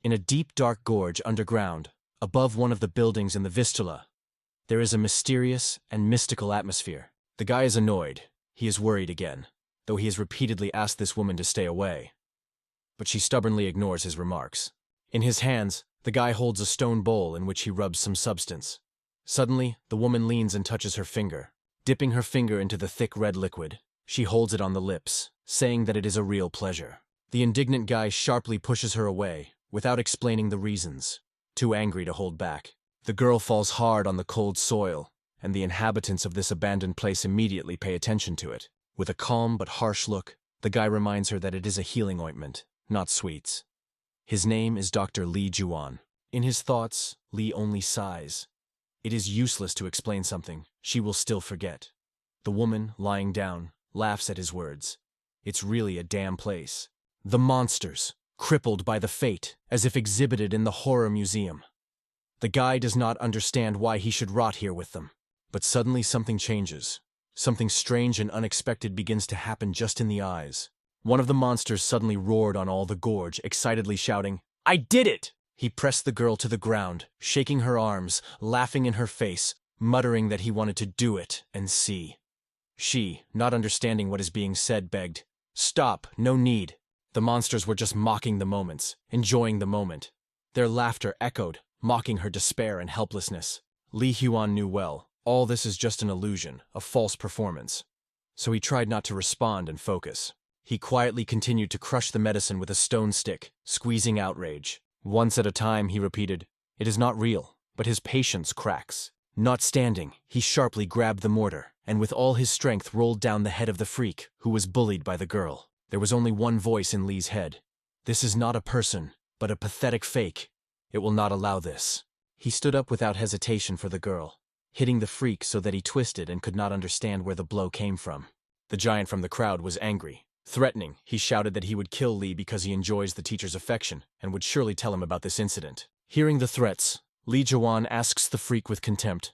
In a deep dark gorge underground, above one of the buildings in the Vistula, there is a mysterious and mystical atmosphere. The guy is annoyed. He is worried again, though he has repeatedly asked this woman to stay away. But she stubbornly ignores his remarks. In his hands, the guy holds a stone bowl in which he rubs some substance. Suddenly, the woman leans and touches her finger. Dipping her finger into the thick red liquid, she holds it on the lips, saying that it is a real pleasure. The indignant guy sharply pushes her away, without explaining the reasons, too angry to hold back. The girl falls hard on the cold soil, and the inhabitants of this abandoned place immediately pay attention to it. With a calm but harsh look, the guy reminds her that it is a healing ointment, not sweets. His name is Dr. Lee Juan. In his thoughts, Lee only sighs. It is useless to explain something. She will still forget. The woman, lying down, laughs at his words. It's really a damn place. The monsters, crippled by the fate, as if exhibited in the horror museum. The guy does not understand why he should rot here with them. But suddenly something changes. Something strange and unexpected begins to happen just in the eyes. One of the monsters suddenly roared on all the gorge, excitedly shouting, "I did it!" He pressed the girl to the ground, shaking her arms, laughing in her face, muttering that he wanted to do it and see. She, not understanding what is being said, begged, "Stop, no need." The monsters were just mocking the moments, enjoying the moment. Their laughter echoed, mocking her despair and helplessness. Lee Huan knew well, all this is just an illusion, a false performance. So he tried not to respond and focus. He quietly continued to crush the medicine with a stone stick, squeezing outrage. Once at a time, he repeated, "It is not real," but his patience cracks. Not standing, he sharply grabbed the mortar, and with all his strength rolled down the head of the freak, who was bullied by the girl. There was only one voice in Lee's head. "This is not a person, but a pathetic fake. It will not allow this." He stood up without hesitation for the girl, hitting the freak so that he twisted and could not understand where the blow came from. The giant from the crowd was angry. Threatening, he shouted that he would kill Lee because he enjoys the teacher's affection and would surely tell him about this incident. Hearing the threats, Lee Jawan asks the freak with contempt,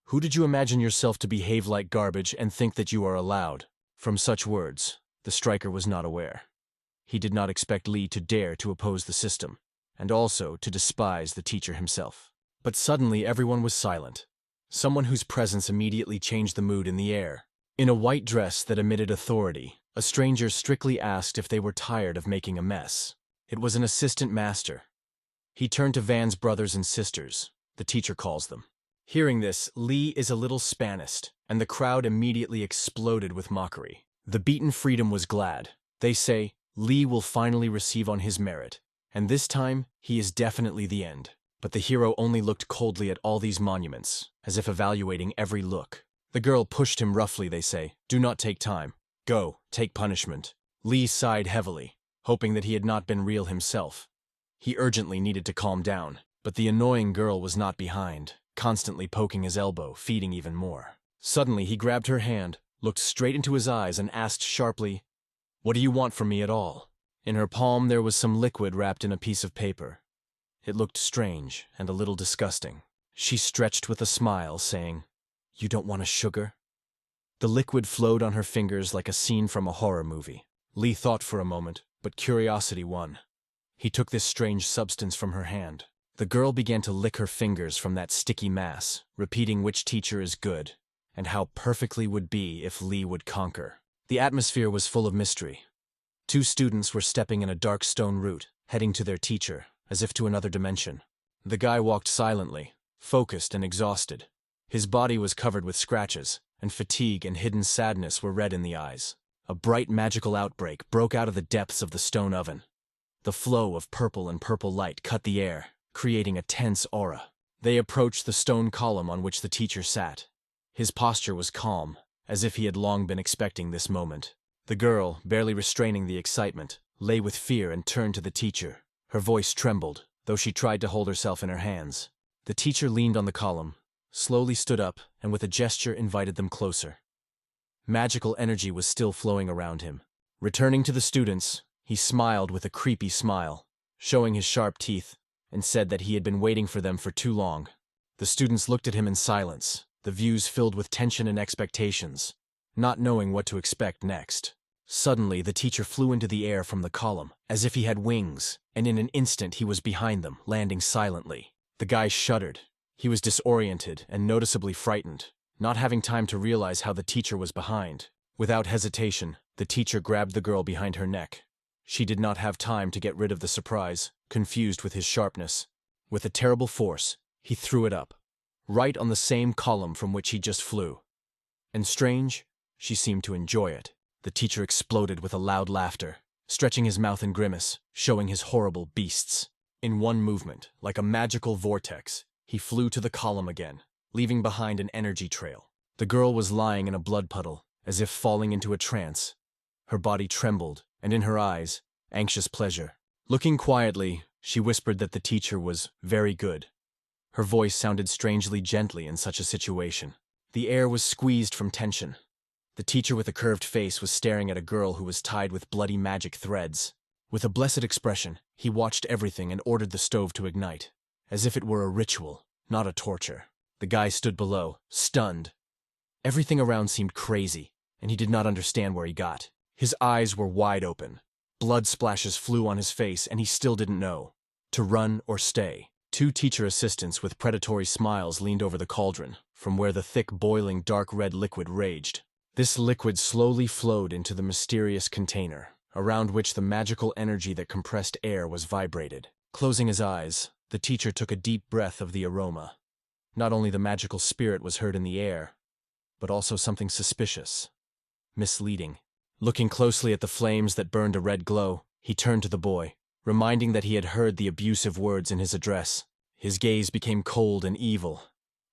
"Who did you imagine yourself to behave like garbage and think that you are allowed?" From such words, the striker was not aware. He did not expect Lee to dare to oppose the system, and also to despise the teacher himself. But suddenly everyone was silent. Someone whose presence immediately changed the mood in the air. In a white dress that emitted authority, a stranger strictly asked if they were tired of making a mess. It was an assistant master. He turned to Van's brothers and sisters, the teacher calls them. Hearing this, Lee is a little Spanist, and the crowd immediately exploded with mockery. The beaten freedom was glad. They say, Lee will finally receive on his merit, and this time he is definitely the end. But the hero only looked coldly at all these monuments, as if evaluating every look. The girl pushed him roughly, they say. "Do not take time. Go, take punishment." Lee sighed heavily, hoping that he had not been real himself. He urgently needed to calm down, but the annoying girl was not behind, constantly poking his elbow, feeding even more. Suddenly he grabbed her hand, looked straight into his eyes and asked sharply, "What do you want from me at all?" In her palm there was some liquid wrapped in a piece of paper. It looked strange and a little disgusting. She stretched with a smile, saying, "You don't want a sugar?" The liquid flowed on her fingers like a scene from a horror movie. Lee thought for a moment, but curiosity won. He took this strange substance from her hand. The girl began to lick her fingers from that sticky mass, repeating which teacher is good, and how perfectly would be if Lee would conquer. The atmosphere was full of mystery. 2 students were stepping in a dark stone route, heading to their teacher, as if to another dimension. The guy walked silently, focused and exhausted. His body was covered with scratches, and fatigue and hidden sadness were red in the eyes. A bright magical outbreak broke out of the depths of the stone oven. The flow of purple and purple light cut the air, creating a tense aura. They approached the stone column on which the teacher sat. His posture was calm, as if he had long been expecting this moment. The girl, barely restraining the excitement, lay with fear and turned to the teacher. Her voice trembled, though she tried to hold herself in her hands. The teacher leaned on the column, slowly stood up, and with a gesture invited them closer. Magical energy was still flowing around him. Returning to the students, he smiled with a creepy smile, showing his sharp teeth, and said that he had been waiting for them for too long. The students looked at him in silence, the views filled with tension and expectations, not knowing what to expect next. Suddenly, the teacher flew into the air from the column, as if he had wings, and in an instant he was behind them, landing silently. The guy shuddered. He was disoriented and noticeably frightened, not having time to realize how the teacher was behind. Without hesitation, the teacher grabbed the girl behind her neck. She did not have time to get rid of the surprise, confused with his sharpness. With a terrible force, he threw it up, right on the same column from which he just flew. And strange, she seemed to enjoy it. The teacher exploded with a loud laughter, stretching his mouth in grimace, showing his horrible beasts. In one movement, like a magical vortex, he flew to the column again, leaving behind an energy trail. The girl was lying in a blood puddle, as if falling into a trance. Her body trembled, and in her eyes, anxious pleasure. Looking quietly, she whispered that the teacher was very good. Her voice sounded strangely gently in such a situation. The air was squeezed from tension. The teacher with a curved face was staring at a girl who was tied with bloody magic threads. With a blessed expression, he watched everything and ordered the stove to ignite, as if it were a ritual, not a torture. The guy stood below, stunned. Everything around seemed crazy, and he did not understand where he got. His eyes were wide open. Blood splashes flew on his face, and he still didn't know to run or stay. Two teacher assistants with predatory smiles leaned over the cauldron, from where the thick, boiling, dark red liquid raged. This liquid slowly flowed into the mysterious container, around which the magical energy that compressed air was vibrated. Closing his eyes, the teacher took a deep breath of the aroma. Not only the magical spirit was heard in the air, but also something suspicious, misleading. Looking closely at the flames that burned a red glow, he turned to the boy, reminding that he had heard the abusive words in his address. His gaze became cold and evil,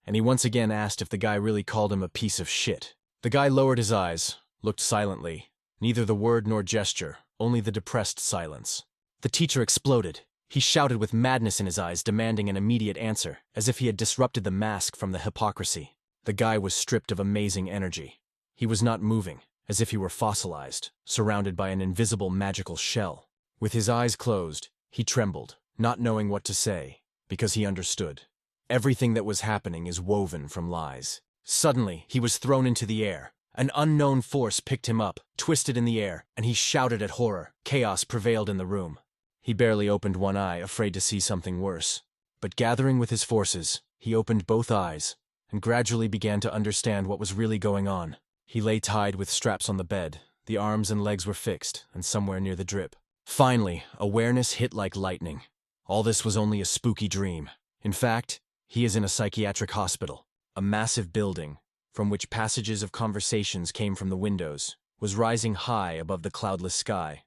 and he once again asked if the guy really called him a piece of shit. The guy lowered his eyes, looked silently. Neither the word nor gesture, only the depressed silence. The teacher exploded. He shouted with madness in his eyes, demanding an immediate answer, as if he had disrupted the mask from the hypocrisy. The guy was stripped of amazing energy. He was not moving, as if he were fossilized, surrounded by an invisible magical shell. With his eyes closed, he trembled, not knowing what to say, because he understood. Everything that was happening is woven from lies. Suddenly, he was thrown into the air. An unknown force picked him up, twisted in the air, and he shouted at horror. Chaos prevailed in the room. He barely opened one eye, afraid to see something worse. But gathering with his forces, he opened both eyes, and gradually began to understand what was really going on. He lay tied with straps on the bed. The arms and legs were fixed, and somewhere near the drip. Finally, awareness hit like lightning. All this was only a spooky dream. In fact, he is in a psychiatric hospital. A massive building, from which passages of conversations came from the windows, was rising high above the cloudless sky.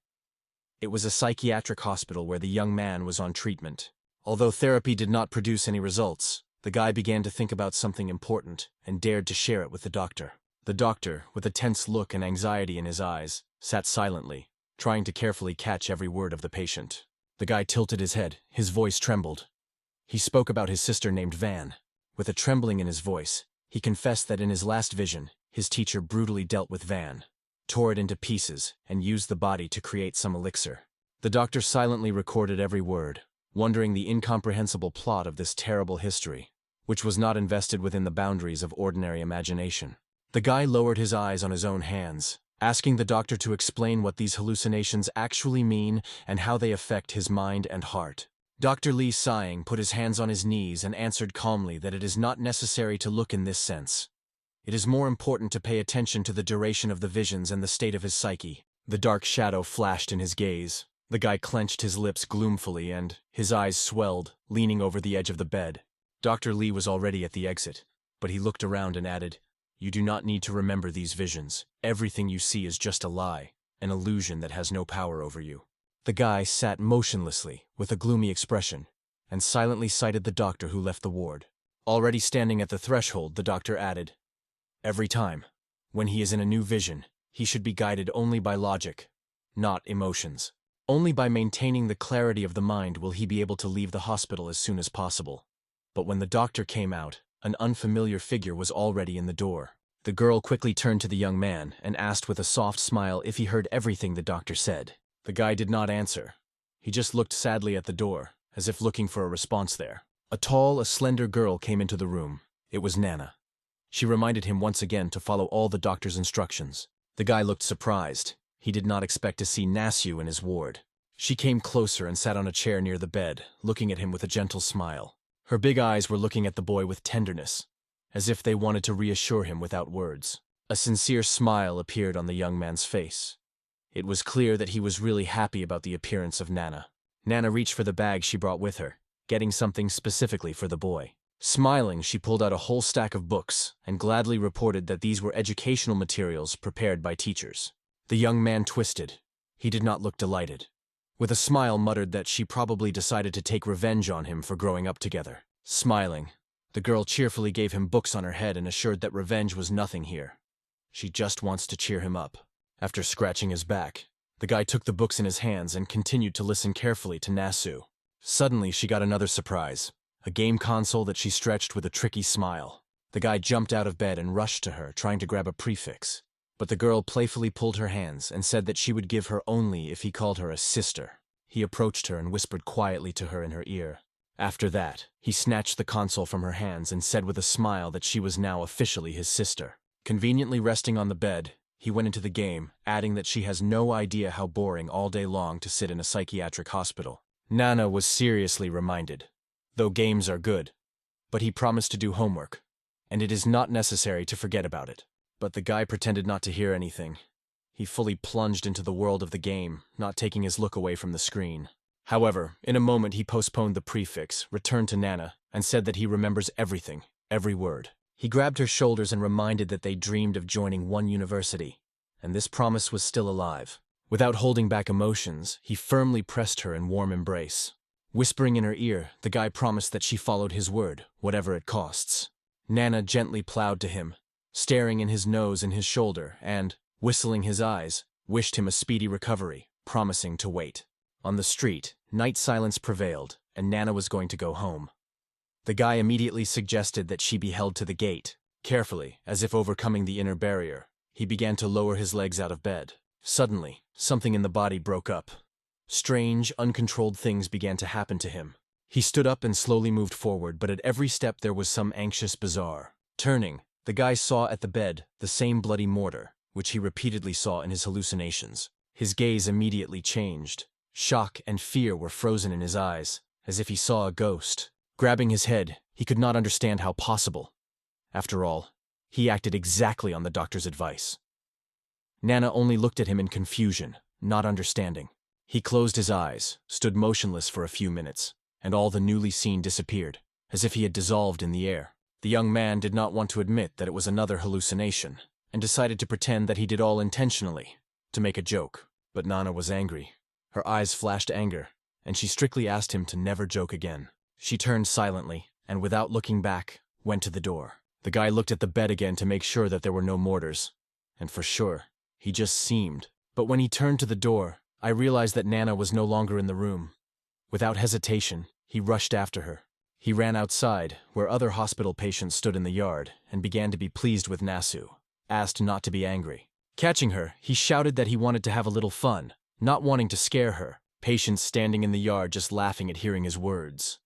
It was a psychiatric hospital where the young man was on treatment. Although therapy did not produce any results, the guy began to think about something important and dared to share it with the doctor. The doctor, with a tense look and anxiety in his eyes, sat silently, trying to carefully catch every word of the patient. The guy tilted his head, his voice trembled. He spoke about his sister named Van. With a trembling in his voice, he confessed that in his last vision, his teacher brutally dealt with Van, tore it into pieces, and used the body to create some elixir. The doctor silently recorded every word, wondering the incomprehensible plot of this terrible history, which was not invested within the boundaries of ordinary imagination. The guy lowered his eyes on his own hands, asking the doctor to explain what these hallucinations actually mean and how they affect his mind and heart. Dr. Lee, sighing, put his hands on his knees and answered calmly that it is not necessary to look in this sense. It is more important to pay attention to the duration of the visions and the state of his psyche. The dark shadow flashed in his gaze. The guy clenched his lips gloomfully and, his eyes swelled, leaning over the edge of the bed. Dr. Lee was already at the exit, but he looked around and added, "You do not need to remember these visions. Everything you see is just a lie, an illusion that has no power over you." The guy sat motionlessly, with a gloomy expression, and silently cited the doctor who left the ward. Already standing at the threshold, the doctor added, "Every time, when he is in a new vision, he should be guided only by logic, not emotions. Only by maintaining the clarity of the mind will he be able to leave the hospital as soon as possible." But when the doctor came out, an unfamiliar figure was already in the door. The girl quickly turned to the young man and asked with a soft smile if he heard everything the doctor said. The guy did not answer. He just looked sadly at the door, as if looking for a response there. A slender girl came into the room. It was Nana. She reminded him once again to follow all the doctor's instructions. The guy looked surprised. He did not expect to see Nasu in his ward. She came closer and sat on a chair near the bed, looking at him with a gentle smile. Her big eyes were looking at the boy with tenderness, as if they wanted to reassure him without words. A sincere smile appeared on the young man's face. It was clear that he was really happy about the appearance of Nana. Nana reached for the bag she brought with her, getting something specifically for the boy. Smiling, she pulled out a whole stack of books and gladly reported that these were educational materials prepared by teachers. The young man twisted. He did not look delighted. With a smile, muttered that she probably decided to take revenge on him for growing up together. Smiling, the girl cheerfully gave him books on her head and assured that revenge was nothing here. She just wants to cheer him up. After scratching his back, the guy took the books in his hands and continued to listen carefully to Nasu. Suddenly, she got another surprise. A game console that she stretched with a tricky smile. The guy jumped out of bed and rushed to her, trying to grab a prefix. But the girl playfully pulled her hands and said that she would give her only if he called her a sister. He approached her and whispered quietly to her in her ear. After that, he snatched the console from her hands and said with a smile that she was now officially his sister. Conveniently resting on the bed, he went into the game, adding that she has no idea how boring all day long to sit in a psychiatric hospital. Nana was seriously reminded. Though games are good, but he promised to do homework, and it is not necessary to forget about it. But the guy pretended not to hear anything. He fully plunged into the world of the game, not taking his look away from the screen. However, in a moment he postponed the prefix, returned to Nana, and said that he remembers everything, every word. He grabbed her shoulders and reminded that they dreamed of joining one university, and this promise was still alive. Without holding back emotions, he firmly pressed her in warm embrace. Whispering in her ear, the guy promised that she followed his word, whatever it costs. Nana gently plowed to him, staring in his nose and his shoulder, and, whistling his eyes, wished him a speedy recovery, promising to wait. On the street, night silence prevailed, and Nana was going to go home. The guy immediately suggested that she be held to the gate. Carefully, as if overcoming the inner barrier, he began to lower his legs out of bed. Suddenly, something in the body broke up. Strange, uncontrolled things began to happen to him. He stood up and slowly moved forward, but at every step there was some anxious bizarre. Turning, the guy saw at the bed the same bloody mortar, which he repeatedly saw in his hallucinations. His gaze immediately changed. Shock and fear were frozen in his eyes, as if he saw a ghost. Grabbing his head, he could not understand how possible. After all, he acted exactly on the doctor's advice. Nana only looked at him in confusion, not understanding. He closed his eyes, stood motionless for a few minutes, and all the newly seen disappeared, as if he had dissolved in the air. The young man did not want to admit that it was another hallucination, and decided to pretend that he did all intentionally, to make a joke. But Nana was angry. Her eyes flashed anger, and she strictly asked him to never joke again. She turned silently, and without looking back, went to the door. The guy looked at the bed again to make sure that there were no mortars. And for sure, he just seemed. But when he turned to the door, I realized that Nana was no longer in the room. Without hesitation, he rushed after her. He ran outside, where other hospital patients stood in the yard, and began to be pleased with Nasu, asked not to be angry. Catching her, he shouted that he wanted to have a little fun, not wanting to scare her, patients standing in the yard just laughing at hearing his words.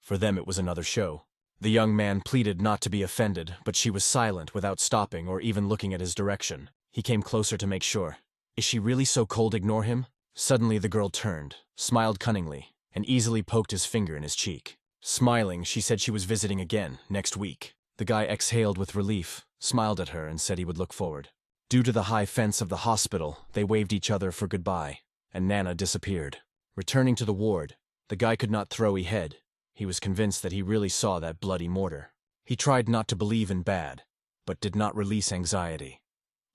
For them it was another show. The young man pleaded not to be offended, but she was silent without stopping or even looking at his direction. He came closer to make sure. Is she really so cold? Ignore him? Suddenly the girl turned, smiled cunningly, and easily poked his finger in his cheek. Smiling, she said she was visiting again, next week. The guy exhaled with relief, smiled at her, and said he would look forward. Due to the high fence of the hospital, they waved each other for goodbye, and Nana disappeared. Returning to the ward, the guy could not throw his head. He was convinced that he really saw that bloody mortar. He tried not to believe in bad, but did not release anxiety.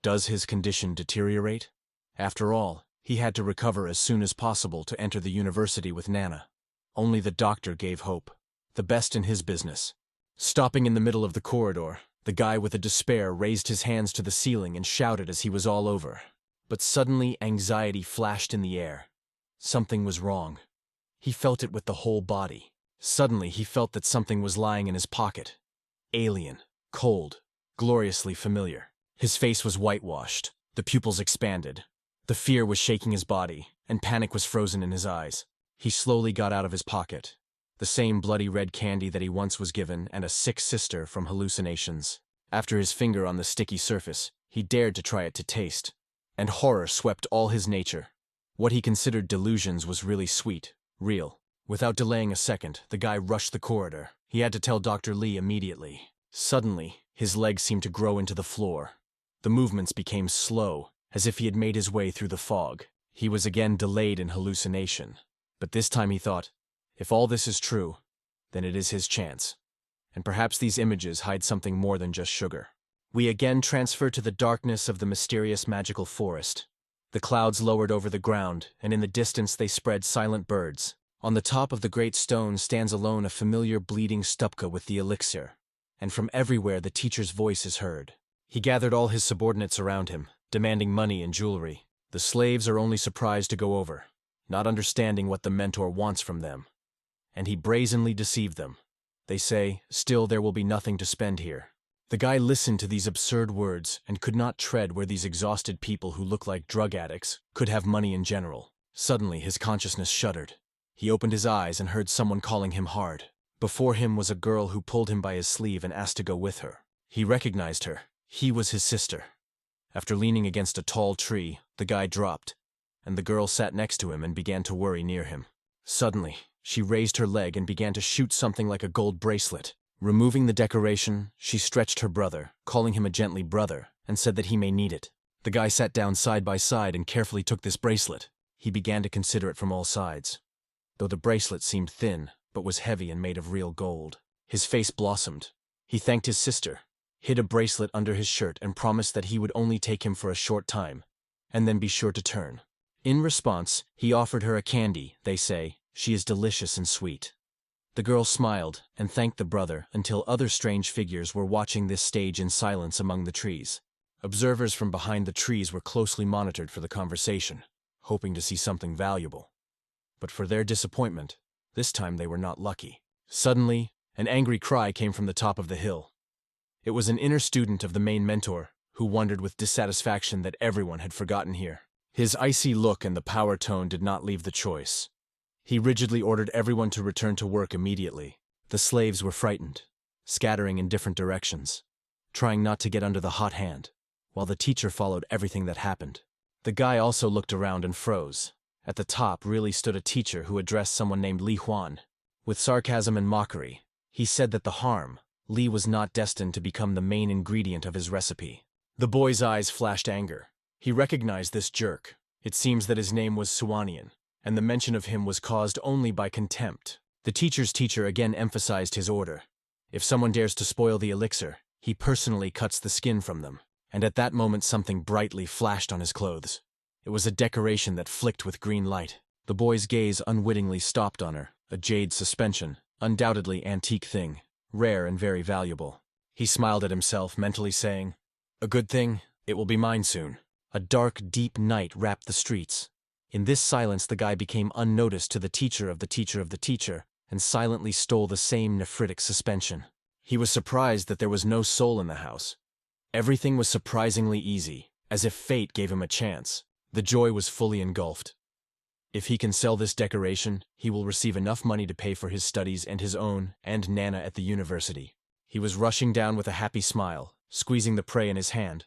Does his condition deteriorate? After all, he had to recover as soon as possible to enter the university with Nana. Only the doctor gave hope, the best in his business. Stopping in the middle of the corridor, the guy with a despair raised his hands to the ceiling and shouted as he was all over. But suddenly anxiety flashed in the air. Something was wrong. He felt it with the whole body. Suddenly he felt that something was lying in his pocket. Alien, cold, gloriously familiar. His face was whitewashed, the pupils expanded. The fear was shaking his body, and panic was frozen in his eyes. He slowly got out of his pocket the same bloody red candy that he once was given and a sick sister from hallucinations. After his finger on the sticky surface, he dared to try it to taste. and horror swept all his nature. What he considered delusions was really sweet, real. Without delaying a second, the guy rushed the corridor. He had to tell Dr. Lee immediately. Suddenly, his legs seemed to grow into the floor. The movements became slow, as if he had made his way through the fog. He was again delayed in hallucination. But this time he thought, if all this is true, then it is his chance. And perhaps these images hide something more than just sugar. We again transfer to the darkness of the mysterious magical forest. The clouds lowered over the ground, and in the distance they spread silent birds. On the top of the great stone stands alone a familiar bleeding stupka with the elixir, and from everywhere the teacher's voice is heard. He gathered all his subordinates around him, demanding money and jewelry. The slaves are only surprised to go over, not understanding what the mentor wants from them. And he brazenly deceived them. They say, still there will be nothing to spend here. The guy listened to these absurd words and could not tread where these exhausted people who look like drug addicts could have money in general. Suddenly his consciousness shuddered. He opened his eyes and heard someone calling him hard. Before him was a girl who pulled him by his sleeve and asked to go with her. He recognized her. He was his sister. After leaning against a tall tree, the guy dropped, and the girl sat next to him and began to worry near him. Suddenly, she raised her leg and began to shoot something like a gold bracelet. Removing the decoration, she stretched her brother, calling him a gently brother, and said that he may need it. The guy sat down side by side and carefully took this bracelet. He began to consider it from all sides. Though the bracelet seemed thin, but was heavy and made of real gold. His face blossomed. He thanked his sister, hid a bracelet under his shirt and promised that he would only take him for a short time, and then be sure to turn. In response, he offered her a candy. They say, she is delicious and sweet. The girl smiled and thanked the brother until other strange figures were watching this stage in silence among the trees. Observers from behind the trees were closely monitored for the conversation, hoping to see something valuable. But for their disappointment, this time they were not lucky. Suddenly, an angry cry came from the top of the hill. It was an inner student of the main mentor, who wondered with dissatisfaction that everyone had forgotten here. His icy look and the power tone did not leave the choice. He rigidly ordered everyone to return to work immediately. The slaves were frightened, scattering in different directions, trying not to get under the hot hand, while the teacher followed everything that happened. The guy also looked around and froze. At the top really stood a teacher who addressed someone named Li Huan. With sarcasm and mockery, he said that the harm, Li was not destined to become the main ingredient of his recipe. The boy's eyes flashed anger. He recognized this jerk. It seems that his name was Suwanian, and the mention of him was caused only by contempt. The teacher's teacher again emphasized his order. If someone dares to spoil the elixir, he personally cuts the skin from them. And at that moment something brightly flashed on his clothes. It was a decoration that flicked with green light. The boy's gaze unwittingly stopped on her, a jade suspension, undoubtedly antique thing, rare and very valuable. He smiled at himself, mentally saying, "A good thing, it will be mine soon." A dark, deep night wrapped the streets. In this silence the guy became unnoticed to the teacher of the teacher of the teacher, and silently stole the same nephritic suspension. He was surprised that there was no soul in the house. Everything was surprisingly easy, as if fate gave him a chance. The joy was fully engulfed. If he can sell this decoration, he will receive enough money to pay for his studies and his own and Nana at the university. He was rushing down with a happy smile, squeezing the prey in his hand.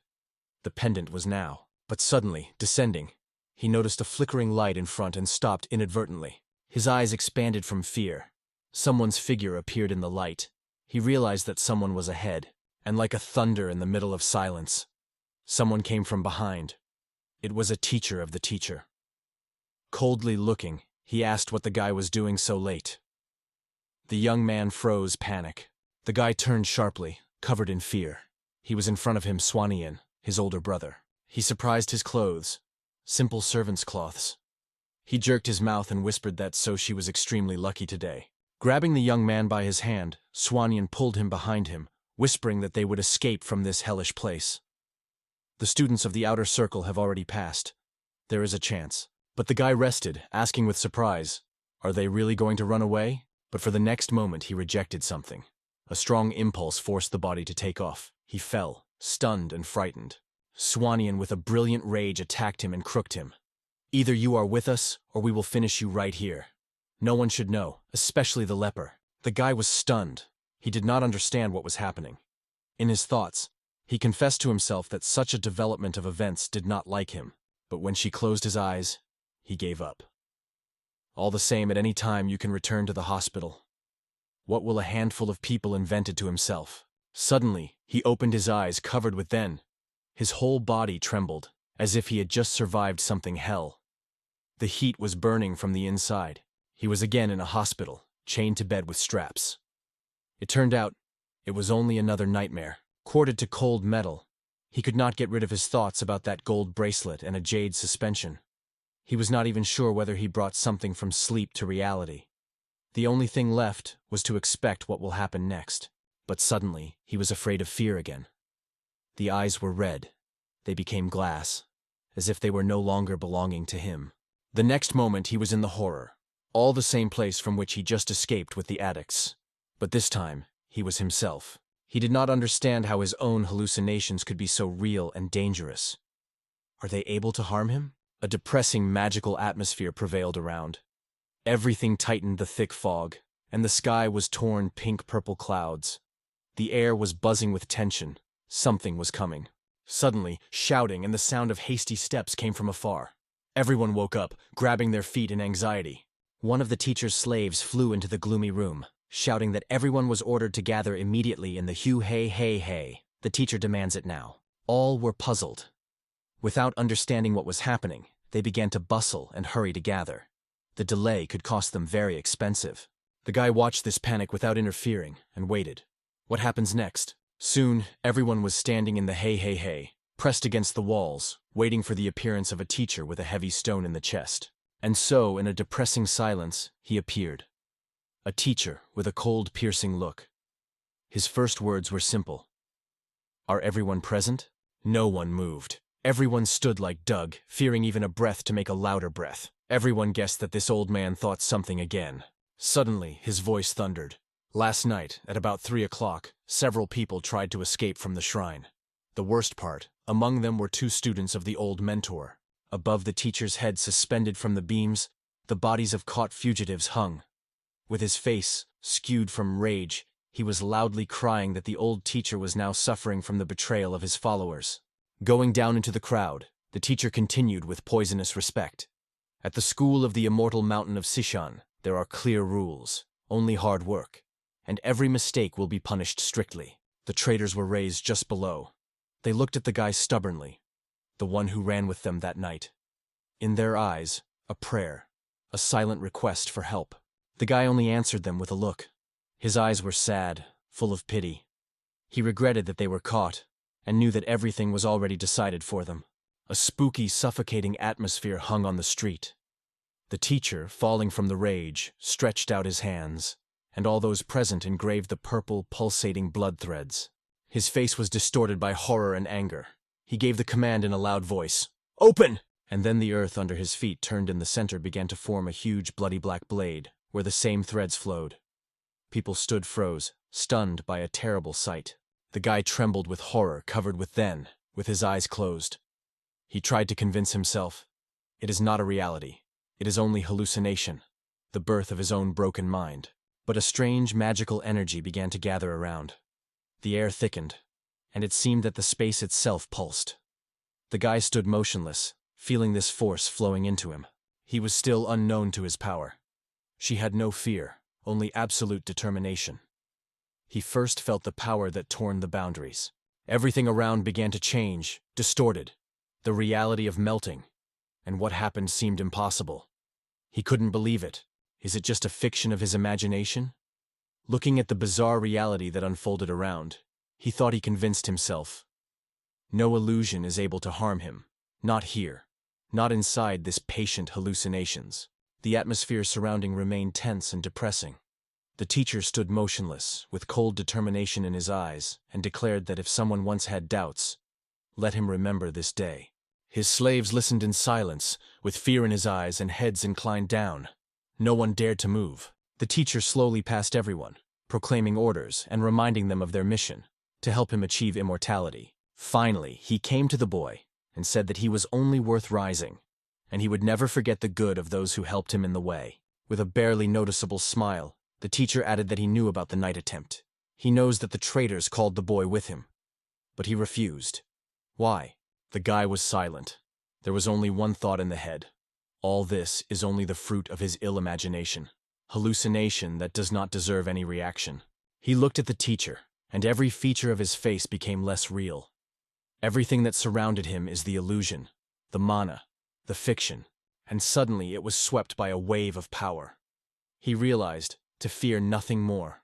The pendant was now. But suddenly, descending, he noticed a flickering light in front and stopped inadvertently. His eyes expanded from fear. Someone's figure appeared in the light. He realized that someone was ahead, and like a thunder in the middle of silence, someone came from behind. It was a teacher of the teacher. Coldly looking, he asked what the guy was doing so late. The young man froze, panic. The guy turned sharply, covered in fear. He was in front of him, Suwanian, his older brother. He surprised his clothes, simple servant's cloths. He jerked his mouth and whispered that so she was extremely lucky today. Grabbing the young man by his hand, Suwanian pulled him behind him, whispering that they would escape from this hellish place. The students of the outer circle have already passed. There is a chance. But the guy rested, asking with surprise, are they really going to run away? But for the next moment he rejected something. A strong impulse forced the body to take off. He fell, stunned and frightened. Suwanian with a brilliant rage attacked him and crooked him. Either you are with us, or we will finish you right here. No one should know, especially the leper. The guy was stunned. He did not understand what was happening. In his thoughts, He confessed to himself that such a development of events did not like him, but when she closed his eyes, he gave up. All the same, at any time you can return to the hospital. What will a handful of people invented to himself? Suddenly, he opened his eyes covered with then. His whole body trembled, as if he had just survived something hell. The heat was burning from the inside. He was again in a hospital, chained to bed with straps. It turned out, it was only another nightmare, corded to cold metal. He could not get rid of his thoughts about that gold bracelet and a jade suspension. He was not even sure whether he brought something from sleep to reality. The only thing left was to expect what will happen next. But suddenly, he was afraid of fear again. The eyes were red. They became glass, as if they were no longer belonging to him. The next moment he was in the horror, all the same place from which he just escaped with the addicts. But this time, he was himself. He did not understand how his own hallucinations could be so real and dangerous. Are they able to harm him? A depressing magical atmosphere prevailed around. Everything tightened the thick fog, and the sky was torn pink-purple clouds. The air was buzzing with tension. Something was coming. Suddenly, shouting and the sound of hasty steps came from afar. Everyone woke up, grabbing their feet in anxiety. One of the teacher's slaves flew into the gloomy room, shouting that everyone was ordered to gather immediately in the Hue Hey Hey Hey. The teacher demands it now. All were puzzled. Without understanding what was happening, they began to bustle and hurry to gather. The delay could cost them very expensive. The guy watched this panic without interfering and waited. What happens next? Soon, everyone was standing in the Hey Hey Hey, pressed against the walls, waiting for the appearance of a teacher with a heavy stone in the chest. And so, in a depressing silence, he appeared. A teacher with a cold, piercing look. His first words were simple. "Are everyone present?" No one moved. Everyone stood like Doug, fearing even a breath to make a louder breath. Everyone guessed that this old man thought something again. Suddenly, his voice thundered. Last night, at about 3 o'clock, several people tried to escape from the shrine. The worst part, among them were 2 students of the old mentor. Above the teacher's head, suspended from the beams, the bodies of caught fugitives hung. With his face skewed from rage, he was loudly crying that the old teacher was now suffering from the betrayal of his followers. Going down into the crowd, the teacher continued with poisonous respect. At the school of the immortal mountain of Sishan, there are clear rules, only hard work, and every mistake will be punished strictly. The traitors were raised just below. They looked at the guy stubbornly, the one who ran with them that night. In their eyes, a prayer, a silent request for help. The guy only answered them with a look. His eyes were sad, full of pity. He regretted that they were caught, and knew that everything was already decided for them. A spooky, suffocating atmosphere hung on the street. The teacher, falling from the rage, stretched out his hands, and all those present engraved the purple, pulsating blood threads. His face was distorted by horror and anger. He gave the command in a loud voice, "Open!" And then the earth under his feet turned in the center began to form a huge bloody black blade, where the same threads flowed. People stood froze, stunned by a terrible sight. The guy trembled with horror, covered with then, with his eyes closed. He tried to convince himself, it is not a reality. It is only hallucination, the birth of his own broken mind. But a strange magical energy began to gather around. The air thickened, and it seemed that the space itself pulsed. The guy stood motionless, feeling this force flowing into him. He was still unknown to his power. She had no fear, only absolute determination. He first felt the power that torn the boundaries. Everything around began to change, distorted. The reality of melting, and what happened seemed impossible. He couldn't believe it. Is it just a fiction of his imagination? Looking at the bizarre reality that unfolded around, he thought he convinced himself. No illusion is able to harm him. Not here. Not inside this patient hallucinations. The atmosphere surrounding remained tense and depressing. The teacher stood motionless, with cold determination in his eyes, and declared that if someone once had doubts, let him remember this day. His slaves listened in silence, with fear in his eyes and heads inclined down. No one dared to move. The teacher slowly passed everyone, proclaiming orders and reminding them of their mission, to help him achieve immortality. Finally, he came to the boy and said that he was only worth rising, and he would never forget the good of those who helped him in the way. With a barely noticeable smile, the teacher added that he knew about the night attempt. He knows that the traitors called the boy with him. but he refused. Why? The guy was silent. There was only one thought in the head. All this is only the fruit of his ill imagination. Hallucination that does not deserve any reaction. He looked at the teacher, and every feature of his face became less real. Everything that surrounded him is the illusion, the mana, the fiction, and suddenly it was swept by a wave of power. He realized to fear nothing more.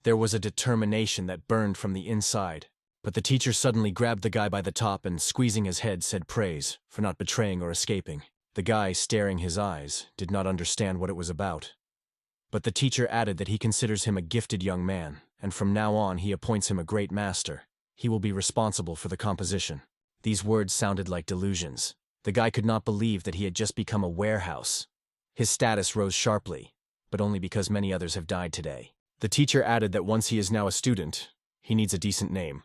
There was a determination that burned from the inside, but the teacher suddenly grabbed the guy by the top and, squeezing his head, said praise for not betraying or escaping. The guy, staring his eyes, did not understand what it was about. But the teacher added that he considers him a gifted young man, and from now on he appoints him a great master. He will be responsible for the composition. These words sounded like delusions. The guy could not believe that he had just become a warehouse. His status rose sharply, but only because many others have died today. The teacher added that once he is now a student, he needs a decent name.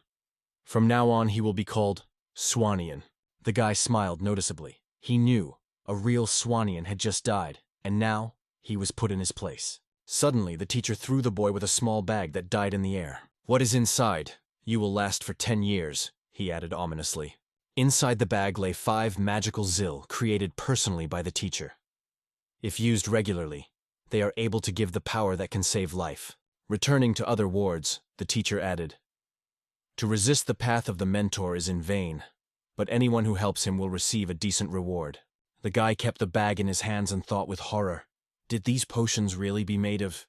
From now on he will be called Swanian. The guy smiled noticeably. He knew a real Swanian had just died, and now he was put in his place. Suddenly, the teacher threw the boy with a small bag that died in the air. "What is inside? You will last for 10 years, he added ominously. Inside the bag lay 5 magical zill created personally by the teacher. If used regularly, they are able to give the power that can save life. Returning to other wards, the teacher added, "To resist the path of the mentor is in vain, but anyone who helps him will receive a decent reward." The guy kept the bag in his hands and thought with horror, did these potions really be made of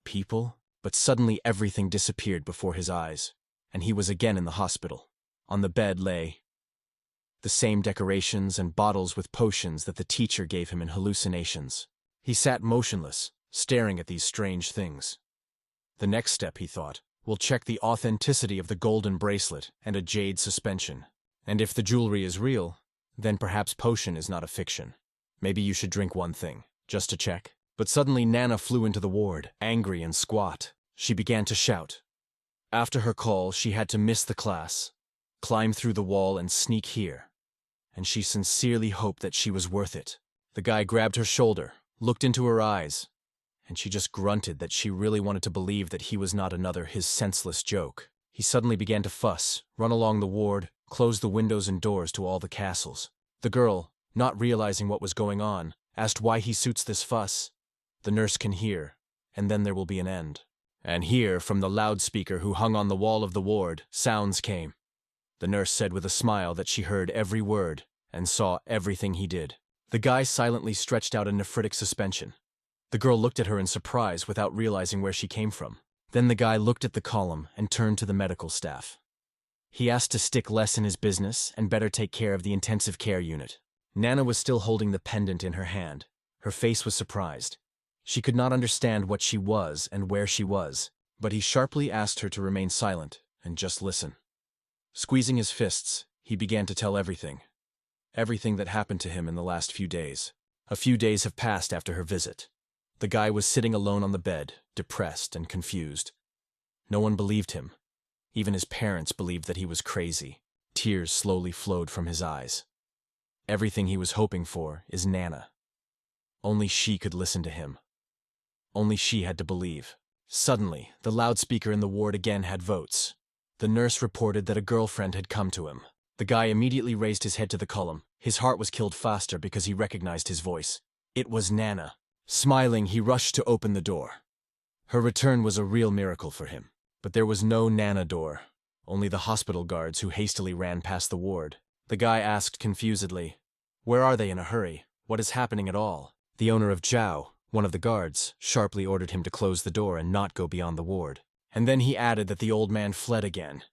people? But suddenly everything disappeared before his eyes, and he was again in the hospital. On the bed lay the same decorations and bottles with potions that the teacher gave him in hallucinations. He sat motionless, staring at these strange things. The next step, he thought, will check the authenticity of the golden bracelet and a jade suspension. And if the jewelry is real, then perhaps potion is not a fiction. Maybe you should drink one thing, just to check. But suddenly Nana flew into the ward, angry and squat. She began to shout. After her call, she had to miss the class, climb through the wall and sneak here. And she sincerely hoped that she was worth it. The guy grabbed her shoulder, looked into her eyes, and she just grunted that she really wanted to believe that he was not another his senseless joke. He suddenly began to fuss, run along the ward, close the windows and doors to all the castles. The girl, not realizing what was going on, asked why he suits this fuss. The nurse can hear, and then there will be an end. And here, from the loudspeaker who hung on the wall of the ward, sounds came. The nurse said with a smile that she heard every word and saw everything he did. The guy silently stretched out a nephritic suspension. The girl looked at her in surprise without realizing where she came from. Then the guy looked at the column and turned to the medical staff. He asked to stick less in his business and better take care of the intensive care unit. Nana was still holding the pendant in her hand. Her face was surprised. She could not understand what she was and where she was, but he sharply asked her to remain silent and just listen. Squeezing his fists, he began to tell everything. Everything that happened to him in the last few days. A few days have passed after her visit. The guy was sitting alone on the bed, depressed and confused. No one believed him. Even his parents believed that he was crazy. Tears slowly flowed from his eyes. Everything he was hoping for is Nana. Only she could listen to him. Only she had to believe. Suddenly, the loudspeaker in the ward again had votes. The nurse reported that a girlfriend had come to him. The guy immediately raised his head to the column. His heart was killed faster because he recognized his voice. It was Nana. Smiling, he rushed to open the door. Her return was a real miracle for him. But there was no Nana door, only the hospital guards who hastily ran past the ward. The guy asked confusedly, "Where are they in a hurry? What is happening at all?" The owner of Zhao, one of the guards, sharply ordered him to close the door and not go beyond the ward. And then he added that the old man fled again.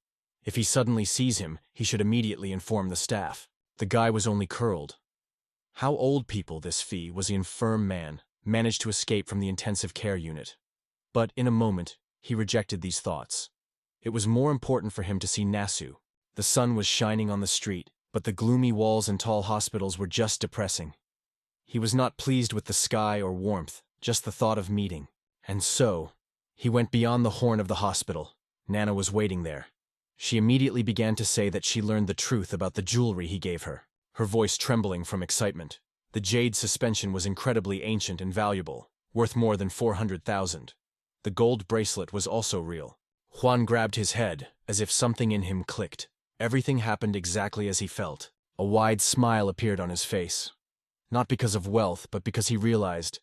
If he suddenly sees him, he should immediately inform the staff. The guy was only curled. How old people, this fee, was the infirm man, managed to escape from the intensive care unit. But in a moment, he rejected these thoughts. It was more important for him to see Nasu. The sun was shining on the street, but the gloomy walls and tall hospitals were just depressing. He was not pleased with the sky or warmth, just the thought of meeting. And so, he went beyond the horn of the hospital. Nana was waiting there. She immediately began to say that she learned the truth about the jewelry he gave her, her voice trembling from excitement. The jade suspension was incredibly ancient and valuable, worth more than 400,000. The gold bracelet was also real. Juan grabbed his head, as if something in him clicked. Everything happened exactly as he felt. A wide smile appeared on his face. Not because of wealth, but because he realized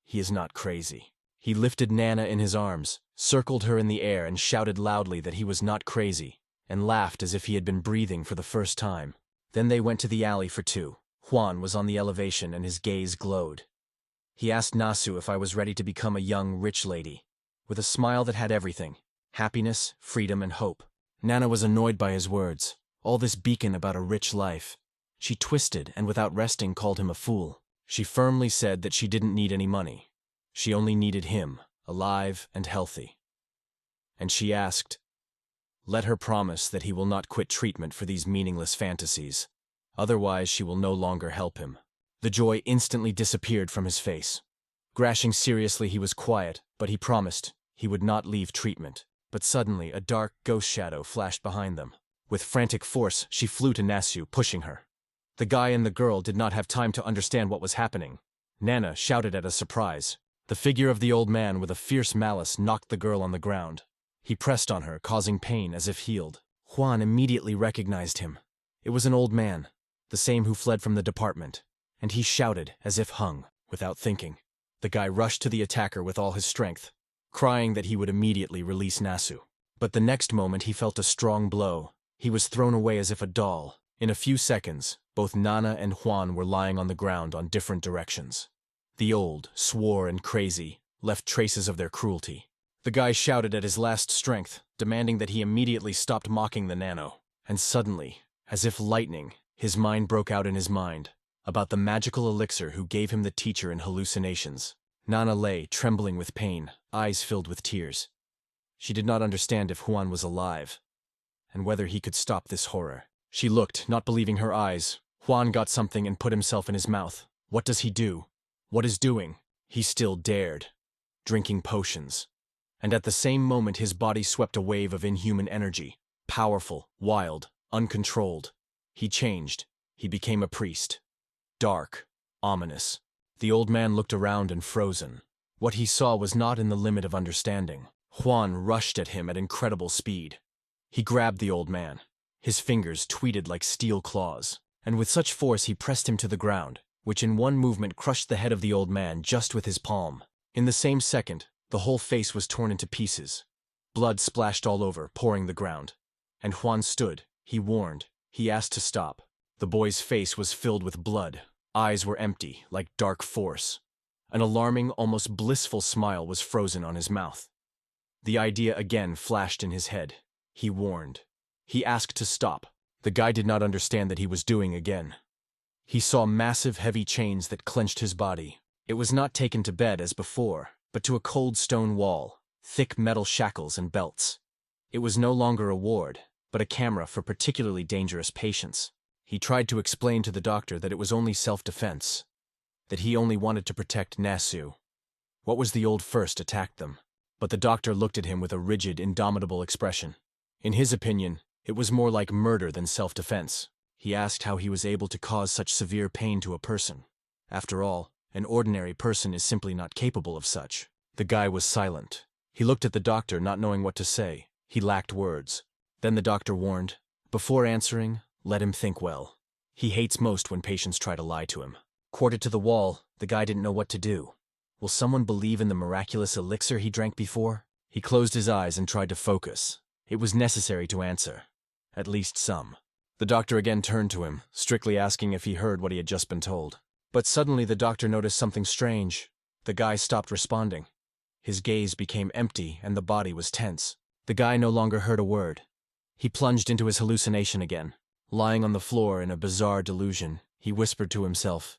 he is not crazy. He lifted Nana in his arms, circled her in the air, and shouted loudly that he was not crazy, and laughed as if he had been breathing for the first time. Then they went to the alley for two. Juan was on the elevation and his gaze glowed. He asked Nasu if I was ready to become a young, rich lady, with a smile that had everything: happiness, freedom, and hope. Nana was annoyed by his words. All this beacon about a rich life. She twisted and without resting called him a fool. She firmly said that she didn't need any money. She only needed him, alive and healthy. And she asked, let her promise that he will not quit treatment for these meaningless fantasies. Otherwise, she will no longer help him. The joy instantly disappeared from his face. Grashing seriously, he was quiet, but he promised he would not leave treatment. But suddenly, a dark ghost shadow flashed behind them. With frantic force, she flew to Nasu, pushing her. The guy and the girl did not have time to understand what was happening. Nana shouted at a surprise. The figure of the old man with a fierce malice knocked the girl on the ground. He pressed on her, causing pain as if healed. Juan immediately recognized him. It was an old man, the same who fled from the department, and he shouted as if hung, without thinking. The guy rushed to the attacker with all his strength, crying that he would immediately release Nasu. But the next moment he felt a strong blow. He was thrown away as if a doll. In a few seconds, both Nana and Juan were lying on the ground on different directions. The old, swore and crazy, left traces of their cruelty. The guy shouted at his last strength, demanding that he immediately stopped mocking the nano. And suddenly, as if lightning, his mind broke out in his mind, about the magical elixir who gave him the teacher in hallucinations. Nana lay, trembling with pain, eyes filled with tears. She did not understand if Juan was alive, and whether he could stop this horror. She looked, not believing her eyes. Juan got something and put himself in his mouth. What does he do? What is doing? He still dared. Drinking potions. And at the same moment his body swept a wave of inhuman energy. Powerful, wild, uncontrolled. He changed. He became a priest. Dark. Ominous. The old man looked around and frozen. What he saw was not in the limit of understanding. Juan rushed at him at incredible speed. He grabbed the old man. His fingers tweeted like steel claws, and with such force he pressed him to the ground, which in one movement crushed the head of the old man just with his palm. In the same second, the whole face was torn into pieces. Blood splashed all over, pouring the ground. And Juan stood. He warned. He asked to stop. The boy's face was filled with blood. Eyes were empty, like dark force. An alarming, almost blissful smile was frozen on his mouth. The idea again flashed in his head. He warned. He asked to stop. The guy did not understand that he was doing again. He saw massive, heavy chains that clenched his body. It was not taken to bed as before, but to a cold stone wall, thick metal shackles and belts. It was no longer a ward, but a camera for particularly dangerous patients. He tried to explain to the doctor that it was only self-defense, that he only wanted to protect Nasu. What was the old first attacked them? But the doctor looked at him with a rigid, indomitable expression. In his opinion, it was more like murder than self-defense. He asked how he was able to cause such severe pain to a person. After all, an ordinary person is simply not capable of such. The guy was silent. He looked at the doctor, not knowing what to say. He lacked words. Then the doctor warned, before answering, let him think well. He hates most when patients try to lie to him. Quartered to the wall, the guy didn't know what to do. Will someone believe in the miraculous elixir he drank before? He closed his eyes and tried to focus. It was necessary to answer. At least some. The doctor again turned to him, strictly asking if he heard what he had just been told. But suddenly the doctor noticed something strange. The guy stopped responding. His gaze became empty and the body was tense. The guy no longer heard a word. He plunged into his hallucination again. Lying on the floor in a bizarre delusion, he whispered to himself,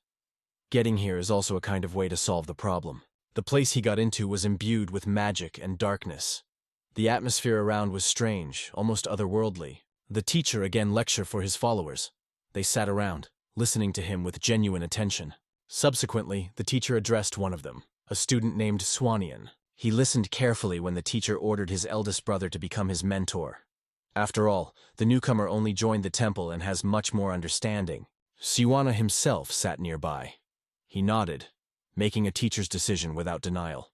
getting here is also a kind of way to solve the problem. The place he got into was imbued with magic and darkness. The atmosphere around was strange, almost otherworldly. The teacher again lectured for his followers. They sat around, listening to him with genuine attention. Subsequently, the teacher addressed one of them, a student named Swanian. He listened carefully when the teacher ordered his eldest brother to become his mentor. After all, the newcomer only joined the temple and has much more understanding. Siwana himself sat nearby. He nodded, making a teacher's decision without denial.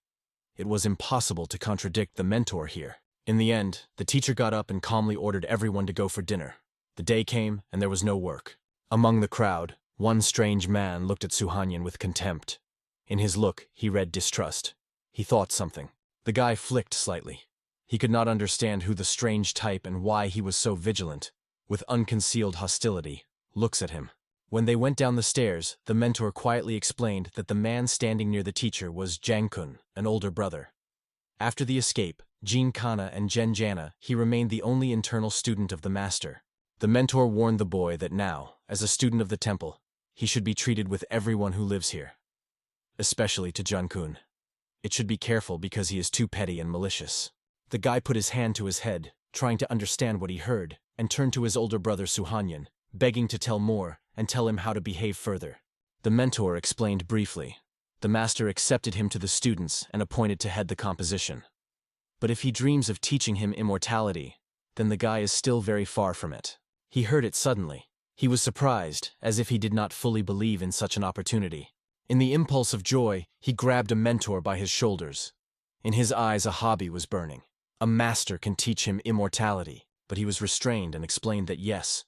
It was impossible to contradict the mentor here. In the end, the teacher got up and calmly ordered everyone to go for dinner. The day came, and there was no work. Among the crowd, one strange man looked at Suhanyan with contempt. In his look, he read distrust. He thought something. The guy flicked slightly. He could not understand who the strange type and why he was so vigilant, with unconcealed hostility, looks at him. When they went down the stairs, the mentor quietly explained that the man standing near the teacher was Jangkun, an older brother. After the escape, Jin Kana and Jen Jana, he remained the only internal student of the master. The mentor warned the boy that now, as a student of the temple, he should be treated with everyone who lives here. Especially to Jangkun. It should be careful because he is too petty and malicious. The guy put his hand to his head, trying to understand what he heard, and turned to his older brother Suhanyan, begging to tell more and tell him how to behave further. The mentor explained briefly. The master accepted him to the students and appointed to head the composition. But if he dreams of teaching him immortality, then the guy is still very far from it. He heard it suddenly. He was surprised, as if he did not fully believe in such an opportunity. In the impulse of joy, he grabbed a mentor by his shoulders. In his eyes, a hobby was burning. A master can teach him immortality, but he was restrained and explained that yes,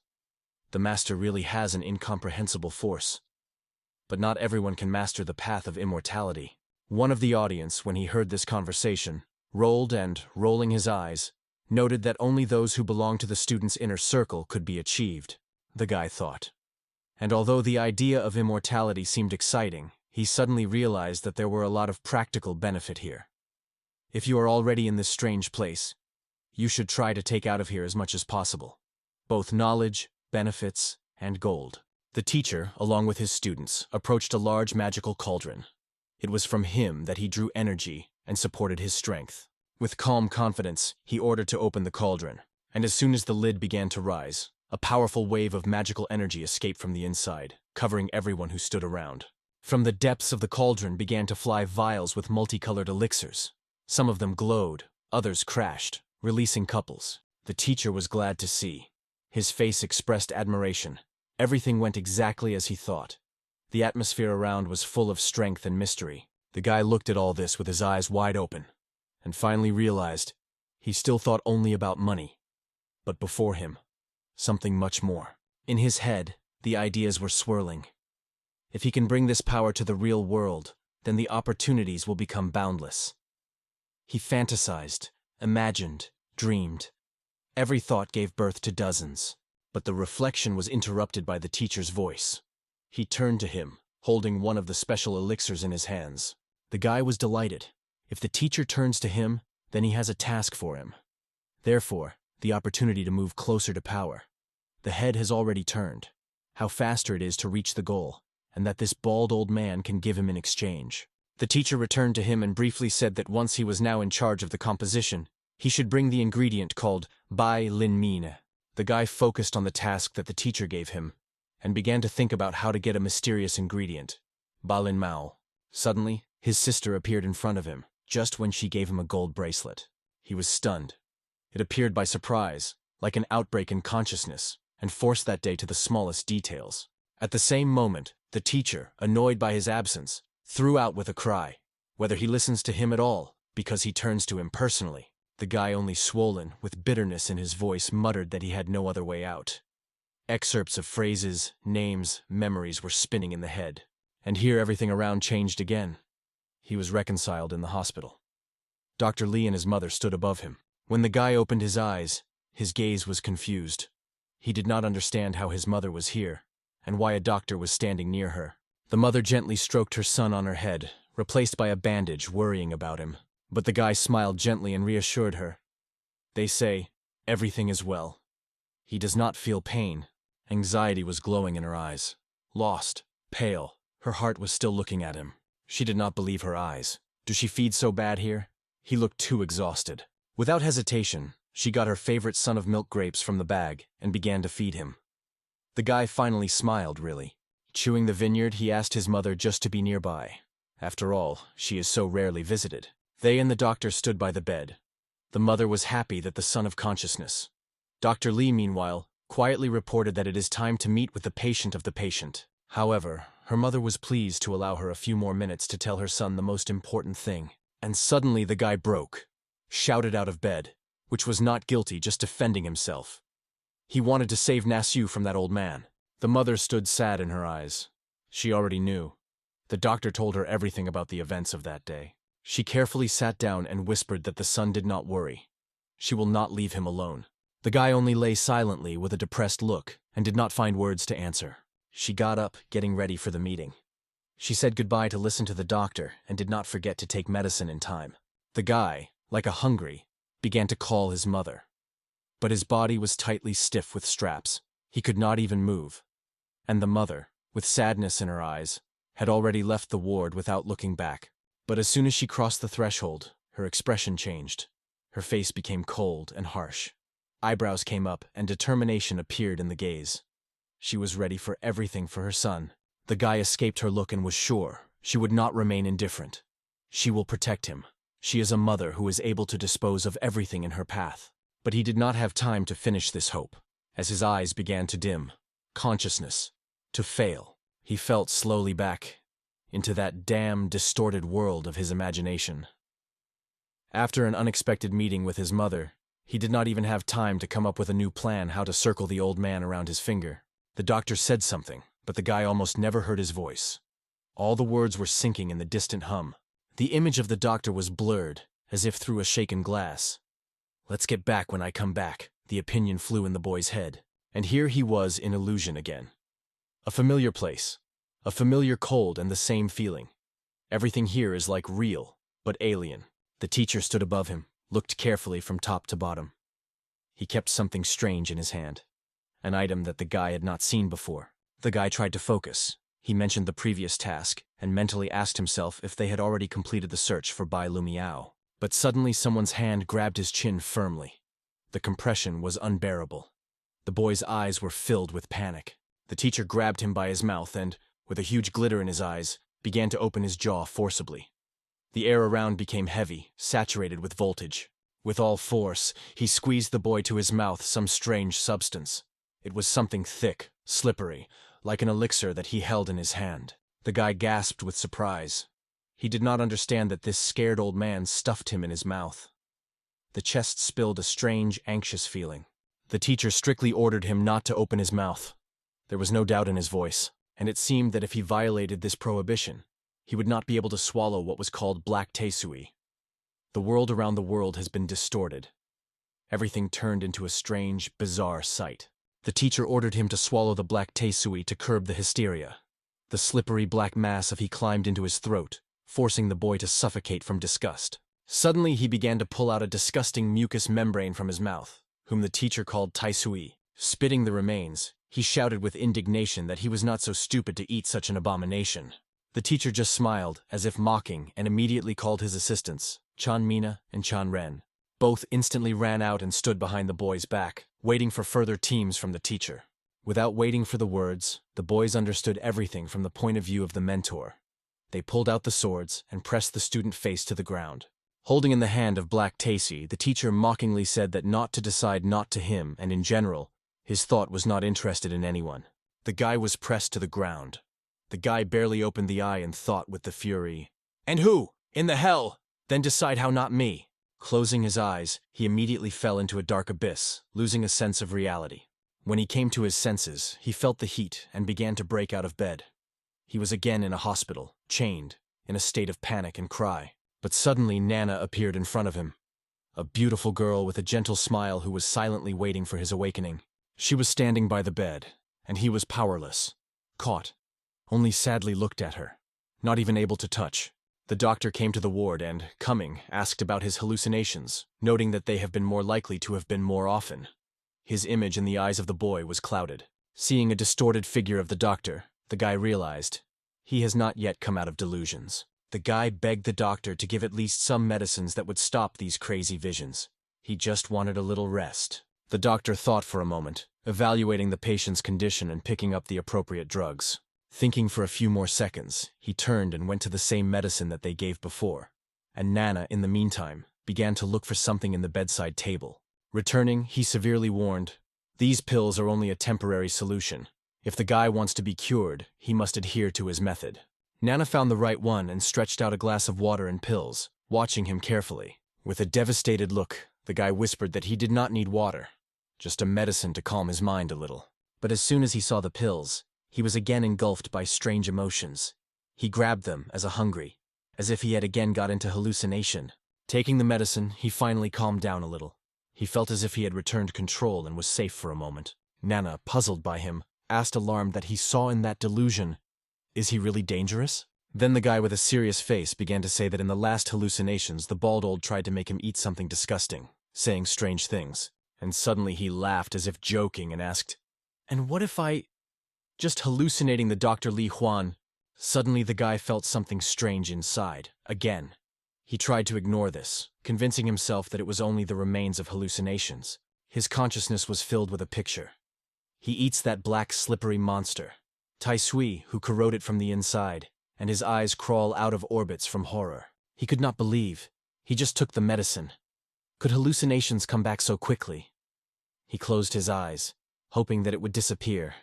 the master really has an incomprehensible force. But not everyone can master the path of immortality. One of the audience, when he heard this conversation, rolled and, rolling his eyes, noted that only those who belonged to the student's inner circle could be achieved, the guy thought. And although the idea of immortality seemed exciting, he suddenly realized that there were a lot of practical benefit here. If you are already in this strange place, you should try to take out of here as much as possible. Both knowledge, benefits, and gold. The teacher, along with his students, approached a large magical cauldron. It was from him that he drew energy and supported his strength. With calm confidence, he ordered to open the cauldron, and as soon as the lid began to rise, a powerful wave of magical energy escaped from the inside, covering everyone who stood around. From the depths of the cauldron began to fly vials with multicolored elixirs. Some of them glowed, others crashed, releasing couples. The teacher was glad to see. His face expressed admiration. Everything went exactly as he thought. The atmosphere around was full of strength and mystery. The guy looked at all this with his eyes wide open, and finally realized he still thought only about money. But before him, something much more. In his head, the ideas were swirling. If he can bring this power to the real world, then the opportunities will become boundless. He fantasized, imagined, dreamed. Every thought gave birth to dozens, but the reflection was interrupted by the teacher's voice. He turned to him, holding one of the special elixirs in his hands. The guy was delighted. If the teacher turns to him, then he has a task for him. Therefore, the opportunity to move closer to power. The head has already turned. How faster it is to reach the goal, and that this bald old man can give him in exchange. The teacher returned to him and briefly said that once he was now in charge of the composition, he should bring the ingredient called Bai Lin Mine. The guy focused on the task that the teacher gave him, and began to think about how to get a mysterious ingredient, Ba Lin Mao. Suddenly, his sister appeared in front of him, just when she gave him a gold bracelet. He was stunned. It appeared by surprise, like an outbreak in consciousness, and forced that day to the smallest details. At the same moment, the teacher, annoyed by his absence, threw out with a cry. Whether he listens to him at all, because he turns to him personally. The guy, only swollen, with bitterness in his voice, muttered that he had no other way out. Excerpts of phrases, names, memories were spinning in the head. And here everything around changed again. He was reconciled in the hospital. Dr. Lee and his mother stood above him. When the guy opened his eyes, his gaze was confused. He did not understand how his mother was here, and why a doctor was standing near her. The mother gently stroked her son on her head, replaced by a bandage, worrying about him. But the guy smiled gently and reassured her. They say, everything is well. He does not feel pain. Anxiety was glowing in her eyes. Lost, pale, her heart was still looking at him. She did not believe her eyes. Do she feed so bad here? He looked too exhausted. Without hesitation, she got her favorite son of milk grapes from the bag and began to feed him. The guy finally smiled, really. Chewing the vineyard, he asked his mother just to be nearby. After all, she is so rarely visited. They and the doctor stood by the bed. The mother was happy that the son of consciousness. Dr. Lee, meanwhile, quietly reported that it is time to meet with the patient of the patient. However, her mother was pleased to allow her a few more minutes to tell her son the most important thing. And suddenly the guy broke, shouted out of bed, which was not guilty, just defending himself. He wanted to save Nasu from that old man. The mother stood sad in her eyes. She already knew. The doctor told her everything about the events of that day. She carefully sat down and whispered that the son did not worry. She will not leave him alone. The guy only lay silently with a depressed look and did not find words to answer. She got up, getting ready for the meeting. She said goodbye to listen to the doctor and did not forget to take medicine in time. The guy, like a hungry, began to call his mother. But his body was tightly stiff with straps. He could not even move. And the mother, with sadness in her eyes, had already left the ward without looking back. But as soon as she crossed the threshold, her expression changed. Her face became cold and harsh. Eyebrows came up and determination appeared in the gaze. She was ready for everything for her son. The guy escaped her look and was sure she would not remain indifferent. She will protect him. She is a mother who is able to dispose of everything in her path. But he did not have time to finish this hope. As his eyes began to dim, consciousness, to fail, he felt slowly back into that damn distorted world of his imagination. After an unexpected meeting with his mother, he did not even have time to come up with a new plan how to circle the old man around his finger. The doctor said something, but the guy almost never heard his voice. All the words were sinking in the distant hum. The image of the doctor was blurred, as if through a shaken glass. Let's get back when I come back, the opinion flew in the boy's head. And here he was in illusion again. A familiar place, a familiar cold and the same feeling. Everything here is like real, but alien. The teacher stood above him, looked carefully from top to bottom. He kept something strange in his hand, an item that the guy had not seen before. The guy tried to focus. He mentioned the previous task and mentally asked himself if they had already completed the search for Bai Lumiao. But suddenly someone's hand grabbed his chin firmly. The compression was unbearable. The boy's eyes were filled with panic. The teacher grabbed him by his mouth and, with a huge glitter in his eyes, began to open his jaw forcibly. The air around became heavy, saturated with voltage. With all force, he squeezed the boy to his mouth some strange substance. It was something thick, slippery, like an elixir that he held in his hand. The guy gasped with surprise. He did not understand that this scared old man stuffed him in his mouth. The chest spilled a strange, anxious feeling. The teacher strictly ordered him not to open his mouth. There was no doubt in his voice, and it seemed that if he violated this prohibition, he would not be able to swallow what was called black tesui. The world around the world has been distorted. Everything turned into a strange, bizarre sight. The teacher ordered him to swallow the black tesui to curb the hysteria. The slippery black mass of he climbed into his throat, forcing the boy to suffocate from disgust. Suddenly he began to pull out a disgusting mucous membrane from his mouth, whom the teacher called taisui. Spitting the remains, he shouted with indignation that he was not so stupid to eat such an abomination. The teacher just smiled, as if mocking, and immediately called his assistants, Chan Mina and Chan Ren. Both instantly ran out and stood behind the boy's back, waiting for further teams from the teacher. Without waiting for the words, the boys understood everything from the point of view of the mentor. They pulled out the swords and pressed the student face to the ground. Holding in the hand of Black Tacy, the teacher mockingly said that not to decide not to him, and in general, his thought was not interested in anyone. The guy was pressed to the ground. The guy barely opened the eye and thought with the fury, "And who, in the hell, then decide how not me?" Closing his eyes, he immediately fell into a dark abyss, losing a sense of reality. When he came to his senses, he felt the heat and began to break out of bed. He was again in a hospital, chained, in a state of panic and cry. But suddenly Nana appeared in front of him, a beautiful girl with a gentle smile who was silently waiting for his awakening. She was standing by the bed, and he was powerless, caught, only sadly looked at her, not even able to touch. The doctor came to the ward and, coming, asked about his hallucinations, noting that they have been more likely to have been more often. His image in the eyes of the boy was clouded. Seeing a distorted figure of the doctor, the guy realized he has not yet come out of delusions. The guy begged the doctor to give at least some medicines that would stop these crazy visions. He just wanted a little rest. The doctor thought for a moment, evaluating the patient's condition and picking up the appropriate drugs. Thinking for a few more seconds, he turned and went to the same medicine that they gave before. And Nana, in the meantime, began to look for something in the bedside table. Returning, he severely warned, "These pills are only a temporary solution. If the guy wants to be cured, he must adhere to his method." Nana found the right one and stretched out a glass of water and pills, watching him carefully. With a devastated look, the guy whispered that he did not need water. just a medicine to calm his mind a little. But as soon as he saw the pills, he was again engulfed by strange emotions. He grabbed them as if he had again got into hallucination. Taking the medicine, he finally calmed down a little. He felt as if he had returned control and was safe for a moment. Nana, puzzled by him, asked alarmed that he saw in that delusion. Is he really dangerous? Then the guy with a serious face began to say that in the last hallucinations the bald old tried to make him eat something disgusting, saying strange things. And suddenly he laughed as if joking and asked, "And what if I... just hallucinating the Dr. Li Huan?" Suddenly the guy felt something strange inside, again. He tried to ignore this, convincing himself that it was only the remains of hallucinations. His consciousness was filled with a picture. He eats that black slippery monster, Tai Sui, who corrode it from the inside, and his eyes crawl out of orbits from horror. He could not believe. He just took the medicine. Could hallucinations come back so quickly? He closed his eyes, hoping that it would disappear.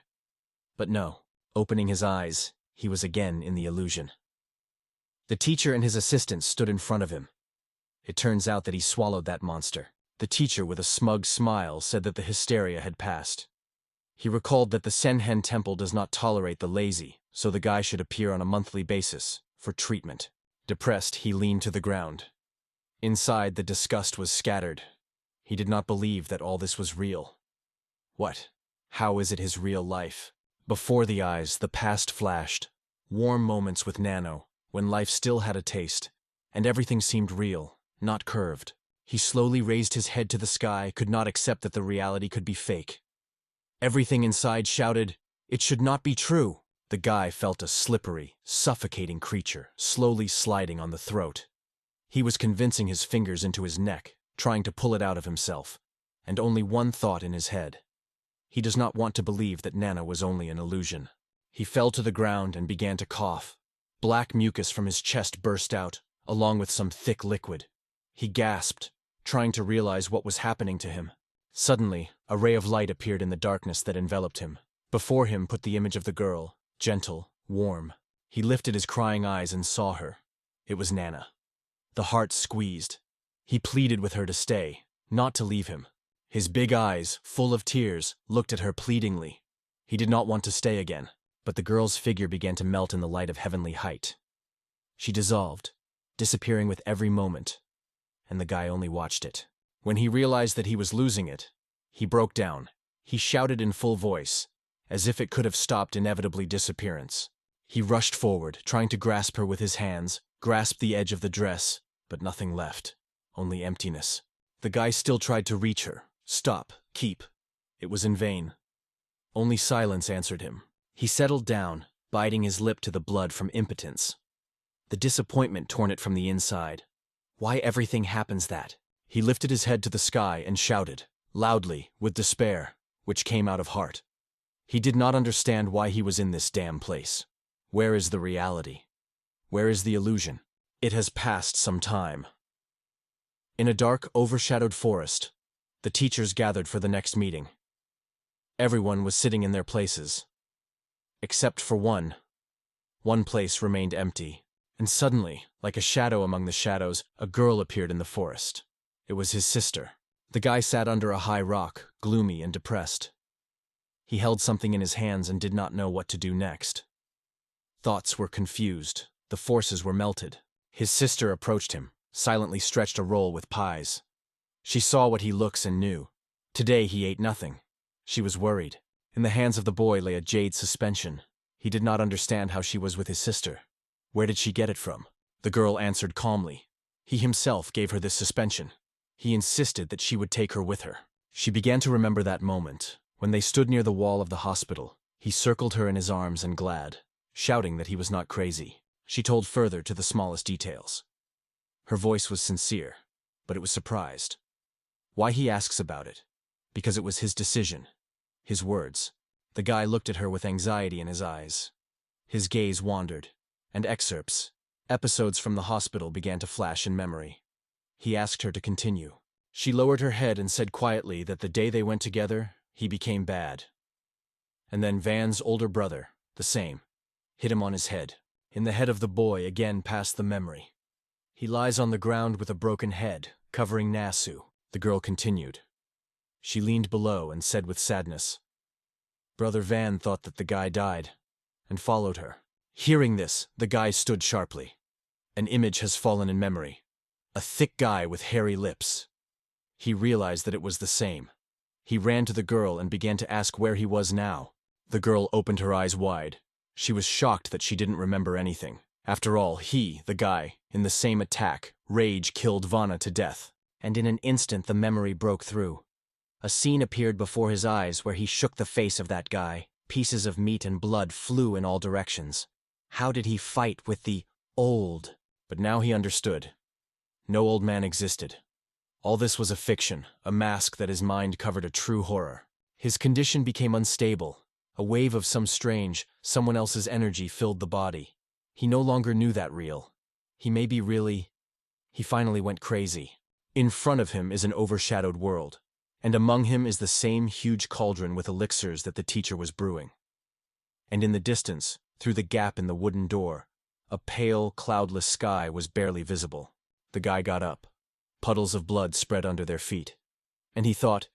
But no. Opening his eyes, he was again in the illusion. The teacher and his assistant stood in front of him. It turns out that he swallowed that monster. The teacher, with a smug smile, said that the hysteria had passed. He recalled that the Senhen temple does not tolerate the lazy, so the guy should appear on a monthly basis, for treatment. Depressed, he leaned to the ground. Inside, the disgust was scattered. He did not believe that all this was real. What? How is it his real life? Before the eyes, the past flashed. Warm moments with Nano, when life still had a taste, and everything seemed real, not curved. He slowly raised his head to the sky, could not accept that the reality could be fake. Everything inside shouted, "It should not be true." The guy felt a slippery, suffocating creature, slowly sliding on the throat. He was convincing his fingers into his neck, trying to pull it out of himself, and only one thought in his head. He does not want to believe that Nana was only an illusion. He fell to the ground and began to cough. Black mucus from his chest burst out, along with some thick liquid. He gasped, trying to realize what was happening to him. Suddenly, a ray of light appeared in the darkness that enveloped him. Before him put the image of the girl, gentle, warm. He lifted his crying eyes and saw her. It was Nana. The heart squeezed. He pleaded with her to stay, not to leave him. His big eyes, full of tears, looked at her pleadingly. He did not want to stay again, but the girl's figure began to melt in the light of heavenly height. She dissolved, disappearing with every moment, and the guy only watched it. When he realized that he was losing it, he broke down. He shouted in full voice, as if it could have stopped inevitably disappearance. He rushed forward, trying to grasp her with his hands, grasped the edge of the dress, but nothing left, only emptiness. The guy still tried to reach her. Stop, keep. It was in vain. Only silence answered him. He settled down, biting his lip to the blood from impotence. The disappointment torn it from the inside. Why everything happens that? He lifted his head to the sky and shouted, loudly, with despair, which came out of heart. He did not understand why he was in this damn place. Where is the reality? Where is the illusion? It has passed some time. In a dark, overshadowed forest, the teachers gathered for the next meeting. Everyone was sitting in their places. Except for one. One place remained empty. And suddenly, like a shadow among the shadows, a girl appeared in the forest. It was his sister. The guy sat under a high rock, gloomy and depressed. He held something in his hands and did not know what to do next. Thoughts were confused. The forces were melted. His sister approached him, silently stretched a roll with pies. She saw what he looks and knew. Today he ate nothing. She was worried. In the hands of the boy lay a jade suspension. He did not understand how she was with his sister. Where did she get it from? The girl answered calmly. He himself gave her this suspension. He insisted that she would take her with her. She began to remember that moment. When they stood near the wall of the hospital, he circled her in his arms and glad, shouting that he was not crazy. She told further to the smallest details. Her voice was sincere, but it was surprised. Why he asks about it? Because it was his decision. His words. The guy looked at her with anxiety in his eyes. His gaze wandered, and episodes from the hospital began to flash in memory. He asked her to continue. She lowered her head and said quietly that the day they went together, he became bad. And then Van's older brother, the same, hit him on his head. In the head of the boy again passed the memory. He lies on the ground with a broken head, covering Nasu. The girl continued. She leaned below and said with sadness, "Brother Van thought that the guy died, and followed her." Hearing this, the guy stood sharply. An image has fallen in memory. A thick guy with hairy lips. He realized that it was the same. He ran to the girl and began to ask where he was now. The girl opened her eyes wide. She was shocked that she didn't remember anything. After all, he, the guy, in the same attack, rage killed Vana to death. And in an instant the memory broke through. A scene appeared before his eyes where he shook the face of that guy. Pieces of meat and blood flew in all directions. How did he fight with the old? But now he understood. No old man existed. All this was a fiction, a mask that his mind covered a true horror. His condition became unstable. A wave of some strange, someone else's energy filled the body. He no longer knew that real. He may be really... He finally went crazy. In front of him is an overshadowed world, and among him is the same huge cauldron with elixirs that the teacher was brewing. And in the distance, through the gap in the wooden door, a pale, cloudless sky was barely visible. The guy got up. Puddles of blood spread under their feet. And he thought,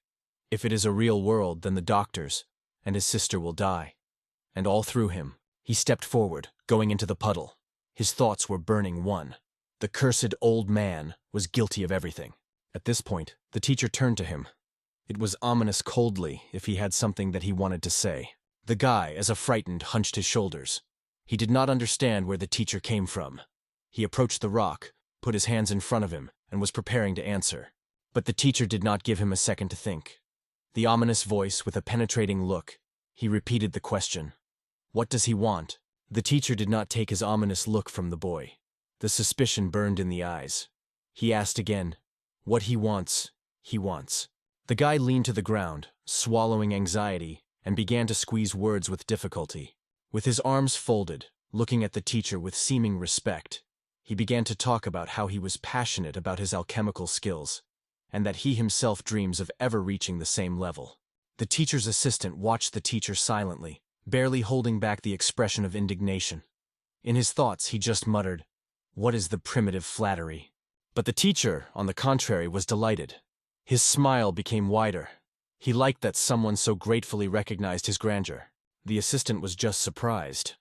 if it is a real world, then the doctors and his sister will die. And all through him, he stepped forward, going into the puddle. His thoughts were burning one. The cursed old man was guilty of everything. At this point, the teacher turned to him. It was ominous coldly if he had something that he wanted to say. The guy, as a frightened, hunched his shoulders. He did not understand where the teacher came from. He approached the rock, put his hands in front of him, and was preparing to answer. But the teacher did not give him a second to think. The ominous voice with a penetrating look, he repeated the question. What does he want? The teacher did not take his ominous look from the boy. The suspicion burned in the eyes. He asked again, what he wants, he wants. The guy leaned to the ground, swallowing anxiety, and began to squeeze words with difficulty. With his arms folded, looking at the teacher with seeming respect, he began to talk about how he was passionate about his alchemical skills, and that he himself dreams of ever reaching the same level. The teacher's assistant watched the teacher silently, barely holding back the expression of indignation. In his thoughts, he just muttered, "What is the primitive flattery?" But the teacher, on the contrary, was delighted. His smile became wider. He liked that someone so gratefully recognized his grandeur. The assistant was just surprised.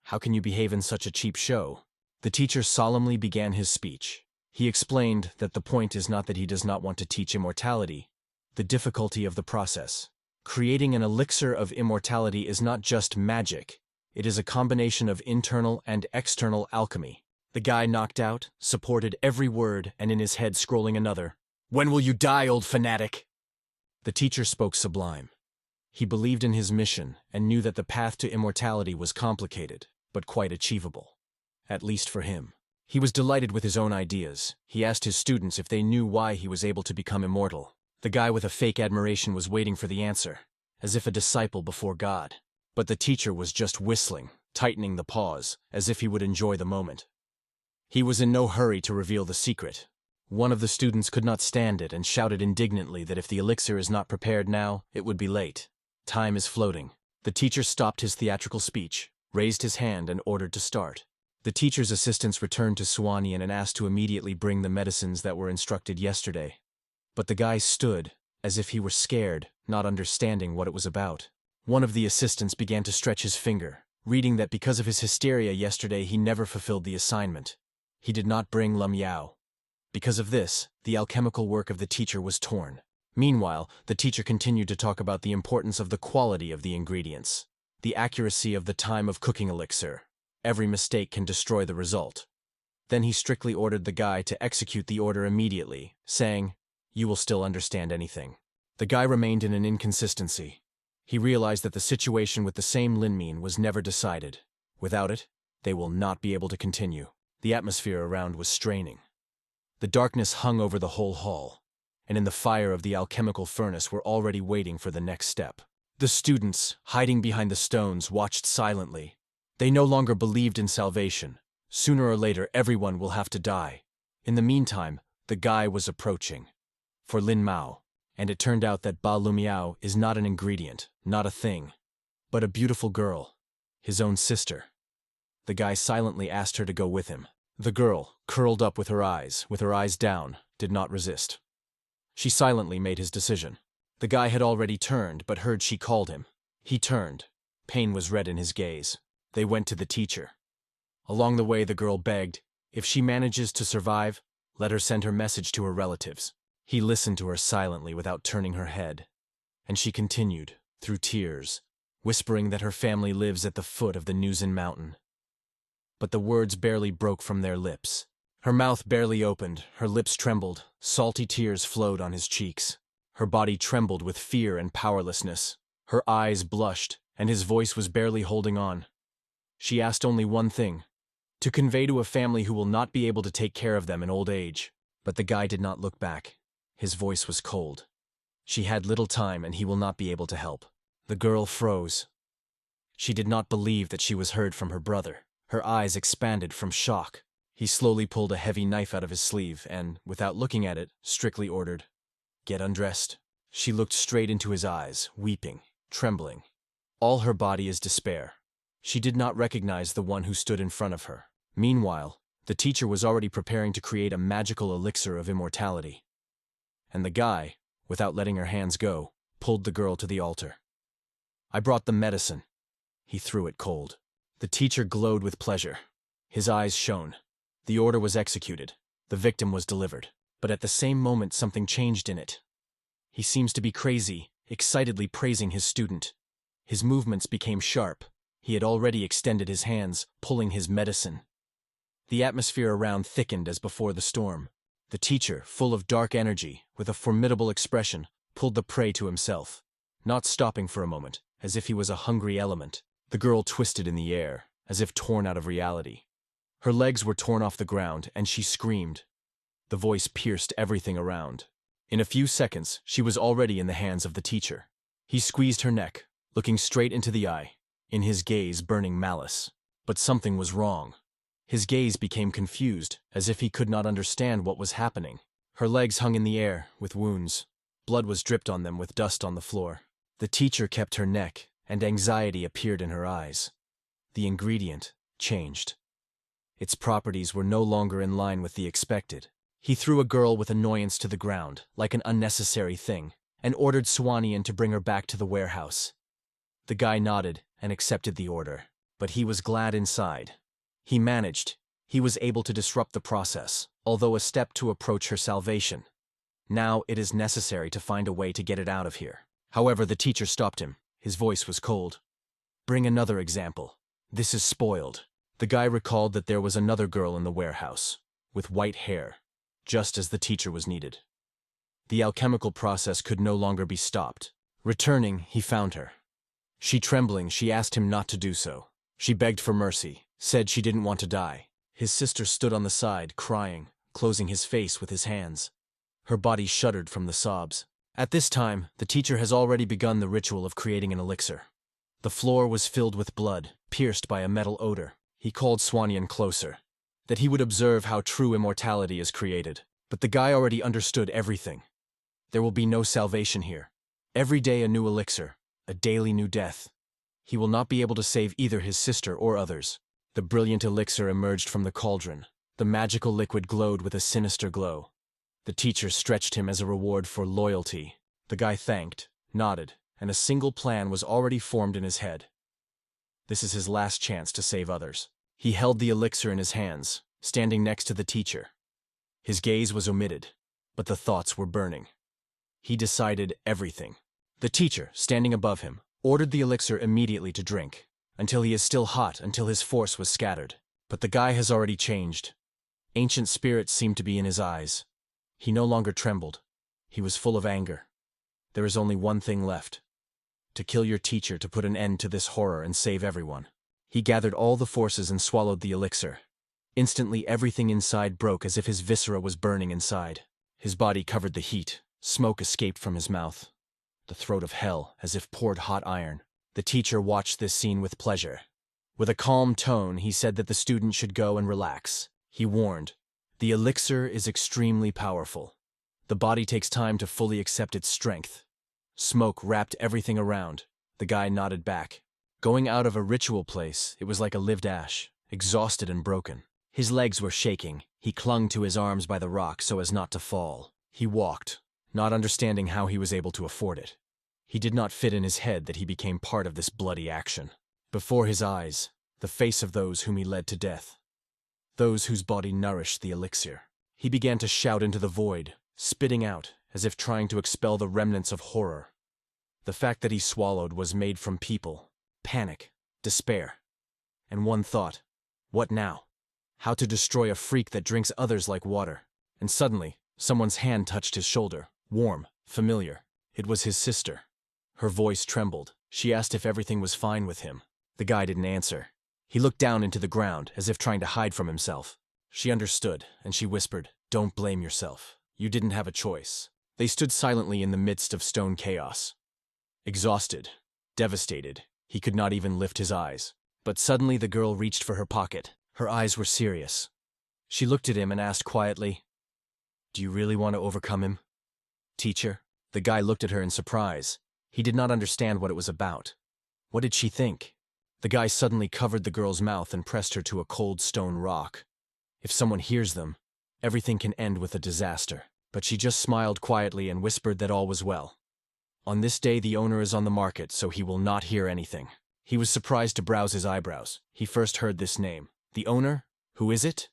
"How can you behave in such a cheap show?" The teacher solemnly began his speech. He explained that the point is not that he does not want to teach immortality, the difficulty of the process. Creating an elixir of immortality is not just magic, it is a combination of internal and external alchemy. The guy knocked out, supported every word, and in his head scrolling another, "When will you die, old fanatic?" The teacher spoke sublime. He believed in his mission and knew that the path to immortality was complicated, but quite achievable. At least for him. He was delighted with his own ideas. He asked his students if they knew why he was able to become immortal. The guy with a fake admiration was waiting for the answer, as if a disciple before God. But the teacher was just whistling, tightening the pause, as if he would enjoy the moment. He was in no hurry to reveal the secret. One of the students could not stand it and shouted indignantly that if the elixir is not prepared now, it would be late. Time is floating. The teacher stopped his theatrical speech, raised his hand, and ordered to start. The teacher's assistants returned to Suanian and asked to immediately bring the medicines that were instructed yesterday. But the guy stood, as if he were scared, not understanding what it was about. One of the assistants began to stretch his finger, reading that because of his hysteria yesterday he never fulfilled the assignment. He did not bring Lum Yao. Because of this, the alchemical work of the teacher was torn. Meanwhile, the teacher continued to talk about the importance of the quality of the ingredients, the accuracy of the time of cooking elixir. Every mistake can destroy the result. Then he strictly ordered the guy to execute the order immediately, saying, "You will still understand anything." The guy remained in an inconsistency. He realized that the situation with the same Linmin was never decided. Without it, they will not be able to continue. The atmosphere around was straining. The darkness hung over the whole hall, and in the fire of the alchemical furnace were already waiting for the next step. The students, hiding behind the stones, watched silently. They no longer believed in salvation. Sooner or later, everyone will have to die. In the meantime, the guy was approaching. For Lin Mao, and it turned out that Ba Lumiao is not an ingredient, not a thing, but a beautiful girl, his own sister. The guy silently asked her to go with him. The girl, curled up with her eyes down, did not resist. She silently made his decision. The guy had already turned, but heard she called him. He turned. Pain was red in his gaze. They went to the teacher. Along the way, the girl begged, if she manages to survive, let her send her message to her relatives. He listened to her silently without turning her head. And she continued, through tears, whispering that her family lives at the foot of the Nuzin mountain. But the words barely broke from their lips. Her mouth barely opened, her lips trembled, salty tears flowed on his cheeks. Her body trembled with fear and powerlessness. Her eyes blushed, and his voice was barely holding on. She asked only one thing, to convey to a family who will not be able to take care of them in old age. But the guy did not look back. His voice was cold. She had little time and he will not be able to help. The girl froze. She did not believe that she was heard from her brother. Her eyes expanded from shock. He slowly pulled a heavy knife out of his sleeve and, without looking at it, strictly ordered, "Get undressed." She looked straight into his eyes, weeping, trembling. All her body is despair. She did not recognize the one who stood in front of her. Meanwhile, the teacher was already preparing to create a magical elixir of immortality. And the guy, without letting her hands go, pulled the girl to the altar. "I brought the medicine." He threw it cold. The teacher glowed with pleasure. His eyes shone. The order was executed. The victim was delivered. But at the same moment something changed in it. He seems to be crazy, excitedly praising his student. His movements became sharp. He had already extended his hands, pulling his medicine. The atmosphere around thickened as before the storm. The teacher, full of dark energy, with a formidable expression, pulled the prey to himself, not stopping for a moment, as if he was a hungry element. The girl twisted in the air, as if torn out of reality. Her legs were torn off the ground, and she screamed. The voice pierced everything around. In a few seconds, she was already in the hands of the teacher. He squeezed her neck, looking straight into the eye, in his gaze burning malice. But something was wrong. His gaze became confused, as if he could not understand what was happening. Her legs hung in the air, with wounds. Blood was dripped on them with dust on the floor. The teacher kept her neck, and anxiety appeared in her eyes. The ingredient changed. Its properties were no longer in line with the expected. He threw a girl with annoyance to the ground, like an unnecessary thing, and ordered Swanian to bring her back to the warehouse. The guy nodded and accepted the order, but he was glad inside. He managed. He was able to disrupt the process, although a step to approach her salvation. Now it is necessary to find a way to get it out of here. However, the teacher stopped him. His voice was cold. "Bring another example. This is spoiled." The guy recalled that there was another girl in the warehouse, with white hair, just as the teacher was needed. The alchemical process could no longer be stopped. Returning, he found her. Trembling, she asked him not to do so. She begged for mercy, said she didn't want to die. His sister stood on the side, crying, closing his face with his hands. Her body shuddered from the sobs. At this time, the teacher has already begun the ritual of creating an elixir. The floor was filled with blood, pierced by a metal odor. He called Swanian closer, that he would observe how true immortality is created. But the guy already understood everything. There will be no salvation here. Every day a new elixir, a daily new death. He will not be able to save either his sister or others. The brilliant elixir emerged from the cauldron. The magical liquid glowed with a sinister glow. The teacher stretched him as a reward for loyalty. The guy thanked, nodded, and a single plan was already formed in his head. This is his last chance to save others. He held the elixir in his hands, standing next to the teacher. His gaze was omitted, but the thoughts were burning. He decided everything. The teacher, standing above him, ordered the elixir immediately to drink, until he is still hot, until his force was scattered. But the guy has already changed. Ancient spirits seemed to be in his eyes. He no longer trembled. He was full of anger. There is only one thing left. To kill your teacher, to put an end to this horror and save everyone. He gathered all the forces and swallowed the elixir. Instantly everything inside broke as if his viscera was burning inside. His body covered the heat. Smoke escaped from his mouth. The throat of hell, as if poured hot iron. The teacher watched this scene with pleasure. With a calm tone, he said that the student should go and relax. He warned, "The elixir is extremely powerful. The body takes time to fully accept its strength." Smoke wrapped everything around. The guy nodded back. Going out of a ritual place, it was like a lived ash, exhausted and broken. His legs were shaking. He clung to his arms by the rock so as not to fall. He walked, not understanding how he was able to afford it. He did not fit in his head that he became part of this bloody action. Before his eyes, the face of those whom he led to death. Those whose body nourished the elixir. He began to shout into the void, spitting out, as if trying to expel the remnants of horror. The fact that he swallowed was made from people, panic, despair, and one thought: what now? How to destroy a freak that drinks others like water. And suddenly, someone's hand touched his shoulder, warm, familiar. It was his sister. Her voice trembled. She asked if everything was fine with him. The guy didn't answer. He looked down into the ground, as if trying to hide from himself. She understood, and she whispered, "Don't blame yourself. You didn't have a choice." They stood silently in the midst of stone chaos. Exhausted, devastated, he could not even lift his eyes. But suddenly the girl reached for her pocket. Her eyes were serious. She looked at him and asked quietly, "Do you really want to overcome him, teacher?" The guy looked at her in surprise. He did not understand what it was about. What did she think? The guy suddenly covered the girl's mouth and pressed her to a cold stone rock. If someone hears them, everything can end with a disaster. But she just smiled quietly and whispered that all was well. On this day the owner is on the market, so he will not hear anything. He was surprised to browse his eyebrows. He first heard this name. The owner? Who is it?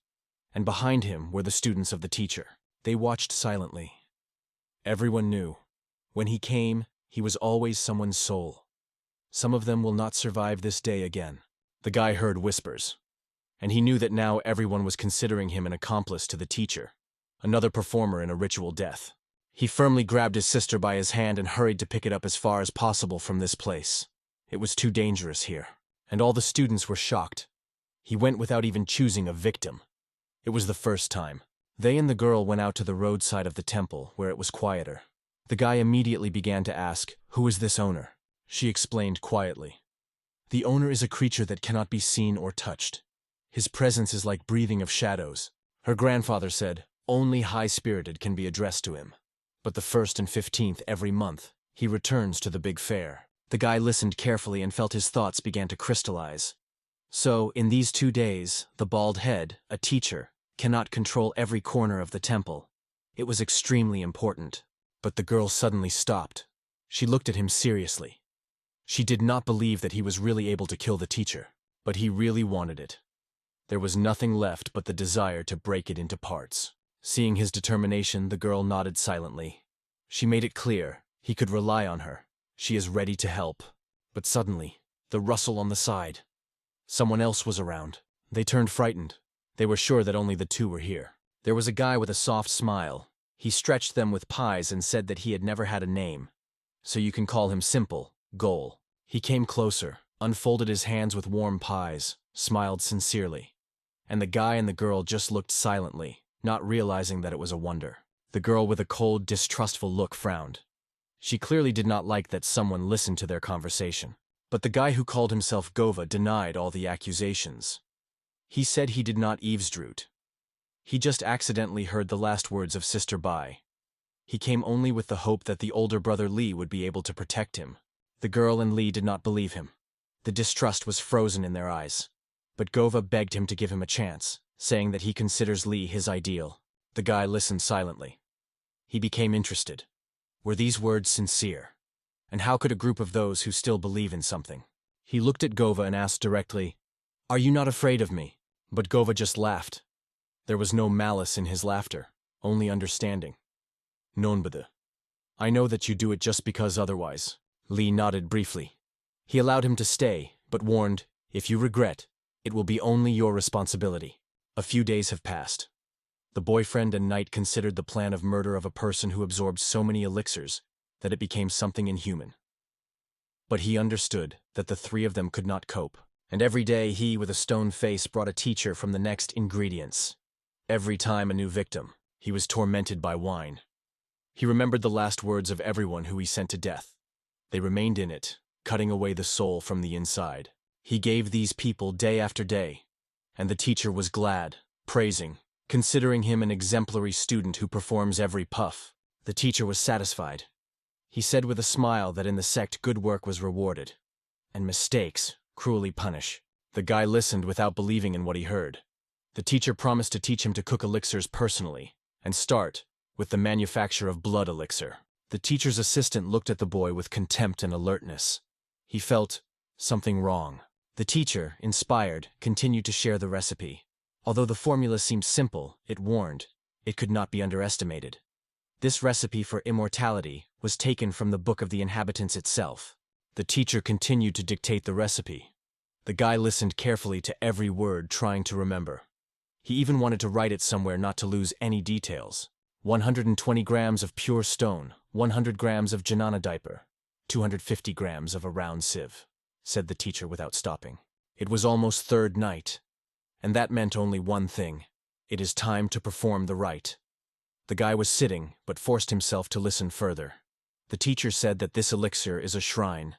And behind him were the students of the teacher. They watched silently. Everyone knew. When he came, he was always someone's soul. Some of them will not survive this day again. The guy heard whispers. And he knew that now everyone was considering him an accomplice to the teacher, another performer in a ritual death. He firmly grabbed his sister by his hand and hurried to pick it up as far as possible from this place. It was too dangerous here. And all the students were shocked. He went without even choosing a victim. It was the first time. They and the girl went out to the roadside of the temple, where it was quieter. The guy immediately began to ask, "Who is this owner?" She explained quietly. "The owner is a creature that cannot be seen or touched. His presence is like breathing of shadows." Her grandfather said, "Only high-spirited can be addressed to him. But the 1st and 15th every month, he returns to the big fair." The guy listened carefully and felt his thoughts began to crystallize. So, in these 2 days, the bald head, a teacher, cannot control every corner of the temple. It was extremely important. But the girl suddenly stopped. She looked at him seriously. She did not believe that he was really able to kill the teacher, but he really wanted it. There was nothing left but the desire to break it into parts. Seeing his determination, the girl nodded silently. She made it clear he could rely on her. She is ready to help. But suddenly, the rustle on the side. Someone else was around. They turned frightened. They were sure that only the two were here. There was a guy with a soft smile. He stretched them with pies and said that he had never had a name. So you can call him Simple, Goal. He came closer, unfolded his hands with warm pies, smiled sincerely. And the guy and the girl just looked silently, not realizing that it was a wonder. The girl with a cold, distrustful look frowned. She clearly did not like that someone listened to their conversation. But the guy who called himself Gova denied all the accusations. He said he did not eavesdroop. He just accidentally heard the last words of Sister Bai. He came only with the hope that the older brother Lee would be able to protect him. The girl and Lee did not believe him. The distrust was frozen in their eyes. But Gova begged him to give him a chance, saying that he considers Lee his ideal. The guy listened silently. He became interested. Were these words sincere? And how could a group of those who still believe in something? He looked at Gova and asked directly, "Are you not afraid of me?" But Gova just laughed. There was no malice in his laughter, only understanding. "Nonbada. I know that you do it just because otherwise." Lee nodded briefly. He allowed him to stay, but warned, "If you regret, it will be only your responsibility." A few days have passed. The boyfriend and knight considered the plan of murder of a person who absorbed so many elixirs that it became something inhuman. But he understood that the three of them could not cope, and every day he, with a stone face, brought a teacher from the next ingredients. Every time a new victim, he was tormented by wine. He remembered the last words of everyone who he sent to death. They remained in it, cutting away the soul from the inside. He gave these people day after day, and the teacher was glad, praising, considering him an exemplary student who performs every puff. The teacher was satisfied. He said with a smile that in the sect good work was rewarded, and mistakes cruelly punished. The guy listened without believing in what he heard. The teacher promised to teach him to cook elixirs personally, and start, with the manufacture of blood elixir. The teacher's assistant looked at the boy with contempt and alertness. He felt something wrong. The teacher, inspired, continued to share the recipe. Although the formula seemed simple, it warned, it could not be underestimated. This recipe for immortality was taken from the Book of the Inhabitants itself. The teacher continued to dictate the recipe. The guy listened carefully to every word, trying to remember. He even wanted to write it somewhere not to lose any details. 120 grams of pure stone, 100 grams of janana diaper, 250 grams of a round sieve, said the teacher without stopping. It was almost third night. And that meant only one thing. It is time to perform the rite. The guy was sitting, but forced himself to listen further. The teacher said that this elixir is a shrine.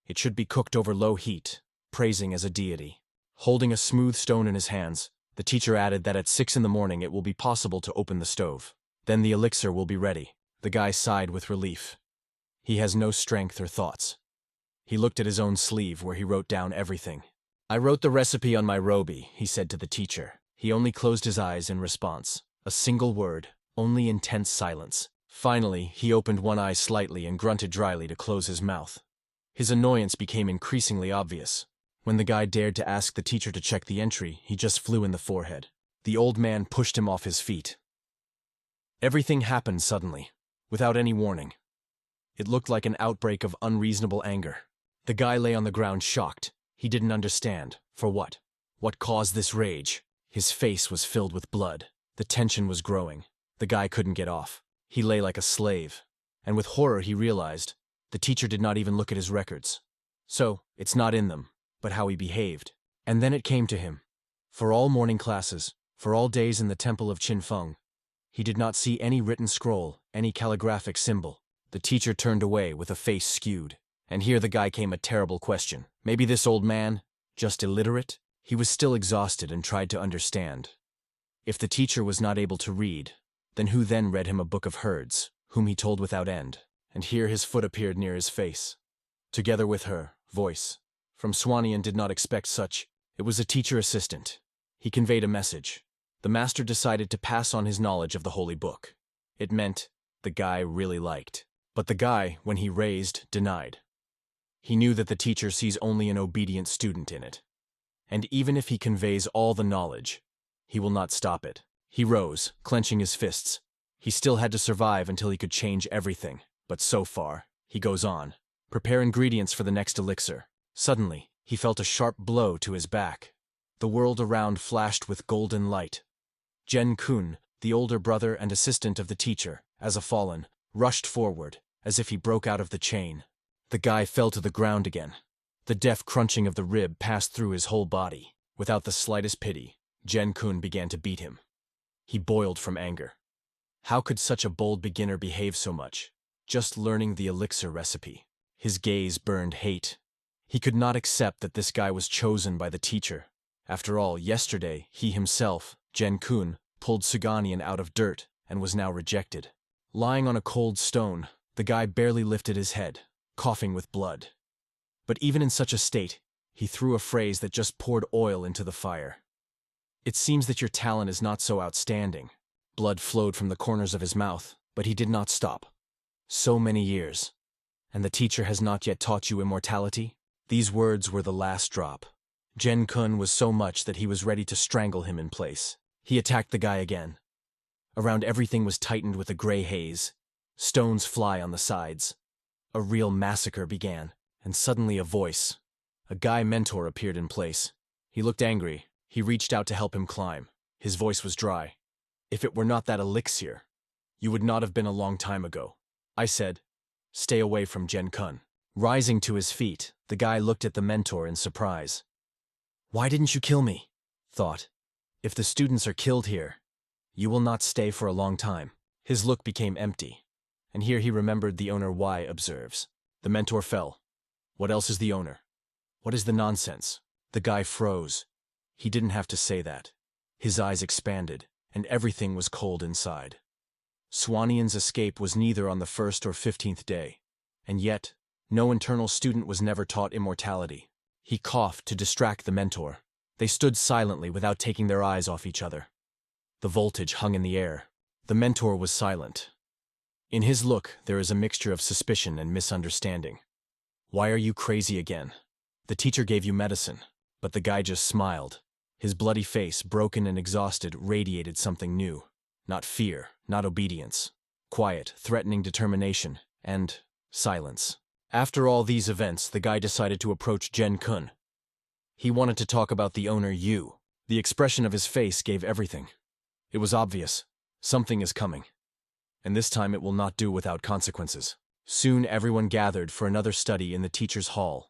It should be cooked over low heat, praising as a deity. Holding a smooth stone in his hands, the teacher added that at 6 in the morning it will be possible to open the stove. Then the elixir will be ready. The guy sighed with relief. He has no strength or thoughts. He looked at his own sleeve where he wrote down everything. I wrote the recipe on my robe, he said to the teacher. He only closed his eyes in response. A single word, only intense silence. Finally, he opened one eye slightly and grunted dryly to close his mouth. His annoyance became increasingly obvious. When the guy dared to ask the teacher to check the entry, he just flew in the forehead. The old man pushed him off his feet. Everything happened suddenly, without any warning. It looked like an outbreak of unreasonable anger. The guy lay on the ground shocked. He didn't understand. For what? What caused this rage? His face was filled with blood. The tension was growing. The guy couldn't get off. He lay like a slave. And with horror he realized, the teacher did not even look at his records. So, it's not in them, but how he behaved. And then it came to him. For all morning classes, for all days in the temple of Qinfeng, he did not see any written scroll, any calligraphic symbol. The teacher turned away with a face skewed. And here the guy came a terrible question. Maybe this old man, just illiterate? He was still exhausted and tried to understand. If the teacher was not able to read, then who then read him a book of herds, whom he told without end? And here his foot appeared near his face. Together with her voice. From Swanian did not expect such. It was a teacher assistant. He conveyed a message. The master decided to pass on his knowledge of the holy book. It meant the guy really liked. But the guy, when he raised, denied. He knew that the teacher sees only an obedient student in it. And even if he conveys all the knowledge, he will not stop it. He rose, clenching his fists. He still had to survive until he could change everything. But so far, he goes on. Prepare ingredients for the next elixir. Suddenly, he felt a sharp blow to his back. The world around flashed with golden light. Jen Kun, the older brother and assistant of the teacher, as a fallen, rushed forward, as if he broke out of the chain. The guy fell to the ground again. The deaf crunching of the rib passed through his whole body. Without the slightest pity, Jen Kun began to beat him. He boiled from anger. How could such a bold beginner behave so much? Just learning the elixir recipe. His gaze burned hate. He could not accept that this guy was chosen by the teacher. After all, yesterday, he himself, Jen Kun, pulled Suganian out of dirt and was now rejected. Lying on a cold stone, the guy barely lifted his head, coughing with blood. But even in such a state, he threw a phrase that just poured oil into the fire. It seems that your talent is not so outstanding. Blood flowed from the corners of his mouth, but he did not stop. So many years. And the teacher has not yet taught you immortality? These words were the last drop. Jen Kun was so much that he was ready to strangle him in place. He attacked the guy again. Around everything was tightened with a gray haze. Stones fly on the sides. A real massacre began, and suddenly a voice. A guy mentor appeared in place. He looked angry. He reached out to help him climb. His voice was dry. If it were not that elixir, you would not have been a long time ago. I said, stay away from Jen Kun. Rising to his feet, the guy looked at the mentor in surprise. Why didn't you kill me? Thought. If the students are killed here, you will not stay for a long time. His look became empty. And here he remembered the owner Y observes. The mentor fell. What else is the owner? What is the nonsense? The guy froze. He didn't have to say that. His eyes expanded, and everything was cold inside. Swanian's escape was neither on the 1st or 15th day. And yet, no internal student was never taught immortality. He coughed to distract the mentor. They stood silently without taking their eyes off each other. The voltage hung in the air. The mentor was silent. In his look, there is a mixture of suspicion and misunderstanding. Why are you crazy again? The teacher gave you medicine, but the guy just smiled. His bloody face, broken and exhausted, radiated something new. Not fear, not obedience. Quiet, threatening determination, and silence. After all these events, the guy decided to approach Jen-kun. He wanted to talk about the owner Yu. The expression of his face gave everything. It was obvious. Something is coming. And this time it will not do without consequences. Soon everyone gathered for another study in the teacher's hall.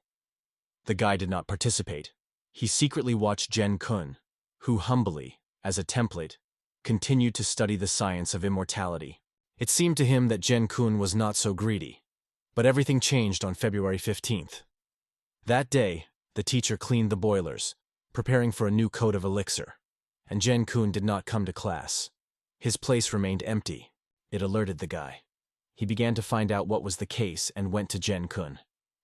The guy did not participate. He secretly watched Jen-kun, who humbly, as a template, continued to study the science of immortality. It seemed to him that Jen-kun was not so greedy. But everything changed on February 15th. That day, the teacher cleaned the boilers, preparing for a new coat of elixir. And Jen-kun did not come to class. His place remained empty. It alerted the guy. He began to find out what was the case and went to Jen-kun.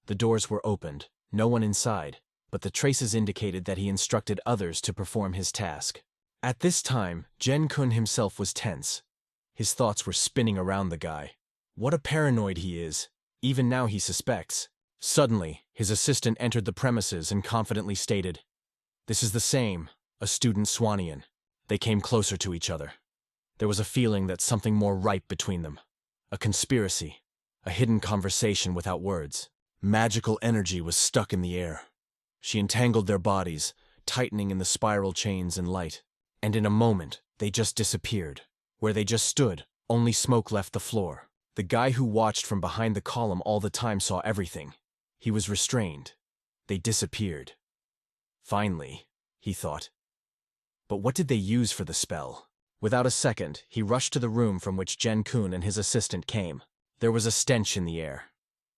The doors were opened, no one inside, but the traces indicated that he instructed others to perform his task. At this time, Jen-kun himself was tense. His thoughts were spinning around the guy. What a paranoid he is. Even now he suspects. Suddenly, his assistant entered the premises and confidently stated, "This is the same, a student Swanian." They came closer to each other. There was a feeling that something more ripe between them. A conspiracy. A hidden conversation without words. Magical energy was stuck in the air. She entangled their bodies, tightening in the spiral chains and light. And in a moment, they just disappeared. Where they just stood, only smoke left the floor. The guy who watched from behind the column all the time saw everything. He was restrained. They disappeared. Finally, he thought. But what did they use for the spell? Without a second, he rushed to the room from which Jen-kun and his assistant came. There was a stench in the air.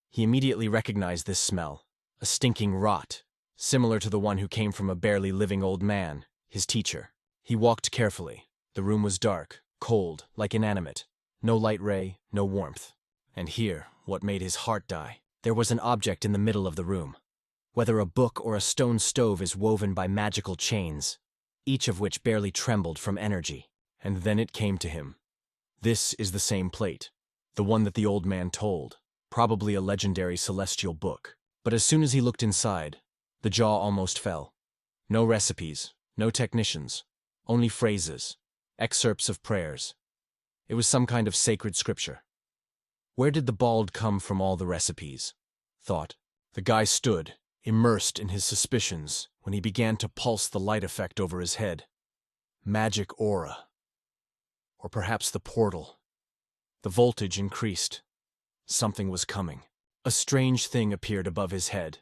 He immediately recognized this smell, a stinking rot, similar to the one who came from a barely living old man, his teacher. He walked carefully. The room was dark, cold, like inanimate. No light ray, no warmth. And here, what made his heart die, there was an object in the middle of the room. Whether a book or a stone stove is woven by magical chains, each of which barely trembled from energy. And then it came to him. This is the same plate, the one that the old man told, probably a legendary celestial book. But as soon as he looked inside, the jaw almost fell. No recipes, no technicians, only phrases, excerpts of prayers. It was some kind of sacred scripture. Where did the bald come from all the recipes? Thought. The guy stood, immersed in his suspicions, when he began to pulse the light effect over his head. Magic aura. Or perhaps the portal. The voltage increased. Something was coming. A strange thing appeared above his head,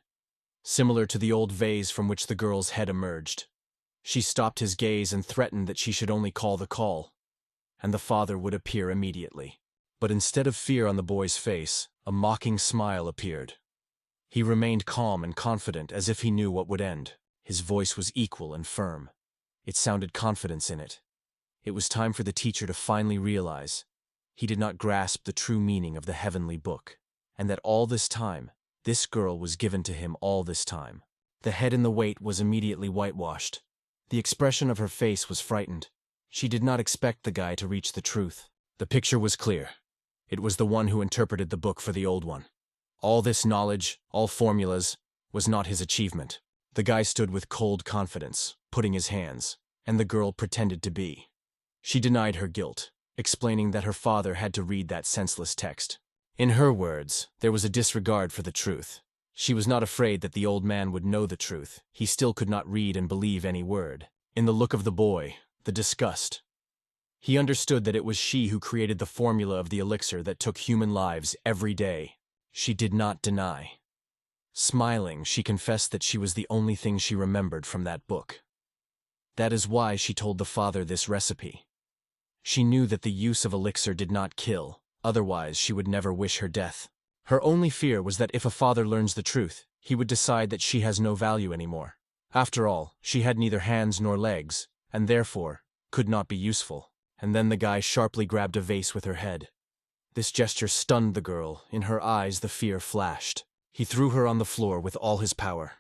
similar to the old vase from which the girl's head emerged. She stopped his gaze and threatened that she should only call the call, and the father would appear immediately. But instead of fear on the boy's face, a mocking smile appeared. He remained calm and confident as if he knew what would end. His voice was equal and firm. It sounded confidence in it. It was time for the teacher to finally realize he did not grasp the true meaning of the heavenly book, and that all this time, this girl was given to him all this time. The head in the weight was immediately whitewashed. The expression of her face was frightened. She did not expect the guy to reach the truth. The picture was clear. It was the one who interpreted the book for the old one. All this knowledge, all formulas, was not his achievement. The guy stood with cold confidence, putting his hands, and the girl pretended to be. She denied her guilt, explaining that her father had to read that senseless text. In her words, there was a disregard for the truth. She was not afraid that the old man would know the truth. He still could not read and believe any word. In the look of the boy, the disgust. He understood that it was she who created the formula of the elixir that took human lives every day. She did not deny. Smiling, she confessed that she was the only thing she remembered from that book. That is why she told the father this recipe. She knew that the use of elixir did not kill, otherwise she would never wish her death. Her only fear was that if a father learns the truth, he would decide that she has no value anymore. After all, she had neither hands nor legs, and therefore, could not be useful. And then the guy sharply grabbed a vase with her head. This gesture stunned the girl. In her eyes the fear flashed. He threw her on the floor with all his power.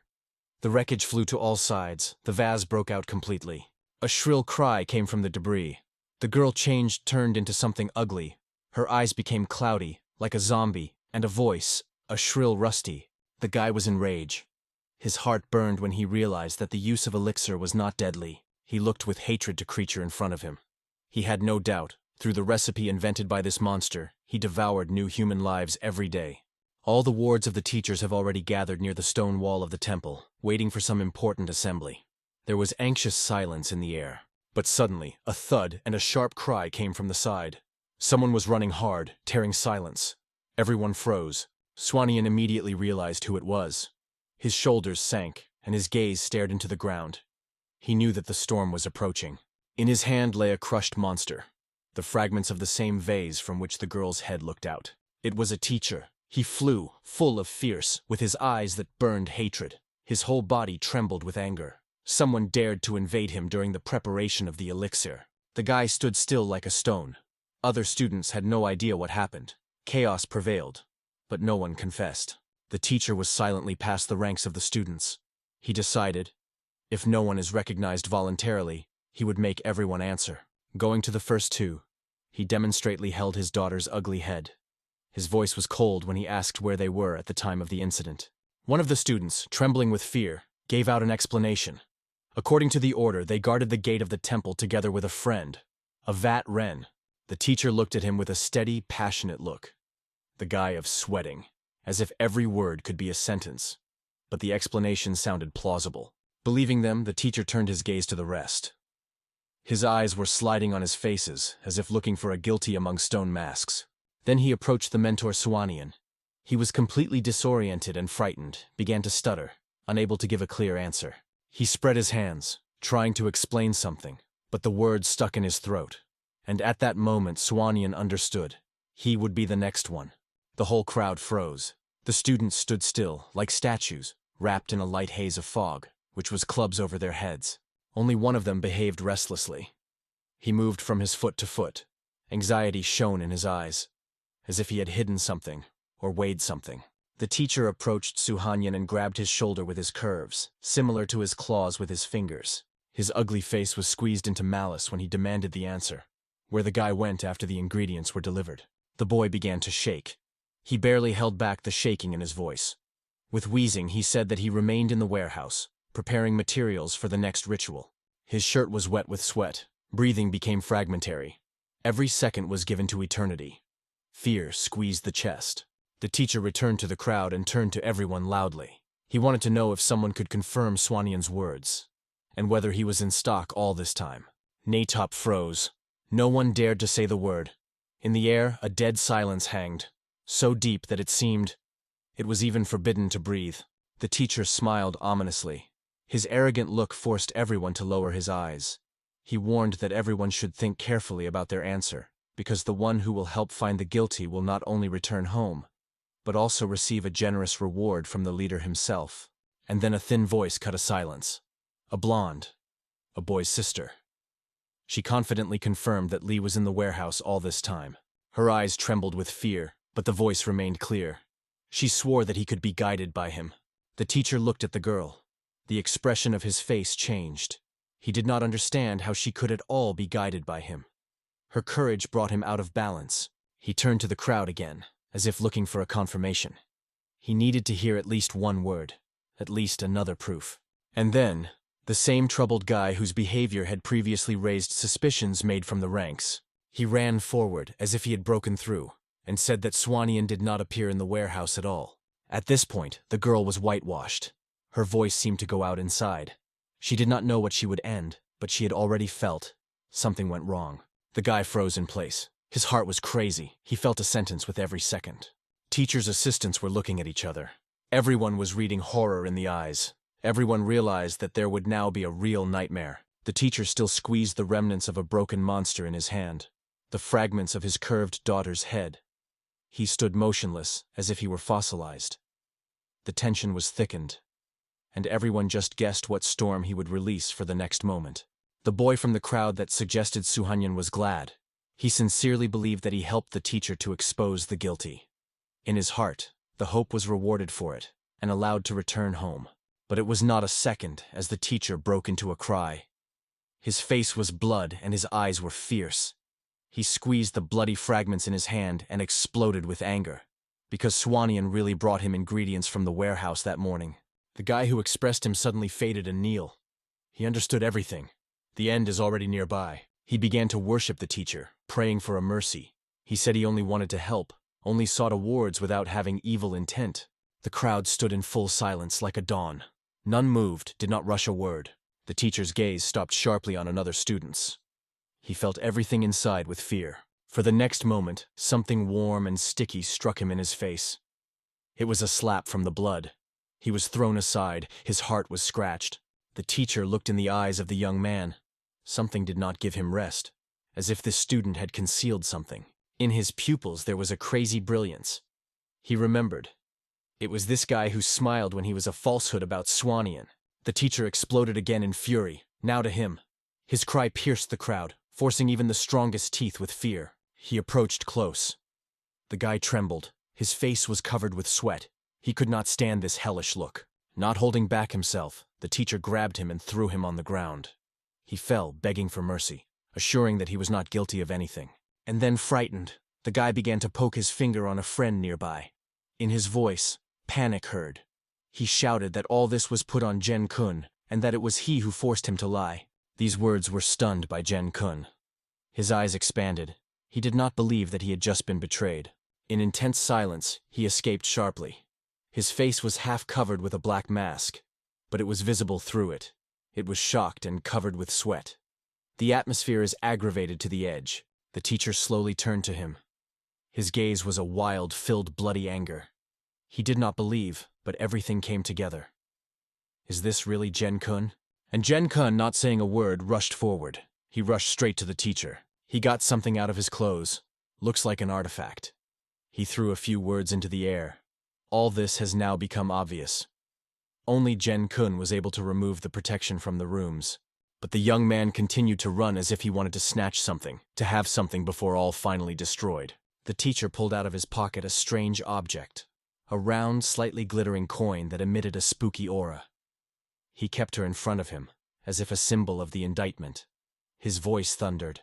The wreckage flew to all sides. The vase broke out completely. A shrill cry came from the debris. The girl turned into something ugly. Her eyes became cloudy, like a zombie, and a voice, a shrill rusty. The guy was in rage. His heart burned when he realized that the use of elixir was not deadly. He looked with hatred to creature in front of him. He had no doubt, through the recipe invented by this monster, he devoured new human lives every day. All the wards of the teachers have already gathered near the stone wall of the temple, waiting for some important assembly. There was anxious silence in the air. But suddenly, a thud and a sharp cry came from the side. Someone was running hard, tearing silence. Everyone froze. Swanian immediately realized who it was. His shoulders sank, and his gaze stared into the ground. He knew that the storm was approaching. In his hand lay a crushed monster, the fragments of the same vase from which the girl's head looked out. It was a teacher. He flew, full of fierce, with his eyes that burned hatred. His whole body trembled with anger. Someone dared to invade him during the preparation of the elixir. The guy stood still like a stone. Other students had no idea what happened. Chaos prevailed, but no one confessed. The teacher was silently past the ranks of the students. He decided, if no one is recognized voluntarily, he would make everyone answer. Going to the first two, he demonstratively held his daughter's ugly head. His voice was cold when he asked where they were at the time of the incident. One of the students, trembling with fear, gave out an explanation. According to the order, they guarded the gate of the temple together with a friend, a Vat Ren. The teacher looked at him with a steady, passionate look. The guy of sweating, as if every word could be a sentence. But the explanation sounded plausible. Believing them, the teacher turned his gaze to the rest. His eyes were sliding on his faces, as if looking for a guilty among stone masks. Then he approached the mentor Swanian. He was completely disoriented and frightened, began to stutter, unable to give a clear answer. He spread his hands, trying to explain something, but the words stuck in his throat. And at that moment Swanian understood. He would be the next one. The whole crowd froze. The students stood still, like statues, wrapped in a light haze of fog, which was clubs over their heads. Only one of them behaved restlessly. He moved from his foot to foot. Anxiety shone in his eyes, as if he had hidden something, or weighed something. The teacher approached Suhanyan and grabbed his shoulder with his curves, similar to his claws with his fingers. His ugly face was squeezed into malice when he demanded the answer, where the guy went after the ingredients were delivered. The boy began to shake. He barely held back the shaking in his voice. With wheezing, he said that he remained in the warehouse, preparing materials for the next ritual. His shirt was wet with sweat. Breathing became fragmentary. Every second was given to eternity. Fear squeezed the chest. The teacher returned to the crowd and turned to everyone loudly. He wanted to know if someone could confirm Swanian's words, and whether he was in stock all this time. Natop froze. No one dared to say the word. In the air, a dead silence hanged, so deep that it was even forbidden to breathe. The teacher smiled ominously. His arrogant look forced everyone to lower his eyes. He warned that everyone should think carefully about their answer, because the one who will help find the guilty will not only return home, but also receive a generous reward from the leader himself. And then a thin voice cut a silence. A blonde, a boy's sister. She confidently confirmed that Lee was in the warehouse all this time. Her eyes trembled with fear, but the voice remained clear. She swore that he could be guided by him. The teacher looked at the girl. The expression of his face changed. He did not understand how she could at all be guided by him. Her courage brought him out of balance. He turned to the crowd again, as if looking for a confirmation. He needed to hear at least one word, at least another proof. And then, the same troubled guy whose behavior had previously raised suspicions made from the ranks. He ran forward as if he had broken through, and said that Swanian did not appear in the warehouse at all. At this point, the girl was whitewashed. Her voice seemed to go out inside. She did not know what she would end, but she had already felt something went wrong. The guy froze in place. His heart was crazy. He felt a sentence with every second. Teachers' assistants were looking at each other. Everyone was reading horror in the eyes. Everyone realized that there would now be a real nightmare. The teacher still squeezed the remnants of a broken monster in his hand, the fragments of his curved daughter's head. He stood motionless, as if he were fossilized. The tension was thickened, and everyone just guessed what storm he would release for the next moment. The boy from the crowd that suggested Suhanyan was glad. He sincerely believed that he helped the teacher to expose the guilty. In his heart, the hope was rewarded for it, and allowed to return home. But it was not a second as the teacher broke into a cry. His face was blood and his eyes were fierce. He squeezed the bloody fragments in his hand and exploded with anger, because Swanian really brought him ingredients from the warehouse that morning. The guy who expressed him suddenly faded and kneel. He understood everything. The end is already nearby. He began to worship the teacher, praying for a mercy. He said he only wanted to help, only sought awards without having evil intent. The crowd stood in full silence like a dawn. None moved, did not rush a word. The teacher's gaze stopped sharply on another student's. He felt everything inside with fear. For the next moment, something warm and sticky struck him in his face. It was a slap from the blood. He was thrown aside, his heart was scratched. The teacher looked in the eyes of the young man. Something did not give him rest, as if this student had concealed something. In his pupils there was a crazy brilliance. He remembered. It was this guy who smiled when he was a falsehood about Swanian. The teacher exploded again in fury, now to him. His cry pierced the crowd, forcing even the strongest teeth with fear. He approached close. The guy trembled. His face was covered with sweat. He could not stand this hellish look. Not holding back himself, the teacher grabbed him and threw him on the ground. He fell, begging for mercy, assuring that he was not guilty of anything. And then, frightened, the guy began to poke his finger on a friend nearby. In his voice, panic heard. He shouted that all this was put on Jen-kun, and that it was he who forced him to lie. These words were stunned by Jen-kun. His eyes expanded. He did not believe that he had just been betrayed. In intense silence, he escaped sharply. His face was half covered with a black mask, but it was visible through it. It was shocked and covered with sweat. The atmosphere is aggravated to the edge. The teacher slowly turned to him. His gaze was a wild, filled bloody anger. He did not believe, but everything came together. Is this really Jen-kun? And Jen-kun, not saying a word, rushed forward. He rushed straight to the teacher. He got something out of his clothes. Looks like an artifact. He threw a few words into the air. All this has now become obvious. Only Jen-kun was able to remove the protection from the rooms. But the young man continued to run as if he wanted to snatch something, to have something before all finally destroyed. The teacher pulled out of his pocket a strange object, a round, slightly glittering coin that emitted a spooky aura. He kept her in front of him, as if a symbol of the indictment. His voice thundered.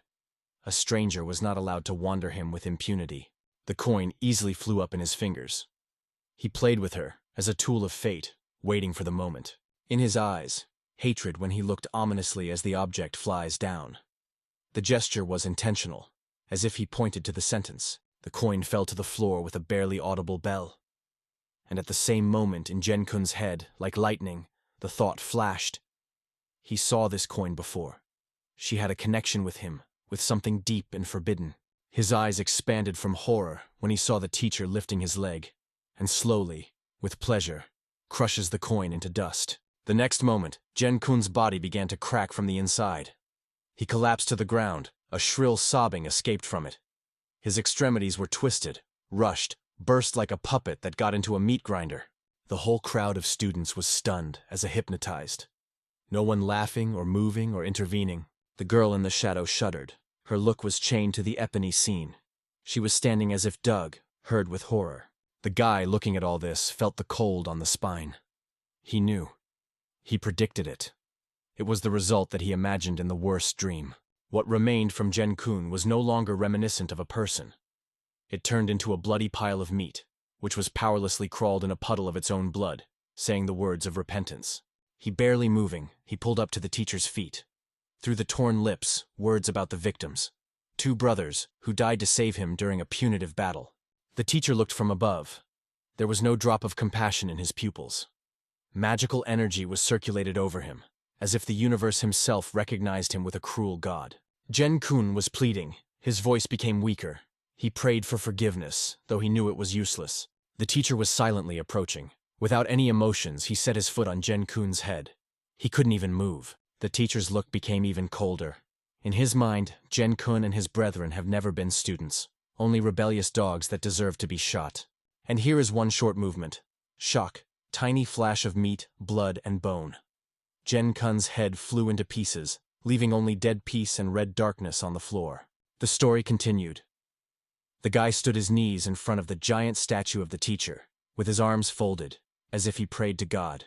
A stranger was not allowed to wander him with impunity. The coin easily flew up in his fingers. He played with her, as a tool of fate, waiting for the moment. In his eyes, hatred when he looked ominously as the object flies down. The gesture was intentional, as if he pointed to the sentence. The coin fell to the floor with a barely audible bell. And at the same moment in Jen-kun's head, like lightning, the thought flashed. He saw this coin before. She had a connection with him, with something deep and forbidden. His eyes expanded from horror when he saw the teacher lifting his leg, and slowly, with pleasure, crushes the coin into dust. The next moment, Jen-kun's body began to crack from the inside. He collapsed to the ground. A shrill sobbing escaped from it. His extremities were twisted, rushed, burst like a puppet that got into a meat grinder. The whole crowd of students was stunned, as if hypnotized. No one laughing or moving or intervening. The girl in the shadow shuddered. Her look was chained to the ebony scene. She was standing as if Doug, heard with horror. The guy, looking at all this, felt the cold on the spine. He knew. He predicted it. It was the result that he imagined in the worst dream. What remained from Jen-kun was no longer reminiscent of a person. It turned into a bloody pile of meat, which was powerlessly crawled in a puddle of its own blood, saying the words of repentance. He barely moving, he pulled up to the teacher's feet. Through the torn lips, words about the victims. 2 brothers, who died to save him during a punitive battle. The teacher looked from above. There was no drop of compassion in his pupils. Magical energy was circulated over him, as if the universe himself recognized him with a cruel god. Jen-kun was pleading. His voice became weaker. He prayed for forgiveness, though he knew it was useless. The teacher was silently approaching. Without any emotions, he set his foot on Jen-kun's head. He couldn't even move. The teacher's look became even colder. In his mind, Jen-kun and his brethren have never been students, only rebellious dogs that deserve to be shot. And here is one short movement. Shock. Tiny flash of meat, blood, and bone. Jen-kun's head flew into pieces, leaving only dead peace and red darkness on the floor. The story continued. The guy stood his knees in front of the giant statue of the teacher, with his arms folded, as if he prayed to God.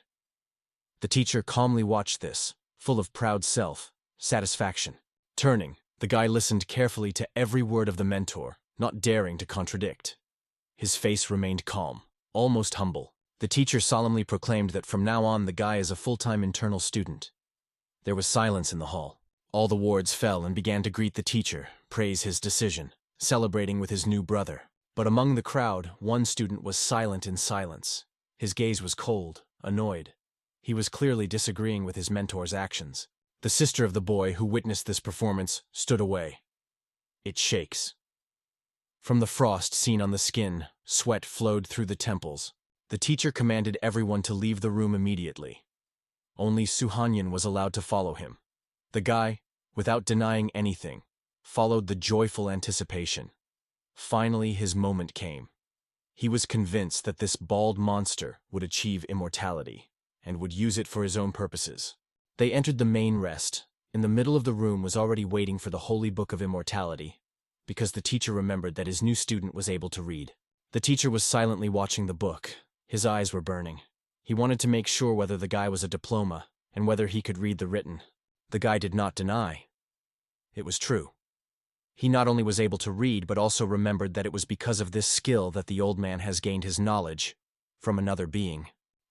The teacher calmly watched this, full of proud self. satisfaction. Turning, the guy listened carefully to every word of the mentor, not daring to contradict. His face remained calm, almost humble. The teacher solemnly proclaimed that from now on the guy is a full-time internal student. There was silence in the hall. All the wards fell and began to greet the teacher, praise his decision, celebrating with his new brother. But among the crowd, one student was silent in silence. His gaze was cold, annoyed. He was clearly disagreeing with his mentor's actions. The sister of the boy who witnessed this performance stood away. It shakes. From the frost seen on the skin, sweat flowed through the temples. The teacher commanded everyone to leave the room immediately. Only Suhanyan was allowed to follow him. The guy, without denying anything, followed the joyful anticipation. Finally, his moment came. He was convinced that this bald monster would achieve immortality, and would use it for his own purposes. They entered the main rest. In the middle of the room was already waiting for the Holy Book of Immortality, because the teacher remembered that his new student was able to read. The teacher was silently watching the book. His eyes were burning. He wanted to make sure whether the guy was a diploma, and whether he could read the written. The guy did not deny. It was true. He not only was able to read, but also remembered that it was because of this skill that the old man has gained his knowledge from another being.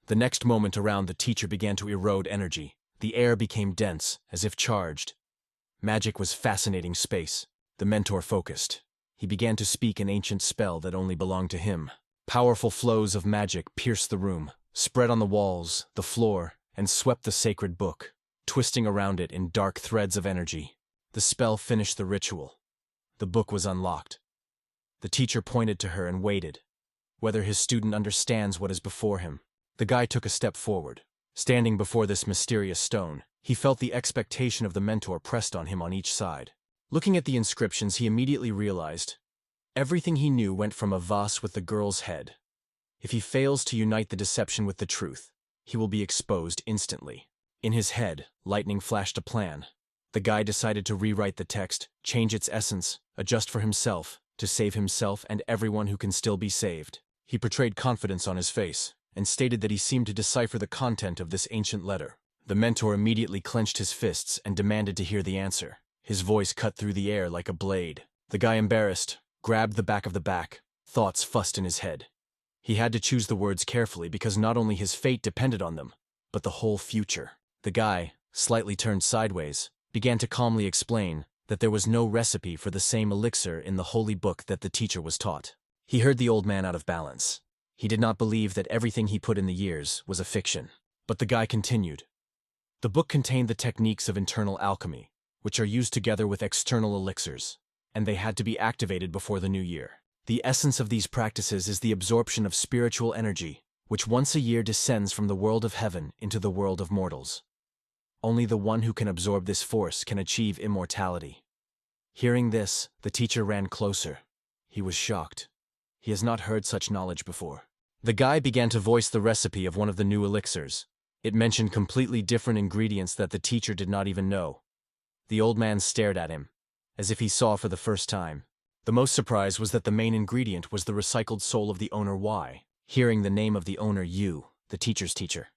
The next moment around the teacher began to erode energy. The air became dense, as if charged. Magic was fascinating space. The mentor focused. He began to speak an ancient spell that only belonged to him. Powerful flows of magic pierced the room, spread on the walls, the floor, and swept the sacred book, twisting around it in dark threads of energy. The spell finished the ritual. The book was unlocked. The teacher pointed to her and waited, whether his student understands what is before him. The guy took a step forward. Standing before this mysterious stone, he felt the expectation of the mentor pressed on him on each side. Looking at the inscriptions, he immediately realized everything he knew went from a vase with the girl's head. If he fails to unite the deception with the truth, he will be exposed instantly. In his head, lightning flashed a plan. The guy decided to rewrite the text, change its essence, adjust for himself, to save himself and everyone who can still be saved. He portrayed confidence on his face, and stated that he seemed to decipher the content of this ancient letter. The mentor immediately clenched his fists and demanded to hear the answer. His voice cut through the air like a blade. The guy, embarrassed, grabbed the back of the back. Thoughts fussed in his head. He had to choose the words carefully because not only his fate depended on them, but the whole future. The guy, slightly turned sideways, began to calmly explain that there was no recipe for the same elixir in the holy book that the teacher was taught. He heard the old man out of balance. He did not believe that everything he put in the years was a fiction. But the guy continued. The book contained the techniques of internal alchemy, which are used together with external elixirs, and they had to be activated before the new year. The essence of these practices is the absorption of spiritual energy, which once a year descends from the world of heaven into the world of mortals. Only the one who can absorb this force can achieve immortality. Hearing this, the teacher ran closer. He was shocked. He has not heard such knowledge before. The guy began to voice the recipe of one of the new elixirs. It mentioned completely different ingredients that the teacher did not even know. The old man stared at him, as if he saw for the first time. The most surprise was that the main ingredient was the recycled soul of the owner Y. Hearing the name of the owner U, the teacher's teacher,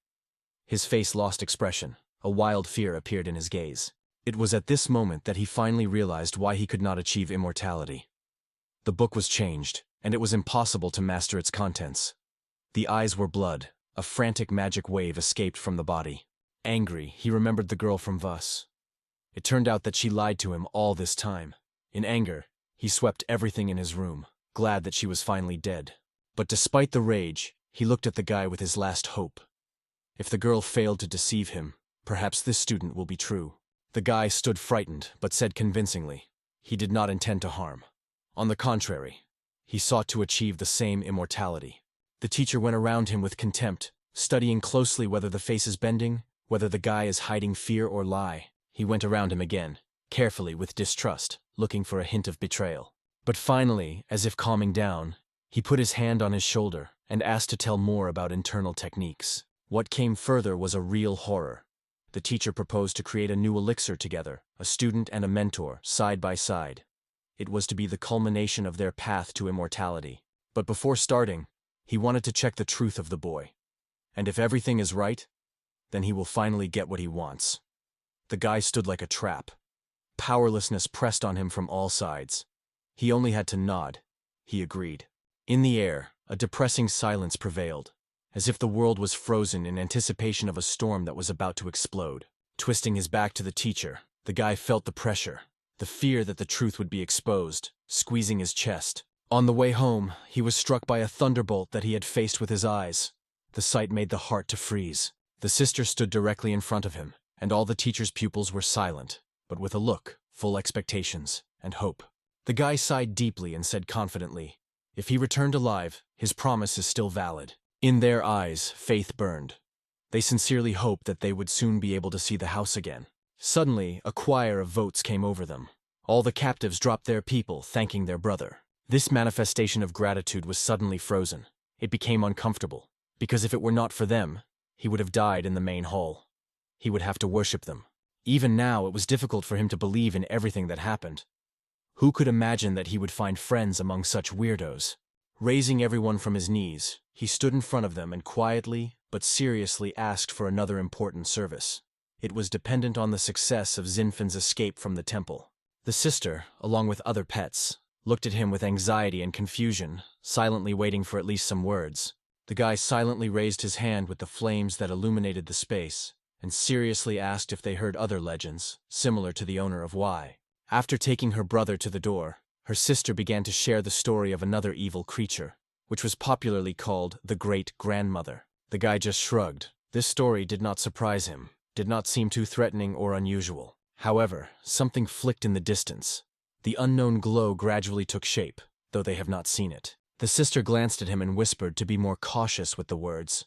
his face lost expression. A wild fear appeared in his gaze. It was at this moment that he finally realized why he could not achieve immortality. The book was changed, and it was impossible to master its contents. The eyes were blood. A frantic magic wave escaped from the body. Angry, he remembered the girl from Vus. It turned out that she lied to him all this time. In anger, he swept everything in his room, glad that she was finally dead. But despite the rage, he looked at the guy with his last hope. If the girl failed to deceive him, perhaps this student will be true. The guy stood frightened, but said convincingly, he did not intend to harm. On the contrary, he sought to achieve the same immortality. The teacher went around him with contempt, studying closely whether the face is bending, whether the guy is hiding fear or lie. He went around him again, carefully with distrust, looking for a hint of betrayal. But finally, as if calming down, he put his hand on his shoulder and asked to tell more about internal techniques. What came further was a real horror. The teacher proposed to create a new elixir together, a student and a mentor, side by side. It was to be the culmination of their path to immortality. But before starting, he wanted to check the truth of the boy. And if everything is right, then he will finally get what he wants. The guy stood like a trap. Powerlessness pressed on him from all sides. He only had to nod. He agreed. In the air, a depressing silence prevailed, as if the world was frozen in anticipation of a storm that was about to explode. Twisting his back to the teacher, the guy felt the pressure, the fear that the truth would be exposed, squeezing his chest. On the way home, he was struck by a thunderbolt that he had faced with his eyes. The sight made the heart to freeze. The sister stood directly in front of him, and all the teacher's pupils were silent, but with a look, full expectations, and hope. The guy sighed deeply and said confidently, "If he returned alive, his promise is still valid." In their eyes, faith burned. They sincerely hoped that they would soon be able to see the house again. Suddenly, a choir of votes came over them. All the captives dropped their people, thanking their brother. This manifestation of gratitude was suddenly frozen. It became uncomfortable, because if it were not for them, he would have died in the main hall. He would have to worship them. Even now, it was difficult for him to believe in everything that happened. Who could imagine that he would find friends among such weirdos? Raising everyone from his knees, he stood in front of them and quietly, but seriously asked for another important service. It was dependent on the success of Zinfan's escape from the temple. The sister, along with other pets, looked at him with anxiety and confusion, silently waiting for at least some words. The guy silently raised his hand with the flames that illuminated the space, and seriously asked if they heard other legends, similar to the owner of Y. After taking her brother to the door, her sister began to share the story of another evil creature, which was popularly called the Great Grandmother. The guy just shrugged. This story did not surprise him, did not seem too threatening or unusual. However, something flicked in the distance. The unknown glow gradually took shape, though they have not seen it. The sister glanced at him and whispered to be more cautious with the words.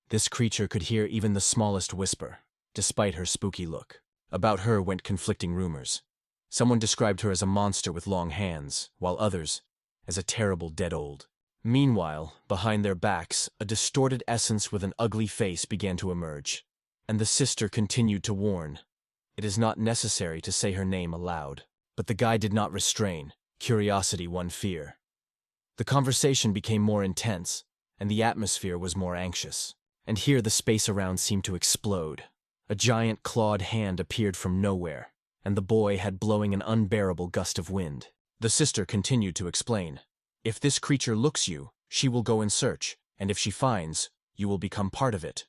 This creature could hear even the smallest whisper, despite her spooky look. About her went conflicting rumors. Someone described her as a monster with long hands, while others as a terrible dead old. Meanwhile, behind their backs, a distorted essence with an ugly face began to emerge, and the sister continued to warn. It is not necessary to say her name aloud. But the guy did not restrain. Curiosity won fear. The conversation became more intense, and the atmosphere was more anxious. And here the space around seemed to explode. A giant clawed hand appeared from nowhere, and the boy had blowing an unbearable gust of wind. The sister continued to explain. If this creature looks you, she will go in search, and if she finds, you will become part of it.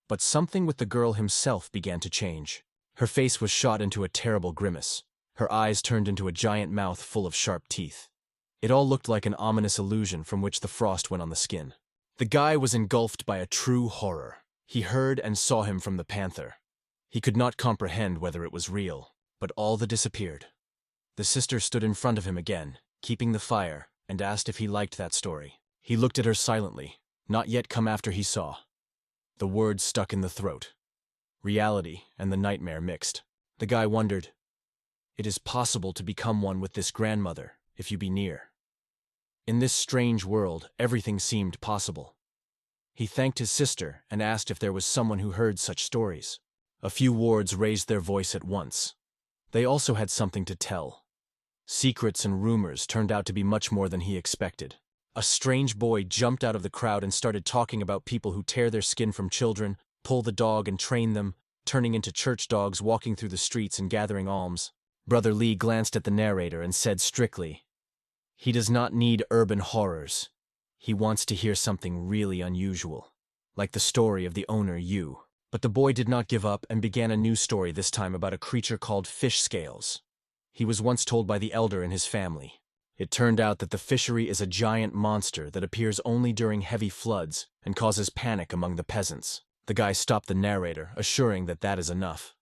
But something with the girl himself began to change. Her face was shot into a terrible grimace. Her eyes turned into a giant mouth full of sharp teeth. It all looked like an ominous illusion from which the frost went on the skin. The guy was engulfed by a true horror. He heard and saw him from the panther. He could not comprehend whether it was real, but all that disappeared. The sister stood in front of him again, keeping the fire, and asked if he liked that story. He looked at her silently, not yet come after he saw. The words stuck in the throat. Reality and the nightmare mixed. The guy wondered, "It is possible to become one with this grandmother, if you be near." In this strange world, everything seemed possible. He thanked his sister and asked if there was someone who heard such stories. A few wards raised their voice at once. They also had something to tell. Secrets and rumors turned out to be much more than he expected. A strange boy jumped out of the crowd and started talking about people who tear their skin from children, pull the dog and train them, turning into church dogs, walking through the streets and gathering alms. Brother Lee glanced at the narrator and said strictly, "He does not need urban horrors. He wants to hear something really unusual, like the story of the owner Yu." But the boy did not give up and began a new story, this time about a creature called fish scales. He was once told by the elder in his family. It turned out that the fishery is a giant monster that appears only during heavy floods and causes panic among the peasants. The guy stopped the narrator, assuring that that is enough.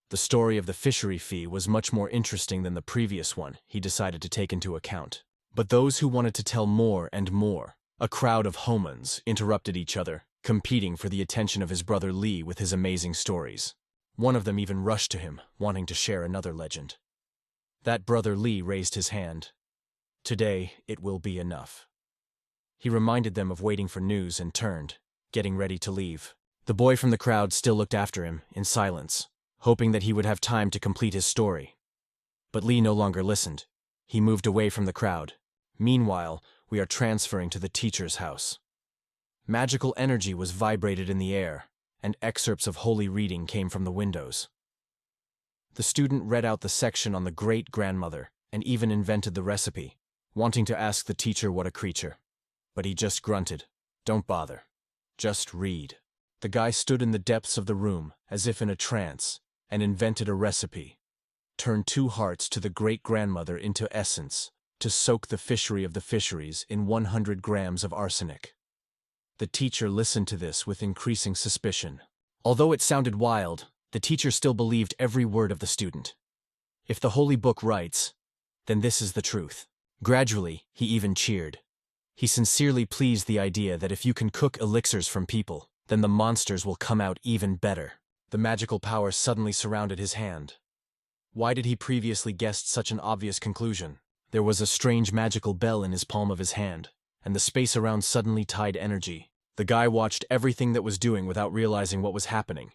The story of the fishery fee was much more interesting than the previous one he decided to take into account. But those who wanted to tell more and more, a crowd of homons, interrupted each other, competing for the attention of his brother Lee with his amazing stories. One of them even rushed to him, wanting to share another legend. That brother Lee raised his hand. Today, it will be enough. He reminded them of waiting for news and turned, getting ready to leave. The boy from the crowd still looked after him, in silence, hoping that he would have time to complete his story. But Lee no longer listened. He moved away from the crowd. Meanwhile, we are transferring to the teacher's house. Magical energy was vibrated in the air, and excerpts of holy reading came from the windows. The student read out the section on the great-grandmother and even invented the recipe, wanting to ask the teacher what a creature. But he just grunted. Don't bother. Just read. The guy stood in the depths of the room, as if in a trance, and invented a recipe. Turn 2 hearts to the great-grandmother into essence, to soak the fishery of the fisheries in 100 grams of arsenic. The teacher listened to this with increasing suspicion. Although it sounded wild, the teacher still believed every word of the student. If the holy book writes, then this is the truth. Gradually, he even cheered. He sincerely pleased the idea that if you can cook elixirs from people, then the monsters will come out even better. The magical power suddenly surrounded his hand. Why did he previously guessed such an obvious conclusion? There was a strange magical bell in his palm of his hand, and the space around suddenly tied energy. The guy watched everything that was doing without realizing what was happening,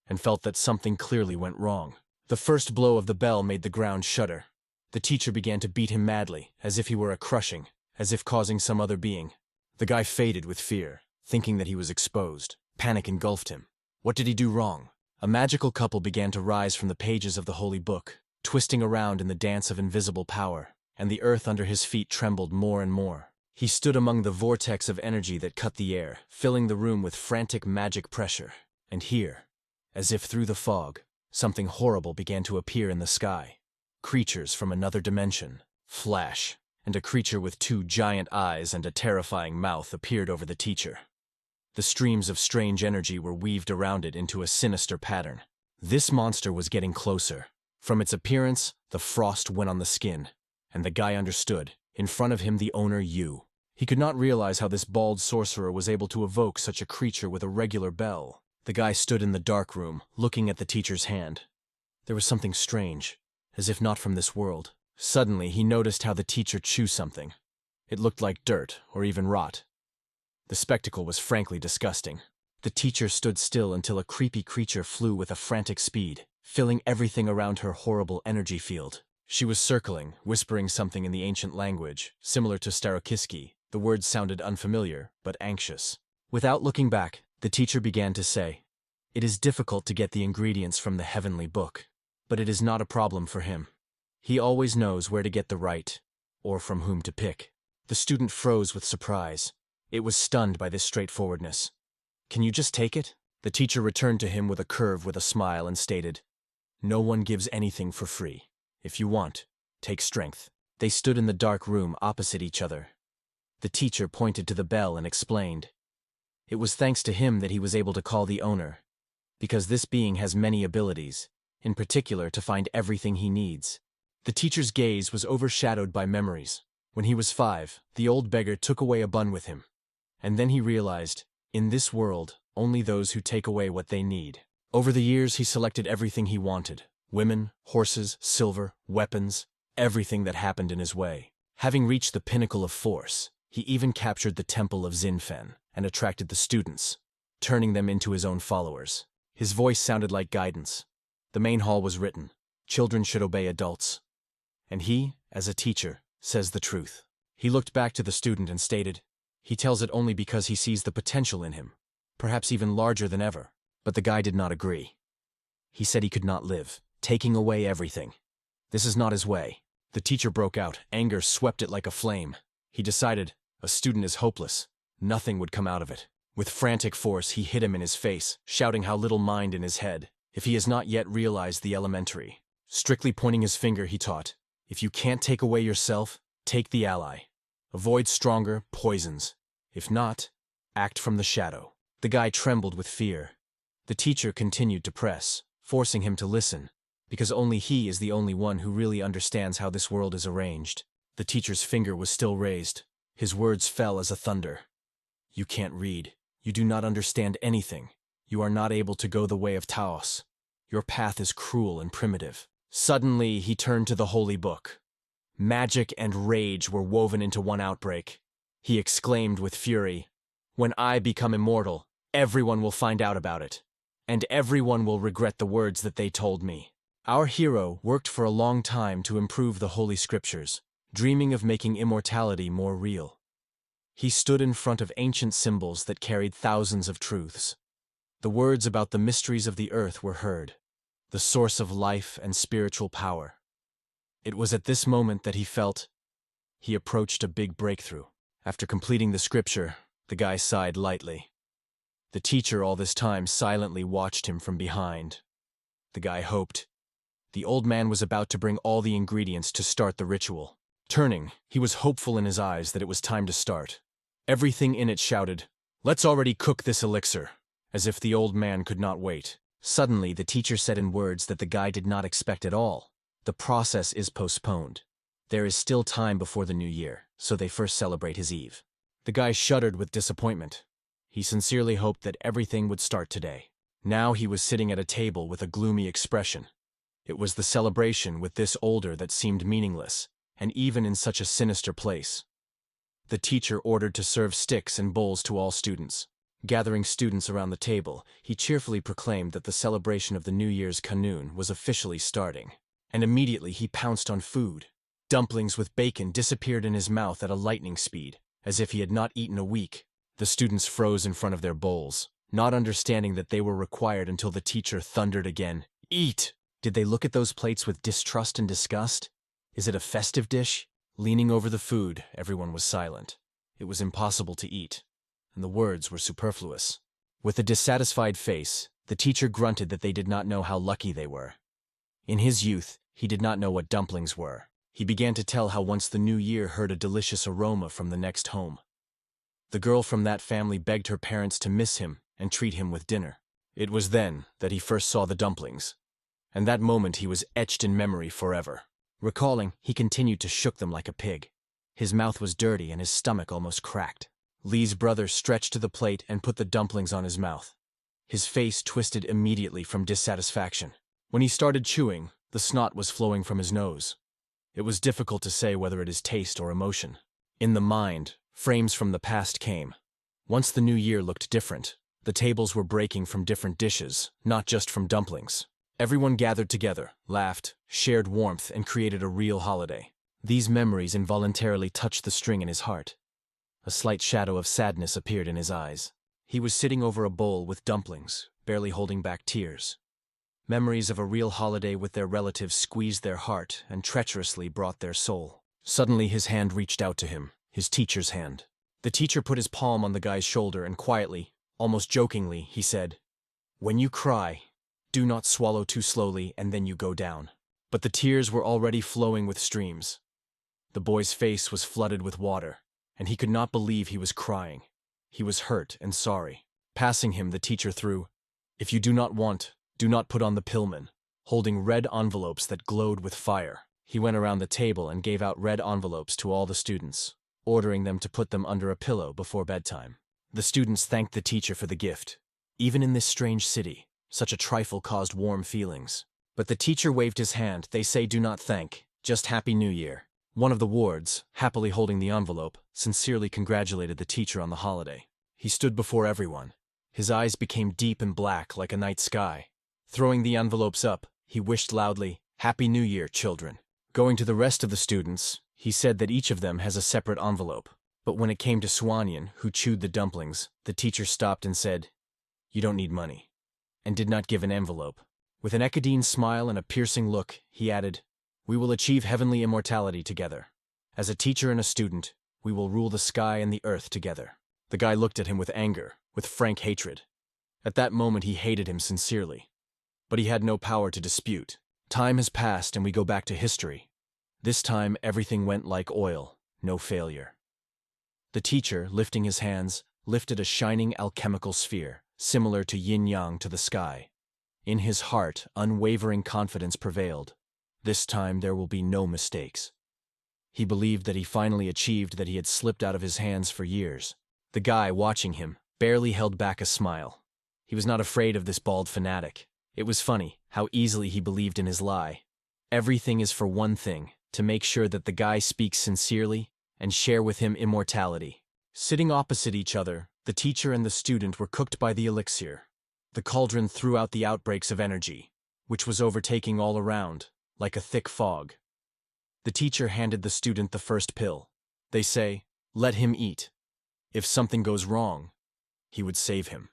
and felt that something clearly went wrong. The first blow of the bell made the ground shudder. The teacher began to beat him madly, as if he were a crushing, as if causing some other being. The guy faded with fear, thinking that he was exposed. Panic engulfed him. What did he do wrong? A magical couple began to rise from the pages of the holy book, twisting around in the dance of invisible power, and the earth under his feet trembled more and more. He stood among the vortex of energy that cut the air, filling the room with frantic magic pressure. And here, as if through the fog, something horrible began to appear in the sky. Creatures from another dimension. Flash, and a creature with 2 giant eyes and a terrifying mouth appeared over the teacher. The streams of strange energy were weaved around it into a sinister pattern. This monster was getting closer. From its appearance, the frost went on the skin, and the guy understood. In front of him, the owner Yu. He could not realize how this bald sorcerer was able to evoke such a creature with a regular bell. The guy stood in the dark room, looking at the teacher's hand. There was something strange, as if not from this world. Suddenly, he noticed how the teacher chewed something. It looked like dirt, or even rot. The spectacle was frankly disgusting. The teacher stood still until a creepy creature flew with a frantic speed, filling everything around her horrible energy field. She was circling, whispering something in the ancient language, similar to Starokiski. The words sounded unfamiliar, but anxious. Without looking back, the teacher began to say, "It is difficult to get the ingredients from the heavenly book, but it is not a problem for him. He always knows where to get the right, or from whom to pick." The student froze with surprise. It was stunned by this straightforwardness. "Can you just take it?" The teacher returned to him with a curve with a smile and stated, "No one gives anything for free. If you want, take strength." They stood in the dark room opposite each other. The teacher pointed to the bell and explained. It was thanks to him that he was able to call the owner, because this being has many abilities, in particular to find everything he needs. The teacher's gaze was overshadowed by memories. When he was 5, the old beggar took away a bun with him. And then he realized, in this world, only those who take away what they need. Over the years, he selected everything he wanted. Women, horses, silver, weapons, everything that happened in his way. Having reached the pinnacle of force, he even captured the temple of Zinfen and attracted the students, turning them into his own followers. His voice sounded like guidance. The main hall was written, "Children should obey adults." And he, as a teacher, says the truth. He looked back to the student and stated, "He tells it only because he sees the potential in him, perhaps even larger than ever." But the guy did not agree. He said he could not live, taking away everything. This is not his way. The teacher broke out. Anger swept it like a flame. He decided, a student is hopeless. Nothing would come out of it. With frantic force, he hit him in his face, shouting how little mind in his head, if he has not yet realized the elementary. Strictly pointing his finger, he taught, if you can't take away yourself, take the ally. Avoid stronger poisons. If not, act from the shadow. The guy trembled with fear. The teacher continued to press, forcing him to listen, because only he is the only one who really understands how this world is arranged. The teacher's finger was still raised. His words fell as a thunder. You can't read. You do not understand anything. You are not able to go the way of Taos. Your path is cruel and primitive. Suddenly, he turned to the holy book. Magic and rage were woven into one outbreak. He exclaimed with fury, "When I become immortal, everyone will find out about it, and everyone will regret the words that they told me." Our hero worked for a long time to improve the Holy Scriptures, dreaming of making immortality more real. He stood in front of ancient symbols that carried thousands of truths. The words about the mysteries of the earth were heard. the source of life and spiritual power. It was at this moment that he felt he approached a big breakthrough. After completing the scripture, the guy sighed lightly. The teacher all this time silently watched him from behind. The guy hoped. The old man was about to bring all the ingredients to start the ritual. Turning, he was hopeful in his eyes that it was time to start. Everything in it shouted, "Let's already cook this elixir," as if the old man could not wait. Suddenly, the teacher said in words that the guy did not expect at all, "The process is postponed. There is still time before the new year, so they first celebrate his eve." The guy shuddered with disappointment. He sincerely hoped that everything would start today. Now he was sitting at a table with a gloomy expression. It was the celebration with this older that seemed meaningless, and even in such a sinister place. The teacher ordered to serve sticks and bowls to all students. Gathering students around the table, he cheerfully proclaimed that the celebration of the New Year's Kanun was officially starting. And immediately he pounced on food. Dumplings with bacon disappeared in his mouth at a lightning speed, as if he had not eaten a week. The students froze in front of their bowls, not understanding that they were required until the teacher thundered again, "Eat!" Did they look at those plates with distrust and disgust? Is it a festive dish? Leaning over the food, everyone was silent. It was impossible to eat, and the words were superfluous. With a dissatisfied face, the teacher grunted that they did not know how lucky they were. In his youth, he did not know what dumplings were. He began to tell how once the new year heard a delicious aroma from the next home. The girl from that family begged her parents to miss him and treat him with dinner. It was then that he first saw the dumplings, and that moment he was etched in memory forever. Recalling, he continued to shook them like a pig. His mouth was dirty and his stomach almost cracked. Lee's brother stretched to the plate and put the dumplings on his mouth. His face twisted immediately from dissatisfaction. When he started chewing, the snot was flowing from his nose. It was difficult to say whether it is taste or emotion. In the mind, frames from the past came. Once the new year looked different. The tables were breaking from different dishes, not just from dumplings. Everyone gathered together, laughed, shared warmth, and created a real holiday. These memories involuntarily touched the string in his heart. A slight shadow of sadness appeared in his eyes. He was sitting over a bowl with dumplings, barely holding back tears. Memories of a real holiday with their relatives squeezed their heart and treacherously brought their soul. Suddenly his hand reached out to him, his teacher's hand. The teacher put his palm on the guy's shoulder and quietly, almost jokingly, he said, "When you cry, do not swallow too slowly and then you go down." But the tears were already flowing with streams. The boy's face was flooded with water, and he could not believe he was crying. He was hurt and sorry. Passing him, the teacher threw, "If you do not want, do not put on the pillman," holding red envelopes that glowed with fire. He went around the table and gave out red envelopes to all the students, ordering them to put them under a pillow before bedtime. The students thanked the teacher for the gift. Even in this strange city, such a trifle caused warm feelings. But the teacher waved his hand. "They say do not thank, just Happy New Year." One of the wards, happily holding the envelope, sincerely congratulated the teacher on the holiday. He stood before everyone. His eyes became deep and black like a night sky. Throwing the envelopes up, he wished loudly, "Happy New Year, children." Going to the rest of the students, he said that each of them has a separate envelope. But when it came to Swanyan, who chewed the dumplings, the teacher stopped and said, "You don't need money," and did not give an envelope. With an Ecadine smile and a piercing look, he added, "We will achieve heavenly immortality together. As a teacher and a student, we will rule the sky and the earth together." The guy looked at him with anger, with frank hatred. At that moment he hated him sincerely. But he had no power to dispute. Time has passed and we go back to history. This time everything went like oil, no failure. The teacher, lifting his hands, lifted a shining alchemical sphere, similar to yin-yang to the sky. In his heart, unwavering confidence prevailed. This time there will be no mistakes. He believed that he finally achieved that he had slipped out of his hands for years. The guy, watching him, barely held back a smile. He was not afraid of this bald fanatic. It was funny how easily he believed in his lie. Everything is for one thing, to make sure that the guy speaks sincerely and share with him immortality. Sitting opposite each other, the teacher and the student were cooked by the elixir. The cauldron threw out the outbreaks of energy, which was overtaking all around, like a thick fog. The teacher handed the student the first pill. They say, "Let him eat. If something goes wrong, he would save him."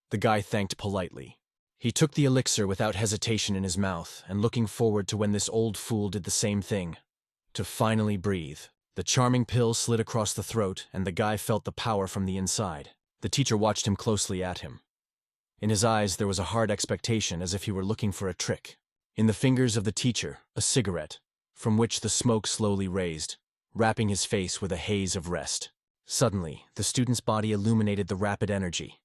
The guy thanked politely. He took the elixir without hesitation in his mouth and looking forward to when this old fool did the same thing. To finally breathe. The charming pill slid across the throat and the guy felt the power from the inside. The teacher watched him closely at him. In his eyes there was a hard expectation as if he were looking for a trick. In the fingers of the teacher, a cigarette, from which the smoke slowly raised, wrapping his face with a haze of rest. Suddenly, the student's body illuminated the rapid energy.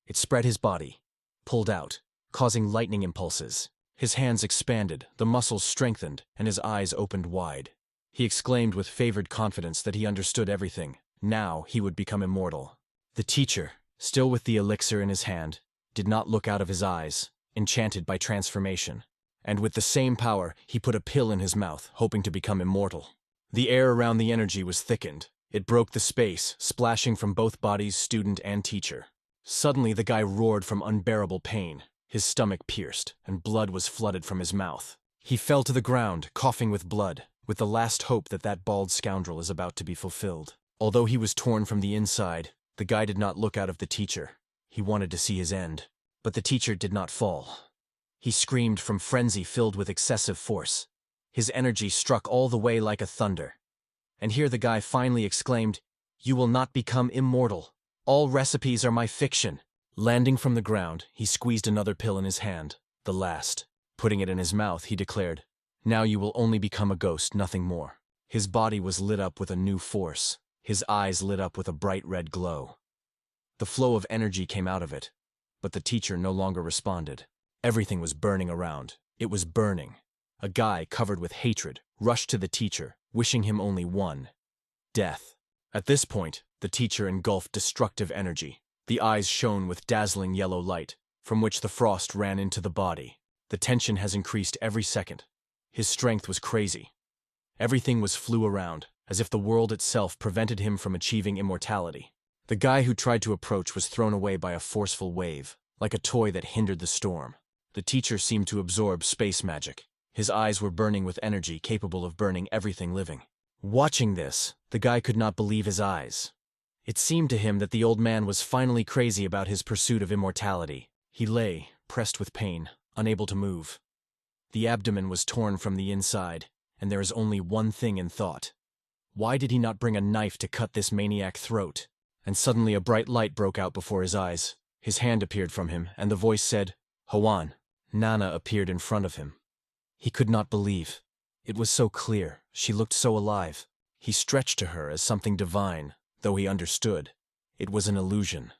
It spread his body, pulled out, causing lightning impulses. His hands expanded, the muscles strengthened, and his eyes opened wide. He exclaimed with favored confidence that he understood everything. Now he would become immortal. The teacher, still with the elixir in his hand, did not look out of his eyes, enchanted by transformation. And with the same power, he put a pill in his mouth, hoping to become immortal. The air around the energy was thickened. It broke the space, splashing from both bodies, student and teacher. Suddenly the guy roared from unbearable pain. His stomach pierced, and blood was flooded from his mouth. He fell to the ground, coughing with blood, with the last hope that that bald scoundrel is about to be fulfilled. Although he was torn from the inside, the guy did not look out of the teacher. He wanted to see his end. But the teacher did not fall. He screamed from frenzy filled with excessive force. His energy struck all the way like a thunder. And here the guy finally exclaimed, "You will not become immortal. All recipes are my fiction." Landing from the ground, he squeezed another pill in his hand, the last. Putting it in his mouth, he declared, "Now you will only become a ghost, nothing more." His body was lit up with a new force. His eyes lit up with a bright red glow. The flow of energy came out of it, but the teacher no longer responded. Everything was burning around. It was burning. A guy covered with hatred rushed to the teacher, wishing him only one: death. At this point, the teacher engulfed destructive energy. The eyes shone with dazzling yellow light, from which the frost ran into the body. The tension has increased every second. His strength was crazy. Everything flew around, as if the world itself prevented him from achieving immortality. The guy who tried to approach was thrown away by a forceful wave, like a toy that hindered the storm. The teacher seemed to absorb space magic. His eyes were burning with energy capable of burning everything living. Watching this, the guy could not believe his eyes. It seemed to him that the old man was finally crazy about his pursuit of immortality. He lay, pressed with pain, unable to move. The abdomen was torn from the inside, and there is only one thing in thought. Why did he not bring a knife to cut this maniac throat? And suddenly a bright light broke out before his eyes. His hand appeared from him, and the voice said, "Hawan." Nana appeared in front of him. He could not believe. It was so clear. She looked so alive. He stretched to her as something divine, though he understood. It was an illusion.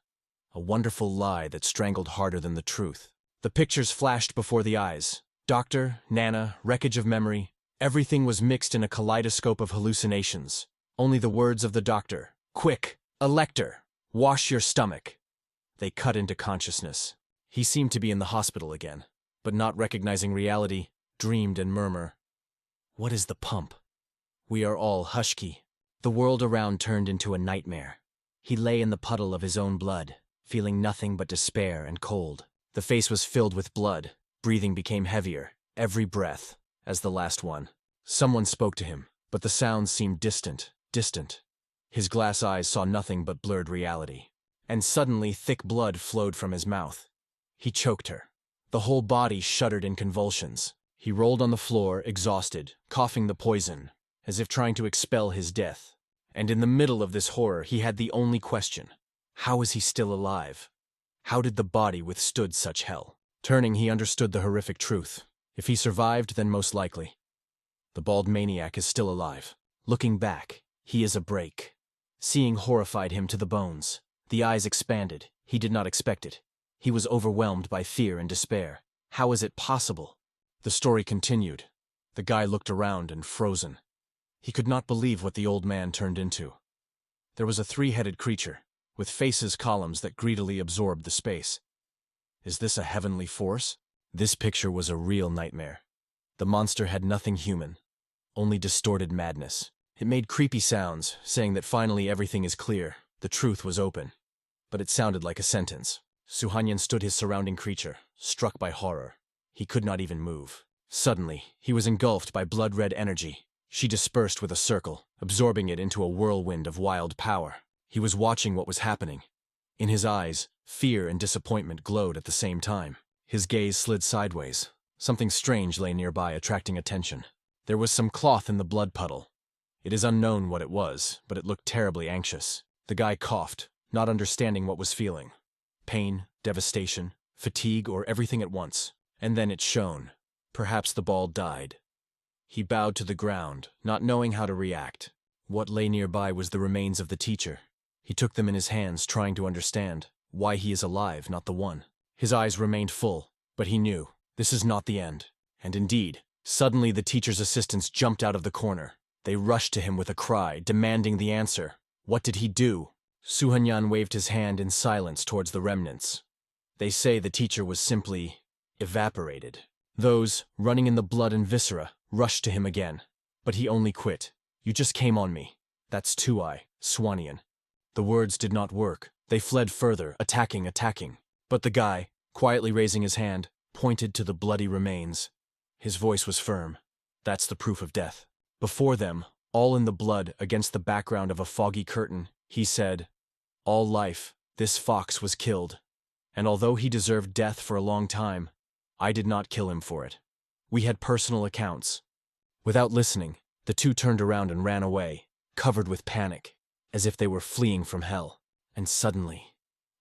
A wonderful lie that strangled harder than the truth. The pictures flashed before the eyes. Doctor, Nana, wreckage of memory. Everything was mixed in a kaleidoscope of hallucinations. Only the words of the doctor. "Quick! Elector! Wash your stomach!" They cut into consciousness. He seemed to be in the hospital again, but not recognizing reality, dreamed and murmured, "What is the pump?" We are all hushki. The world around turned into a nightmare. He lay in the puddle of his own blood, feeling nothing but despair and cold. The face was filled with blood. Breathing became heavier, every breath, as the last one. Someone spoke to him, but the sounds seemed distant, distant. His glass eyes saw nothing but blurred reality. And suddenly thick blood flowed from his mouth. He choked her. The whole body shuddered in convulsions. He rolled on the floor, exhausted, coughing the poison, as if trying to expel his death. And in the middle of this horror, he had the only question: how was he still alive? How did the body withstood such hell? Turning, he understood the horrific truth. If he survived, then most likely. The bald maniac is still alive. Looking back, he is a break. Seeing horrified him to the bones. The eyes expanded. He did not expect it. He was overwhelmed by fear and despair. How is it possible? The story continued. The guy looked around and frozen. He could not believe what the old man turned into. There was a three-headed creature, with faces columns that greedily absorbed the space. Is this a heavenly force? This picture was a real nightmare. The monster had nothing human, only distorted madness. It made creepy sounds, saying that finally everything is clear, the truth was open. But it sounded like a sentence. Suhanyan stood his surrounding creature, struck by horror. He could not even move. Suddenly, he was engulfed by blood-red energy. She dispersed with a circle, absorbing it into a whirlwind of wild power. He was watching what was happening. In his eyes, fear and disappointment glowed at the same time. His gaze slid sideways. Something strange lay nearby, attracting attention. There was some cloth in the blood puddle. It is unknown what it was, but it looked terribly anxious. The guy coughed, not understanding what was feeling. Pain, devastation, fatigue, or everything at once. And then it shone. Perhaps the ball died. He bowed to the ground, not knowing how to react. What lay nearby was the remains of the teacher. He took them in his hands, trying to understand why he is alive, not the one. His eyes remained full, but he knew this is not the end. And indeed, suddenly the teacher's assistants jumped out of the corner. They rushed to him with a cry, demanding the answer. What did he do? Suhanyan waved his hand in silence towards the remnants. They say the teacher was simply evaporated. Those, running in the blood and viscera, rushed to him again. But he only quit. You just came on me. That's Tuai, Swanian. The words did not work. They fled further, attacking. But the guy, quietly raising his hand, pointed to the bloody remains. His voice was firm. That's the proof of death. Before them, all in the blood against the background of a foggy curtain, he said, "All life, this fox was killed. And although he deserved death for a long time, I did not kill him for it. We had personal accounts." Without listening, the two turned around and ran away, covered with panic, as if they were fleeing from hell. And suddenly,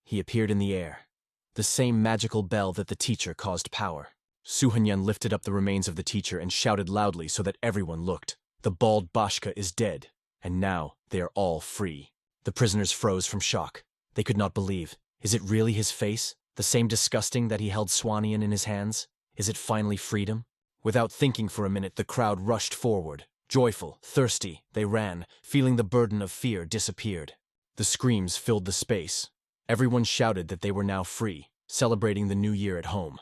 he appeared in the air. The same magical bell that the teacher caused power. Suhanyan lifted up the remains of the teacher and shouted loudly so that everyone looked. The bald Bashka is dead, and now they are all free. The prisoners froze from shock. They could not believe. Is it really his face? The same disgusting that he held Swanian in his hands? Is it finally freedom? Without thinking for a minute, the crowd rushed forward. Joyful, thirsty, they ran, feeling the burden of fear disappeared. The screams filled the space. Everyone shouted that they were now free, celebrating the new year at home.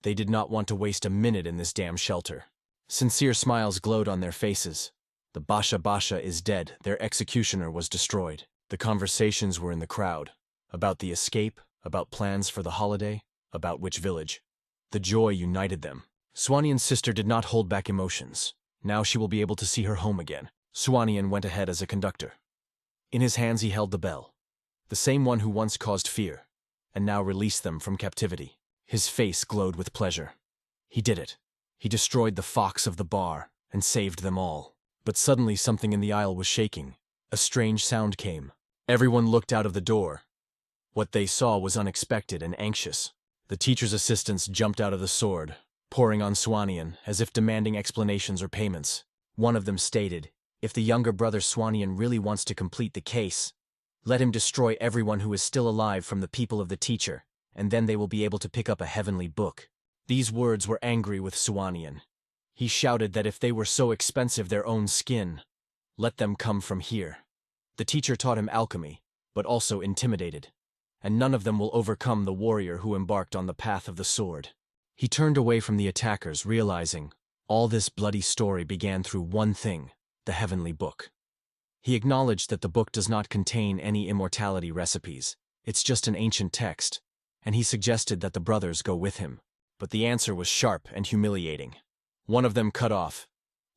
They did not want to waste a minute in this damn shelter. Sincere smiles glowed on their faces. The Basha is dead, their executioner was destroyed. The conversations were in the crowd. About the escape, about plans for the holiday, about which village. The joy united them. Swanian's sister did not hold back emotions. Now she will be able to see her home again. Swanian went ahead as a conductor. In his hands he held the bell. The same one who once caused fear, and now released them from captivity. His face glowed with pleasure. He did it. He destroyed the fox of the bar, and saved them all. But suddenly something in the aisle was shaking. A strange sound came. Everyone looked out of the door. What they saw was unexpected and anxious. The teacher's assistants jumped out of the sword, pouring on Swanian as if demanding explanations or payments. One of them stated, "If the younger brother Swanian really wants to complete the case, let him destroy everyone who is still alive from the people of the teacher, and then they will be able to pick up a heavenly book." These words were angry with Swanian. He shouted that if they were so expensive their own skin, let them come from here. The teacher taught him alchemy, but also intimidated. And none of them will overcome the warrior who embarked on the path of the sword. He turned away from the attackers, realizing all this bloody story began through one thing, the heavenly book. He acknowledged that the book does not contain any immortality recipes. It's just an ancient text, and he suggested that the brothers go with him. But the answer was sharp and humiliating. One of them cut off,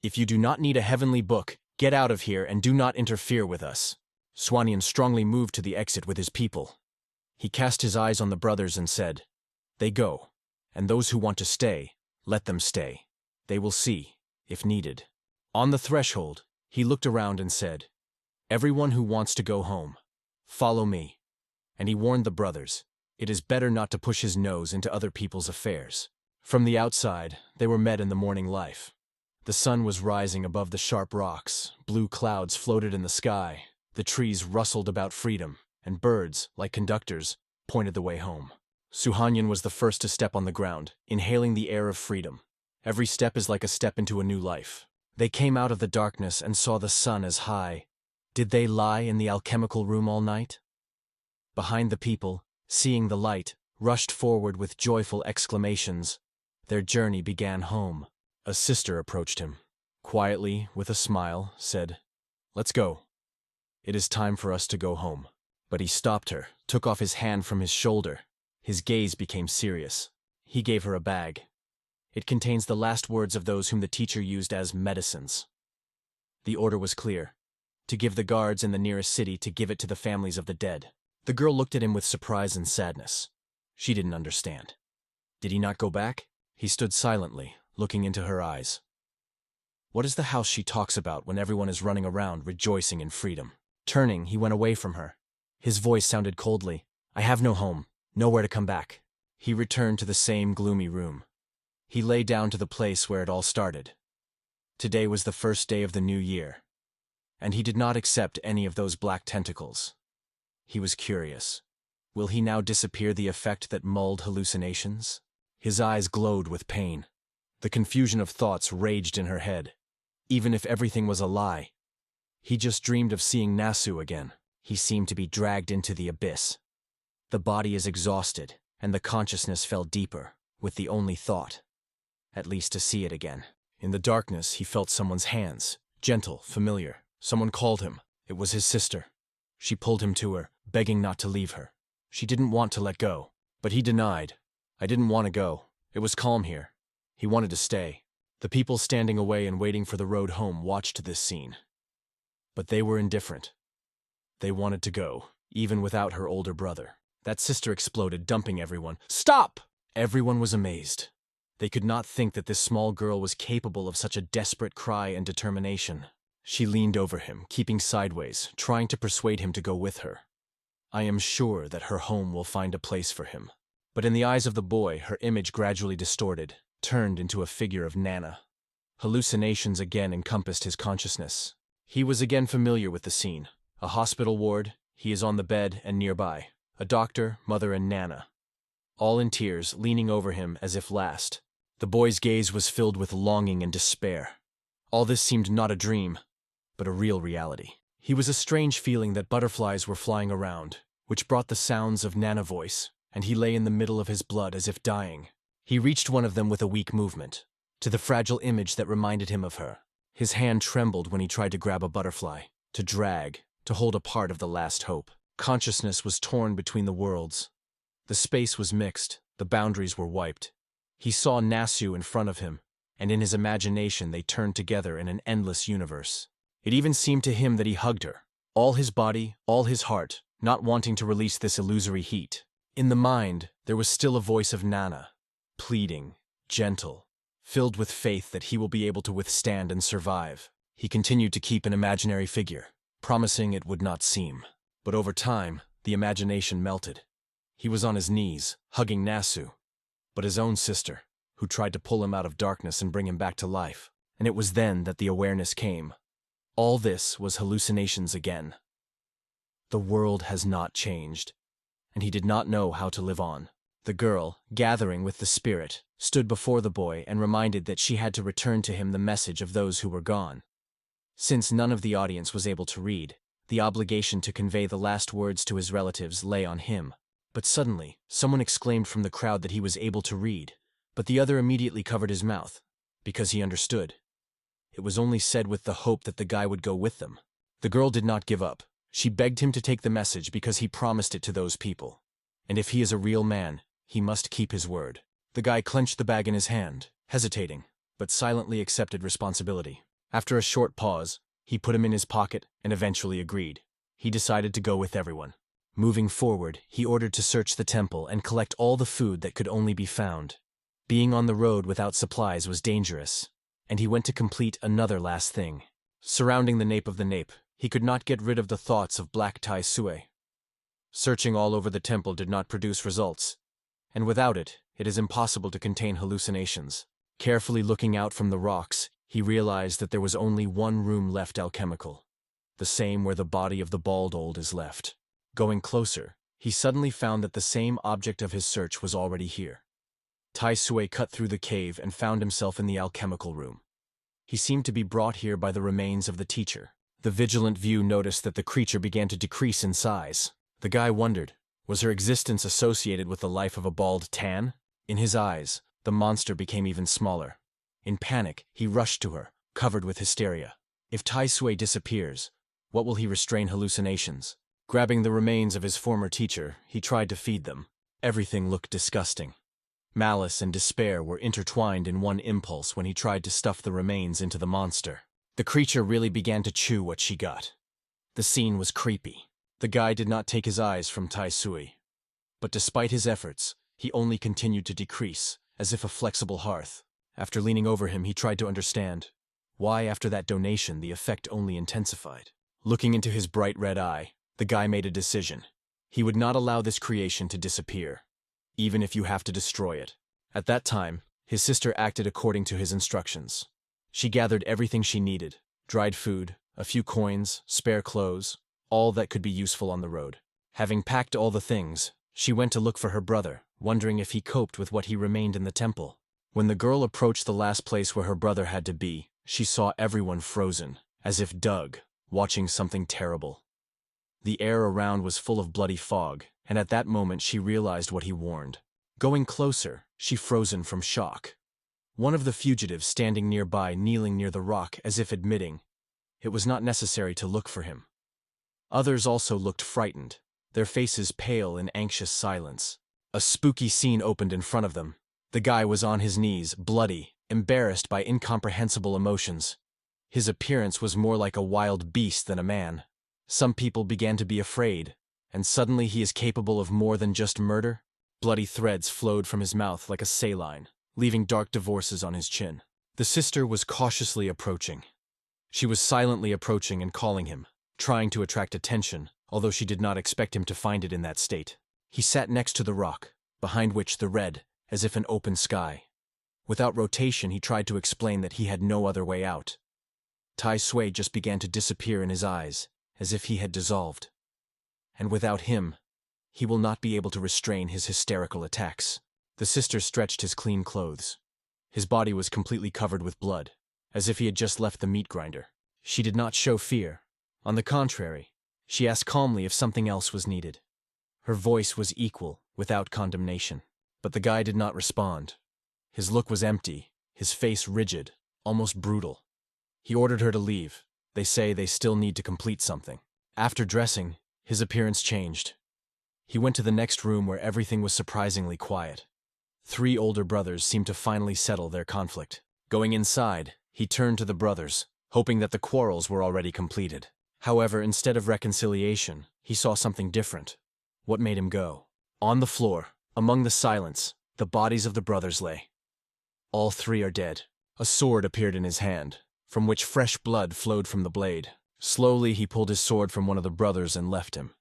"If you do not need a heavenly book, get out of here and do not interfere with us." Swanian strongly moved to the exit with his people. He cast his eyes on the brothers and said, "They go, and those who want to stay, let them stay. They will see, if needed." On the threshold, he looked around and said, "Everyone who wants to go home, follow me." And he warned the brothers, it is better not to push his nose into other people's affairs. From the outside, they were met in the morning life. The sun was rising above the sharp rocks, blue clouds floated in the sky, the trees rustled about freedom, and birds, like conductors, pointed the way home. Suhanyan was the first to step on the ground, inhaling the air of freedom. Every step is like a step into a new life. They came out of the darkness and saw the sun as high. Did they lie in the alchemical room all night? Behind the people, seeing the light, rushed forward with joyful exclamations. Their journey began home. A sister approached him. Quietly, with a smile, said, "Let's go. It is time for us to go home." But he stopped her, took off his hand from his shoulder. His gaze became serious. He gave her a bag. It contains the last words of those whom the teacher used as medicines. The order was clear: to give the guards in the nearest city, to give it to the families of the dead. The girl looked at him with surprise and sadness. She didn't understand. Did he not go back? He stood silently, looking into her eyes. What is the house she talks about when everyone is running around rejoicing in freedom? Turning, he went away from her. His voice sounded coldly. I have no home, nowhere to come back. He returned to the same gloomy room. He lay down to the place where it all started. Today was the first day of the new year, and he did not accept any of those black tentacles. He was curious. Will he now disappear the effect that mulled hallucinations? His eyes glowed with pain. The confusion of thoughts raged in her head. Even if everything was a lie, he just dreamed of seeing Nasu again. He seemed to be dragged into the abyss. The body is exhausted, and the consciousness fell deeper, with the only thought, at least to see it again. In the darkness, he felt someone's hands, gentle, familiar. Someone called him. It was his sister. She pulled him to her, begging not to leave her. She didn't want to let go, but he denied. I didn't want to go. It was calm here. He wanted to stay. The people standing away and waiting for the road home watched this scene. But they were indifferent. They wanted to go, even without her older brother. That sister exploded, dumping everyone. Stop! Everyone was amazed. They could not think that this small girl was capable of such a desperate cry and determination. She leaned over him, keeping sideways, trying to persuade him to go with her. I am sure that her home will find a place for him. But in the eyes of the boy, her image gradually distorted, turned into a figure of Nana. Hallucinations again encompassed his consciousness. He was again familiar with the scene. A hospital ward, he is on the bed and nearby. A doctor, mother, and Nana. All in tears, leaning over him as if last. The boy's gaze was filled with longing and despair. All this seemed not a dream, but a real reality. He was a strange feeling that butterflies were flying around, which brought the sounds of Nana voice, and he lay in the middle of his blood as if dying. He reached one of them with a weak movement, to the fragile image that reminded him of her. His hand trembled when he tried to grab a butterfly, to drag, to hold a part of the last hope. Consciousness was torn between the worlds. The space was mixed, the boundaries were wiped. He saw Nasu in front of him, and in his imagination they turned together in an endless universe. It even seemed to him that he hugged her, all his body, all his heart, not wanting to release this illusory heat. In the mind, there was still a voice of Nana, pleading, gentle, filled with faith that he will be able to withstand and survive. He continued to keep an imaginary figure, promising it would not seem. But over time, the imagination melted. He was on his knees, hugging Nasu, but his own sister, who tried to pull him out of darkness and bring him back to life. And it was then that the awareness came. All this was hallucinations again. The world has not changed, and he did not know how to live on. The girl, gathering with the spirit, stood before the boy and reminded that she had to return to him the message of those who were gone. Since none of the audience was able to read, the obligation to convey the last words to his relatives lay on him. But suddenly, someone exclaimed from the crowd that he was able to read, but the other immediately covered his mouth, because he understood. It was only said with the hope that the guy would go with them. The girl did not give up. She begged him to take the message because he promised it to those people. And if he is a real man, he must keep his word. The guy clenched the bag in his hand, hesitating, but silently accepted responsibility. After a short pause, he put him in his pocket and eventually agreed. He decided to go with everyone. Moving forward, he ordered to search the temple and collect all the food that could only be found. Being on the road without supplies was dangerous, and he went to complete another last thing. Surrounding the nape of the nape, he could not get rid of the thoughts of Black Tai Sue. Searching all over the temple did not produce results, and without it, it is impossible to contain hallucinations. Carefully looking out from the rocks, he realized that there was only one room left alchemical, the same where the body of the bald old is left. Going closer, he suddenly found that the same object of his search was already here. Tai Sue cut through the cave and found himself in the alchemical room. He seemed to be brought here by the remains of the teacher. The vigilant view noticed that the creature began to decrease in size. The guy wondered, was her existence associated with the life of a bald Tan? In his eyes, the monster became even smaller. In panic, he rushed to her, covered with hysteria. If Tai Sue disappears, what will he restrain hallucinations? Grabbing the remains of his former teacher, he tried to feed them. Everything looked disgusting. Malice and despair were intertwined in one impulse when he tried to stuff the remains into the monster. The creature really began to chew what she got. The scene was creepy. The guy did not take his eyes from Tai Sue. But despite his efforts, he only continued to decrease, as if a flexible hearth. After leaning over him, he tried to understand why, after that donation, the effect only intensified. Looking into his bright red eye, the guy made a decision. He would not allow this creation to disappear, even if you have to destroy it. At that time, his sister acted according to his instructions. She gathered everything she needed: dried food, a few coins, spare clothes, all that could be useful on the road. Having packed all the things, she went to look for her brother, wondering if he coped with what he remained in the temple. When the girl approached the last place where her brother had to be, she saw everyone frozen, as if Doug, watching something terrible. The air around was full of bloody fog, and at that moment she realized what he warned. Going closer, she frozen from shock. One of the fugitives standing nearby, kneeling near the rock as if admitting it was not necessary to look for him. Others also looked frightened, their faces pale in anxious silence. A spooky scene opened in front of them. The guy was on his knees, bloody, embarrassed by incomprehensible emotions. His appearance was more like a wild beast than a man. Some people began to be afraid, and suddenly he is capable of more than just murder. Bloody threads flowed from his mouth like a saline, leaving dark divorces on his chin. The sister was cautiously approaching. She was silently approaching and calling him, trying to attract attention, although she did not expect him to find it in that state. He sat next to the rock, behind which the red, as if an open sky. Without rotation, he tried to explain that he had no other way out. Tai Sui just began to disappear in his eyes, as if he had dissolved. And without him, he will not be able to restrain his hysterical attacks. The sister stretched his clean clothes. His body was completely covered with blood, as if he had just left the meat grinder. She did not show fear. On the contrary, she asked calmly if something else was needed. Her voice was equal, without condemnation. But the guy did not respond. His look was empty, his face rigid, almost brutal. He ordered her to leave. They say they still need to complete something. After dressing, his appearance changed. He went to the next room where everything was surprisingly quiet. 3 older brothers seemed to finally settle their conflict. Going inside, he turned to the brothers, hoping that the quarrels were already completed. However, instead of reconciliation, he saw something different. What made him go? On the floor, among the silence, the bodies of the brothers lay. All 3 are dead. A sword appeared in his hand, from which fresh blood flowed from the blade. Slowly he pulled his sword from one of the brothers and left him.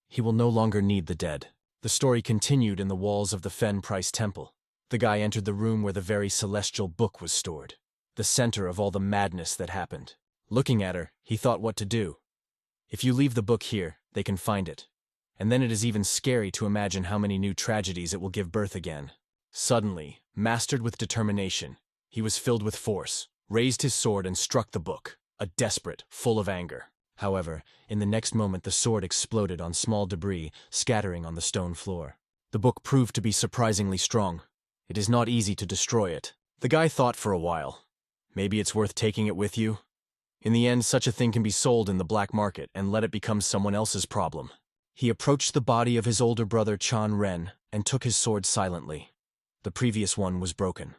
He will no longer need the dead. The story continued in the walls of the Fen Price Temple. The guy entered the room where the very celestial book was stored, the center of all the madness that happened. Looking at her, he thought what to do. If you leave the book here, they can find it. And then it is even scary to imagine how many new tragedies it will give birth again. Suddenly, mastered with determination, he was filled with force, raised his sword and struck the book, a desperate, full of anger. However, in the next moment the sword exploded on small debris, scattering on the stone floor. The book proved to be surprisingly strong. It is not easy to destroy it. The guy thought for a while. Maybe it's worth taking it with you? In the end, such a thing can be sold in the black market and let it become someone else's problem. He approached the body of his older brother Chan Ren and took his sword silently. The previous one was broken.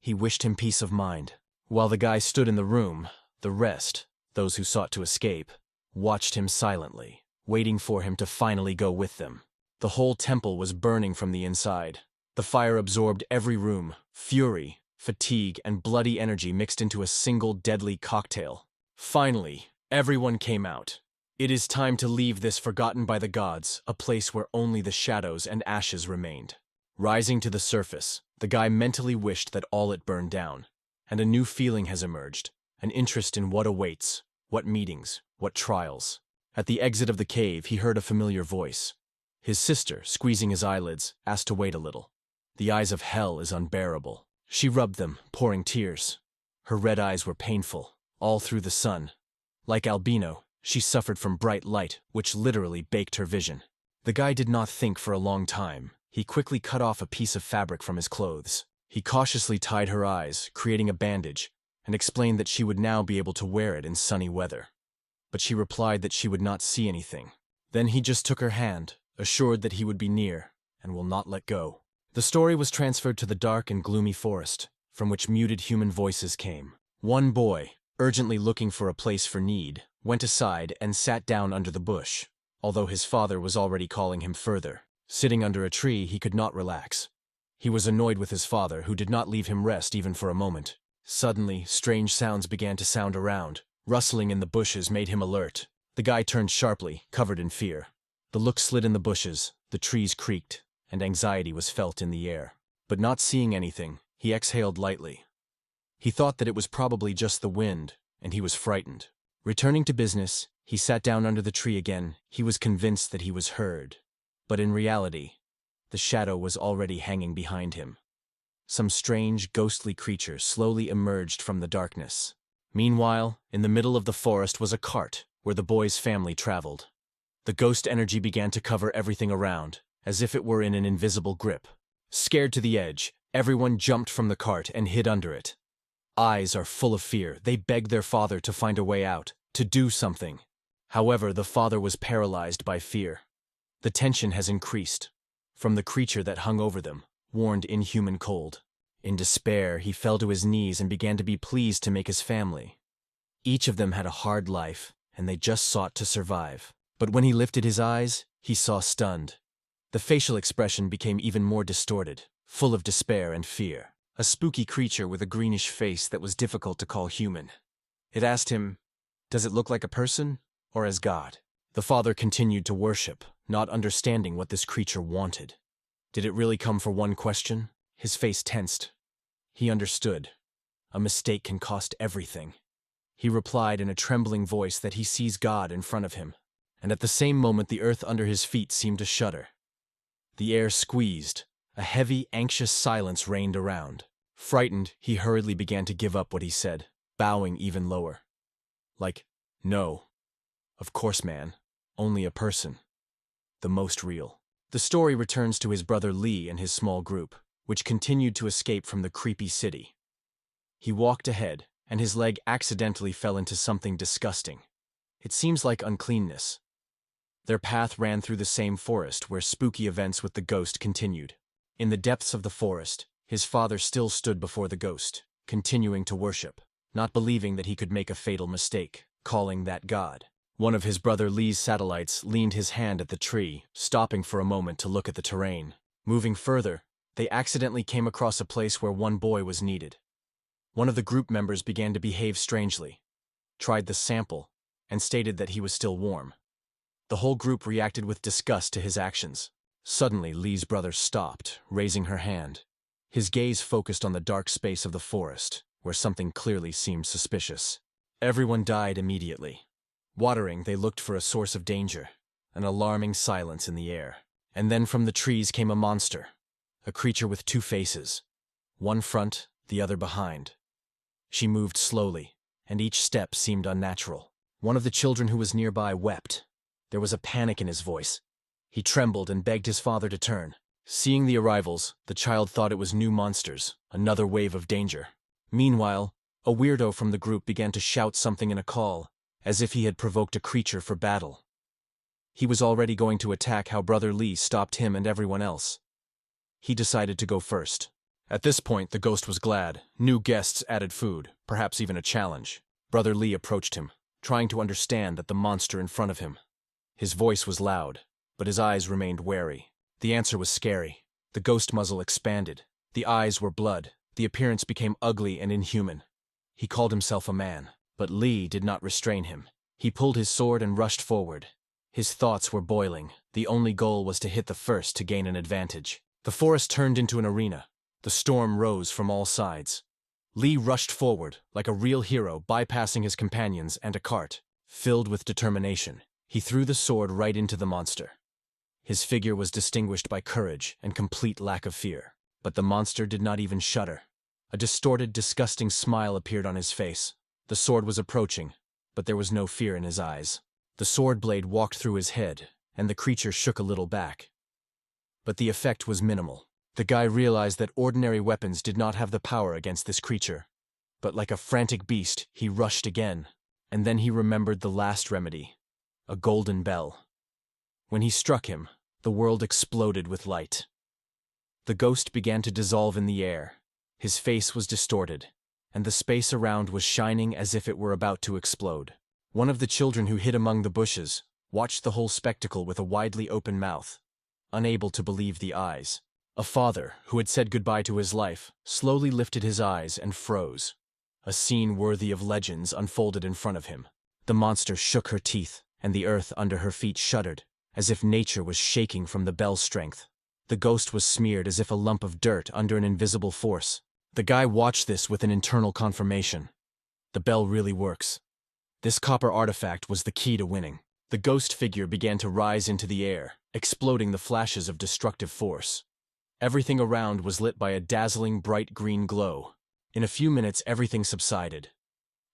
He wished him peace of mind. While the guy stood in the room, the rest, those who sought to escape, watched him silently, waiting for him to finally go with them. The whole temple was burning from the inside. The fire absorbed every room. Fury, fatigue, and bloody energy mixed into a single deadly cocktail. Finally, everyone came out. It is time to leave this forgotten by the gods, a place where only the shadows and ashes remained. Rising to the surface, the guy mentally wished that all it burned down. And a new feeling has emerged, an interest in what awaits, what meetings, what trials. At the exit of the cave, he heard a familiar voice. His sister, squeezing his eyelids, asked to wait a little. The eyes of hell is unbearable. She rubbed them, pouring tears. Her red eyes were painful, all through the sun. Like albino, she suffered from bright light, which literally baked her vision. The guy did not think for a long time. He quickly cut off a piece of fabric from his clothes. He cautiously tied her eyes, creating a bandage, and explained that she would now be able to wear it in sunny weather. But she replied that she would not see anything. Then he just took her hand, assured that he would be near, and will not let go. The story was transferred to the dark and gloomy forest, from which muted human voices came. One boy, urgently looking for a place for need, went aside and sat down under the bush, although his father was already calling him further. Sitting under a tree, he could not relax. He was annoyed with his father, who did not leave him rest even for a moment. Suddenly, strange sounds began to sound around. Rustling in the bushes made him alert. The guy turned sharply, covered in fear. The look slid in the bushes, the trees creaked, and anxiety was felt in the air. But not seeing anything, he exhaled lightly. He thought that it was probably just the wind, and he was frightened. Returning to business, he sat down under the tree again. He was convinced that he was heard. But in reality, the shadow was already hanging behind him. Some strange, ghostly creature slowly emerged from the darkness. Meanwhile, in the middle of the forest was a cart where the boy's family traveled. The ghost energy began to cover everything around, as if it were in an invisible grip. Scared to the edge, everyone jumped from the cart and hid under it. Eyes are full of fear. They begged their father to find a way out, to do something. However, the father was paralyzed by fear. The tension has increased. From the creature that hung over them, warned inhuman cold. In despair, he fell to his knees and began to be pleased to make his family. Each of them had a hard life, and they just sought to survive. But when he lifted his eyes, he saw stunned. The facial expression became even more distorted, full of despair and fear. A spooky creature with a greenish face that was difficult to call human. It asked him, "Does it look like a person, or as God?" The father continued to worship, not understanding what this creature wanted. Did it really come for one question? His face tensed. He understood. A mistake can cost everything. He replied in a trembling voice that he sees God in front of him, and at the same moment the earth under his feet seemed to shudder. The air squeezed. A heavy, anxious silence reigned around. Frightened, he hurriedly began to give up what he said, bowing even lower. No. Of course, man. Only a person. The most real. The story returns to his brother Lee and his small group, which continued to escape from the creepy city. He walked ahead, and his leg accidentally fell into something disgusting. It seems like uncleanness. Their path ran through the same forest where spooky events with the ghost continued. In the depths of the forest, his father still stood before the ghost, continuing to worship, not believing that he could make a fatal mistake, calling that God. One of his brother Lee's satellites leaned his hand at the tree, stopping for a moment to look at the terrain. Moving further, they accidentally came across a place where one boy was needed. One of the group members began to behave strangely, tried the sample, and stated that he was still warm. The whole group reacted with disgust to his actions. Suddenly, Lee's brother stopped, raising her hand. His gaze focused on the dark space of the forest, where something clearly seemed suspicious. Everyone died immediately. Watering, they looked for a source of danger, an alarming silence in the air. And then from the trees came a monster, a creature with two faces, one front, the other behind. She moved slowly, and each step seemed unnatural. One of the children who was nearby wept. There was a panic in his voice. He trembled and begged his father to turn. Seeing the arrivals, the child thought it was new monsters, another wave of danger. Meanwhile, a weirdo from the group began to shout something in a call, as if he had provoked a creature for battle. He was already going to attack how Brother Lee stopped him and everyone else. He decided to go first. At this point, the ghost was glad. New guests added food, perhaps even a challenge. Brother Lee approached him, trying to understand that the monster in front of him. His voice was loud, but his eyes remained wary. The answer was scary. The ghost muzzle expanded. The eyes were blood. The appearance became ugly and inhuman. He called himself a man, but Lee did not restrain him. He pulled his sword and rushed forward. His thoughts were boiling. The only goal was to hit the first to gain an advantage. The forest turned into an arena. The storm rose from all sides. Lee rushed forward, like a real hero, bypassing his companions and a cart. Filled with determination, he threw the sword right into the monster. His figure was distinguished by courage and complete lack of fear. But the monster did not even shudder. A distorted, disgusting smile appeared on his face. The sword was approaching, but there was no fear in his eyes. The sword blade walked through his head, and the creature shook a little back. But the effect was minimal. The guy realized that ordinary weapons did not have the power against this creature. But like a frantic beast, he rushed again. And then he remembered the last remedy, a golden bell. When he struck him, the world exploded with light. The ghost began to dissolve in the air. His face was distorted, and the space around was shining as if it were about to explode. One of the children who hid among the bushes watched the whole spectacle with a widely open mouth. unable to believe the eyes. A father, who had said goodbye to his life, slowly lifted his eyes and froze. A scene worthy of legends unfolded in front of him. The monster shook her teeth, and the earth under her feet shuddered, as if nature was shaking from the bell's strength. The ghost was smeared as if a lump of dirt under an invisible force. The guy watched this with an internal confirmation. The bell really works. This copper artifact was the key to winning. The ghost figure began to rise into the air, exploding the flashes of destructive force. Everything around was lit by a dazzling bright green glow. In a few minutes, everything subsided.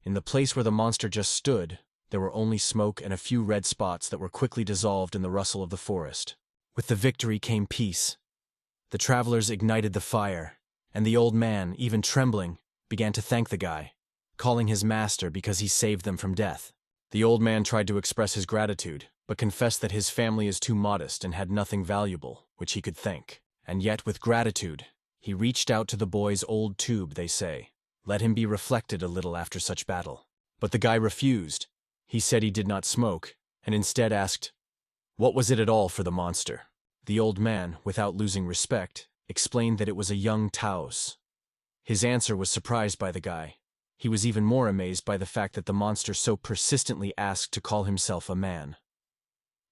In the place where the monster just stood, there were only smoke and a few red spots that were quickly dissolved in the rustle of the forest. With the victory came peace. The travelers ignited the fire, and the old man, even trembling, began to thank the guy, calling his master because he saved them from death. The old man tried to express his gratitude, but confessed that his family is too modest and had nothing valuable which he could thank. And yet, with gratitude, he reached out to the boy's old tube, they say. Let him be reflected a little after such battle. But the guy refused. He said he did not smoke, and instead asked, what was it at all for the monster? The old man, without losing respect, explained that it was a young Taos. His answer was surprised by the guy. He was even more amazed by the fact that the monster so persistently asked to call himself a man.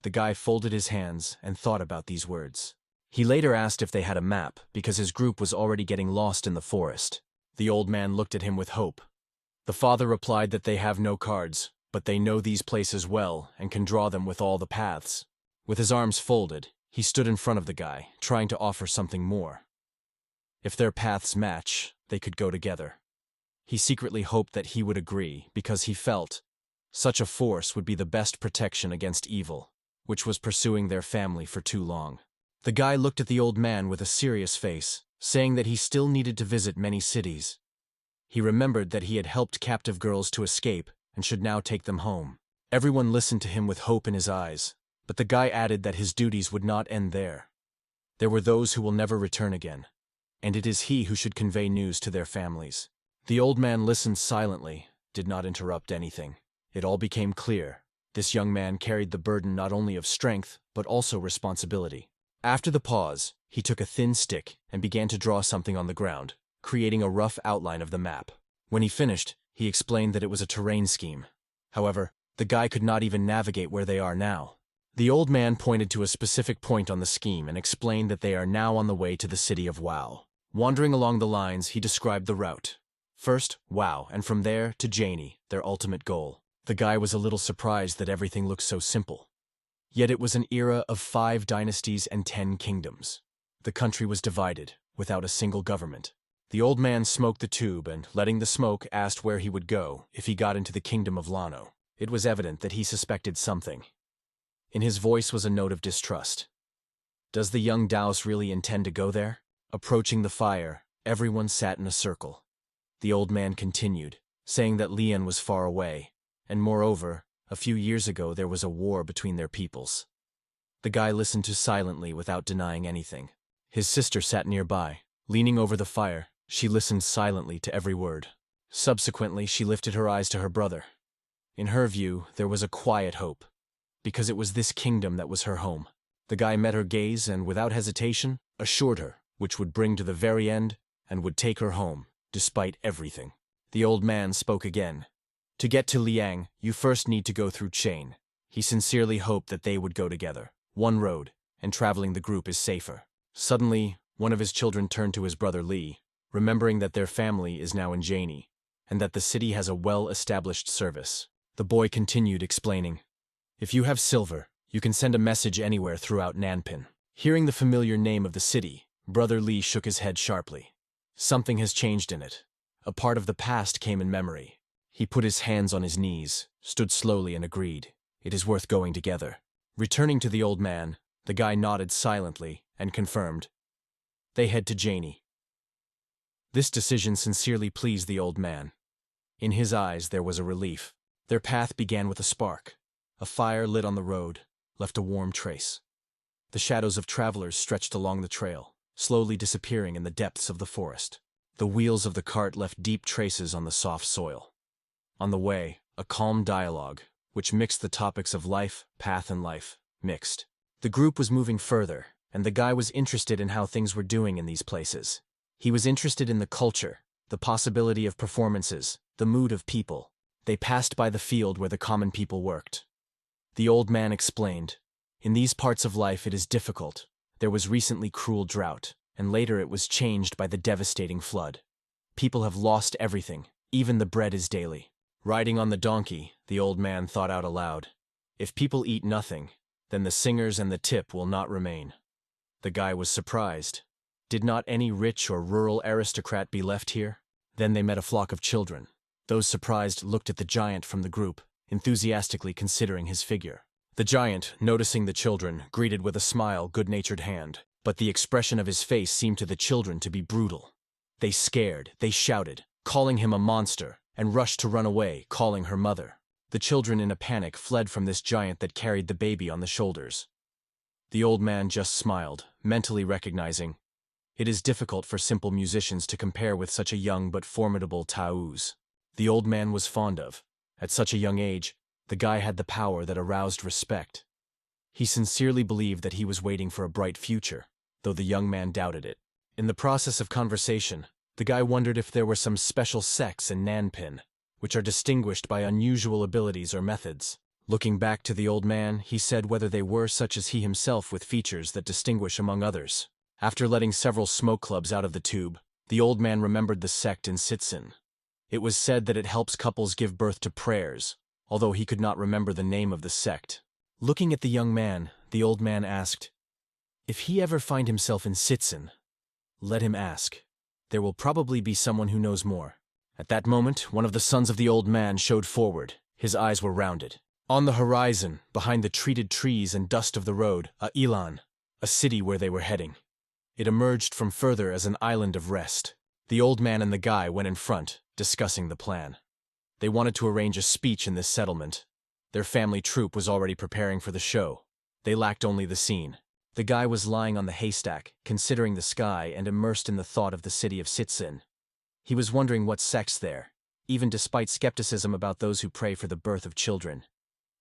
The guy folded his hands and thought about these words. He later asked if they had a map, because his group was already getting lost in the forest. The old man looked at him with hope. The father replied that they have no cards, but they know these places well and can draw them with all the paths. With his arms folded, he stood in front of the guy, trying to offer something more. If their paths match, they could go together. He secretly hoped that he would agree, because he felt such a force would be the best protection against evil, which was pursuing their family for too long. The guy looked at the old man with a serious face, saying that he still needed to visit many cities. He remembered that he had helped captive girls to escape and should now take them home. Everyone listened to him with hope in his eyes, but the guy added that his duties would not end there. There were those who will never return again, and it is he who should convey news to their families. The old man listened silently, did not interrupt anything. It all became clear. This young man carried the burden not only of strength, but also responsibility. After the pause, he took a thin stick and began to draw something on the ground, creating a rough outline of the map. When he finished, he explained that it was a terrain scheme. However, the guy could not even navigate where they are now. The old man pointed to a specific point on the scheme and explained that they are now on the way to the city of Wow. Wandering along the lines, he described the route. First, Wow, and from there to Janie, their ultimate goal. The guy was a little surprised that everything looked so simple. Yet it was an era of 5 dynasties and 10 kingdoms. The country was divided, without a single government. The old man smoked the tube and, letting the smoke, asked where he would go if he got into the kingdom of Lano. It was evident that he suspected something. In his voice was a note of distrust. Does the young Daos really intend to go there? Approaching the fire, everyone sat in a circle. The old man continued, saying that Lian was far away, and moreover, a few years ago there was a war between their peoples. The guy listened to silently without denying anything. His sister sat nearby. Leaning over the fire, she listened silently to every word. Subsequently, she lifted her eyes to her brother. In her view, there was a quiet hope, because it was this kingdom that was her home. The guy met her gaze and, without hesitation, assured her, which would bring to the very end, and would take her home, despite everything. The old man spoke again. To get to Liang, you first need to go through Chain. He sincerely hoped that they would go together. One road, and traveling the group is safer. Suddenly, one of his children turned to his brother Li, remembering that their family is now in Janie, and that the city has a well-established service. The boy continued explaining, if you have silver, you can send a message anywhere throughout Nanpin. Hearing the familiar name of the city, Brother Li shook his head sharply. Something has changed in it. A part of the past came in memory. He put his hands on his knees, stood slowly and agreed. It is worth going together. Returning to the old man, the guy nodded silently and confirmed. They head to Janie. This decision sincerely pleased the old man. In his eyes there was a relief. Their path began with a spark. A fire lit on the road, left a warm trace. The shadows of travelers stretched along the trail, slowly disappearing in the depths of the forest. The wheels of the cart left deep traces on the soft soil. On the way, a calm dialogue, which mixed the topics of life, path, and life, mixed. The group was moving further, and the guy was interested in how things were doing in these places. He was interested in the culture, the possibility of performances, the mood of people. They passed by the field where the common people worked. The old man explained, "In these parts of life it is difficult. There was recently cruel drought, and later it was changed by the devastating flood. People have lost everything, even the bread is daily." Riding on the donkey, the old man thought out aloud, "If people eat nothing, then the singers and the tip will not remain." The guy was surprised. Did not any rich or rural aristocrat be left here? Then they met a flock of children. Those surprised looked at the giant from the group, enthusiastically considering his figure. The giant, noticing the children, greeted with a smile, good-natured hand, but the expression of his face seemed to the children to be brutal. They scared, they shouted, calling him a monster, and rushed to run away, calling her mother. The children in a panic fled from this giant that carried the baby on the shoulders. The old man just smiled, mentally recognizing, it is difficult for simple musicians to compare with such a young but formidable Taouz. The old man was fond of. At such a young age, the guy had the power that aroused respect. He sincerely believed that he was waiting for a bright future, though the young man doubted it. In the process of conversation, the guy wondered if there were some special sects in Nanpin, which are distinguished by unusual abilities or methods. Looking back to the old man, he said whether they were such as he himself with features that distinguish among others. After letting several smoke clubs out of the tube, the old man remembered the sect in Sitsin. It was said that it helps couples give birth to prayers, although he could not remember the name of the sect. Looking at the young man, the old man asked, "If he ever find himself in Sitsin, let him ask. There will probably be someone who knows more." At that moment, one of the sons of the old man showed forward. His eyes were rounded. On the horizon, behind the treated trees and dust of the road, a Ilan, a city where they were heading. It emerged from further as an island of rest. The old man and the guy went in front, discussing the plan. They wanted to arrange a speech in this settlement. Their family troupe was already preparing for the show. They lacked only the scene. The guy was lying on the haystack, considering the sky and immersed in the thought of the city of Sitsin. He was wondering what sects there, even despite skepticism about those who pray for the birth of children.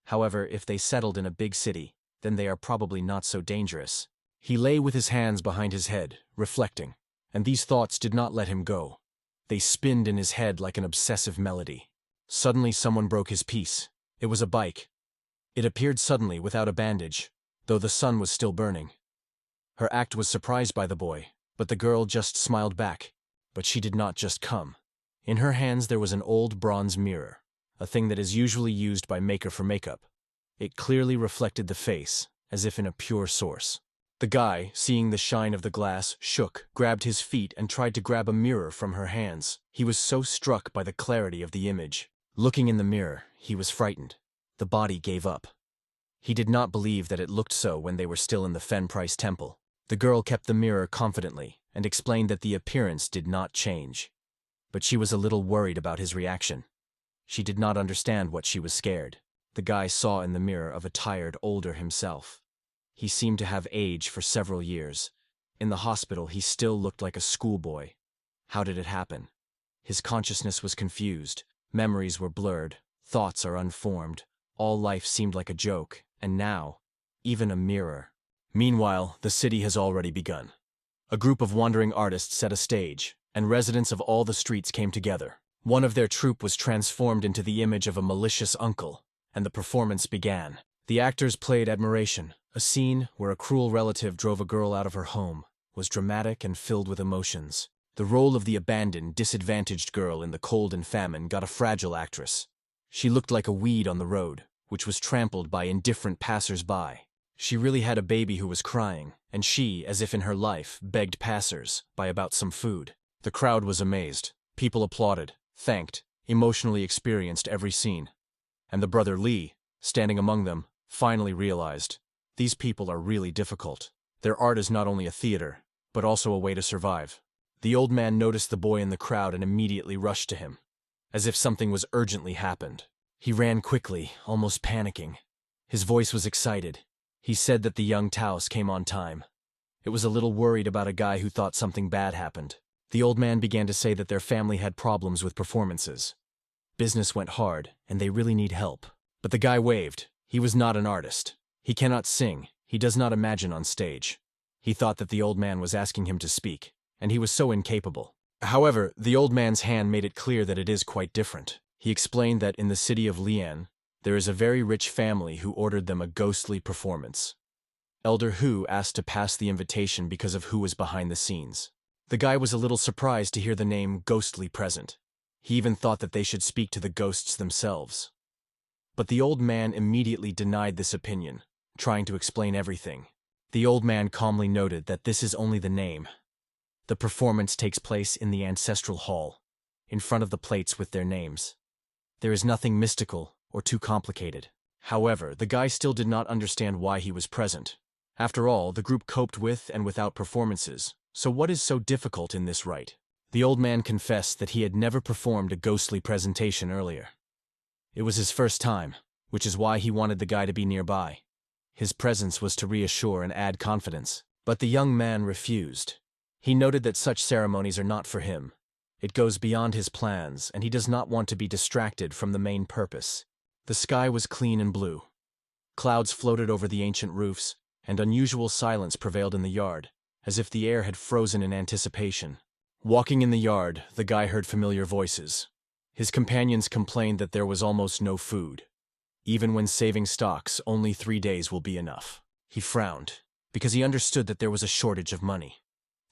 However, if they settled in a big city, then they are probably not so dangerous. He lay with his hands behind his head, reflecting, and these thoughts did not let him go. They spinned in his head like an obsessive melody. Suddenly someone broke his peace. It was a bike. It appeared suddenly without a bandage, though the sun was still burning. Her act was surprised by the boy, but the girl just smiled back. But she did not just come. In her hands there was an old bronze mirror, a thing that is usually used by maker for makeup. It clearly reflected the face, as if in a pure source. The guy, seeing the shine of the glass, shook, grabbed his feet and tried to grab a mirror from her hands. He was so struck by the clarity of the image. Looking in the mirror, he was frightened. The body gave up. He did not believe that it looked so when they were still in the Fen Price Temple. The girl kept the mirror confidently and explained that the appearance did not change. But she was a little worried about his reaction. She did not understand what she was scared. The guy saw in the mirror of a tired, older himself. He seemed to have aged for several years. In the hospital, he still looked like a schoolboy. How did it happen? His consciousness was confused. Memories were blurred. Thoughts are unformed. All life seemed like a joke. And now, even a mirror. Meanwhile, the city has already begun. A group of wandering artists set a stage, and residents of all the streets came together. One of their troupe was transformed into the image of a malicious uncle, and the performance began. The actors played admiration. A scene where a cruel relative drove a girl out of her home was dramatic and filled with emotions. The role of the abandoned, disadvantaged girl in The Cold and Famine got a fragile actress. She looked like a weed on the road, which was trampled by indifferent passers-by. She really had a baby who was crying, and she, as if in her life, begged passers-by about some food. The crowd was amazed. People applauded, thanked, emotionally experienced every scene. And the brother Lee, standing among them, finally realized, these people are really difficult. Their art is not only a theater, but also a way to survive. The old man noticed the boy in the crowd and immediately rushed to him, as if something was urgently happened. He ran quickly, almost panicking. His voice was excited. He said that the young Taos came on time. It was a little worried about a guy who thought something bad happened. The old man began to say that their family had problems with performances. Business went hard, and they really need help. But the guy waved. He was not an artist. He cannot sing. He does not imagine on stage. He thought that the old man was asking him to speak, and he was so incapable. However, the old man's hand made it clear that it is quite different. He explained that in the city of Lian, there is a very rich family who ordered them a ghostly performance. Elder Hu asked to pass the invitation because of who was behind the scenes. The guy was a little surprised to hear the name ghostly present. He even thought that they should speak to the ghosts themselves. But the old man immediately denied this opinion, trying to explain everything. The old man calmly noted that this is only the name. The performance takes place in the ancestral hall, in front of the plates with their names. There is nothing mystical or too complicated. However, the guy still did not understand why he was present. After all, the group coped with and without performances, so what is so difficult in this rite? The old man confessed that he had never performed a ghostly presentation earlier. It was his first time, which is why he wanted the guy to be nearby. His presence was to reassure and add confidence, but the young man refused. He noted that such ceremonies are not for him. It goes beyond his plans, and he does not want to be distracted from the main purpose. The sky was clean and blue. Clouds floated over the ancient roofs, and unusual silence prevailed in the yard, as if the air had frozen in anticipation. Walking in the yard, the guy heard familiar voices. His companions complained that there was almost no food. Even when saving stocks, only 3 days will be enough. He frowned, because he understood that there was a shortage of money.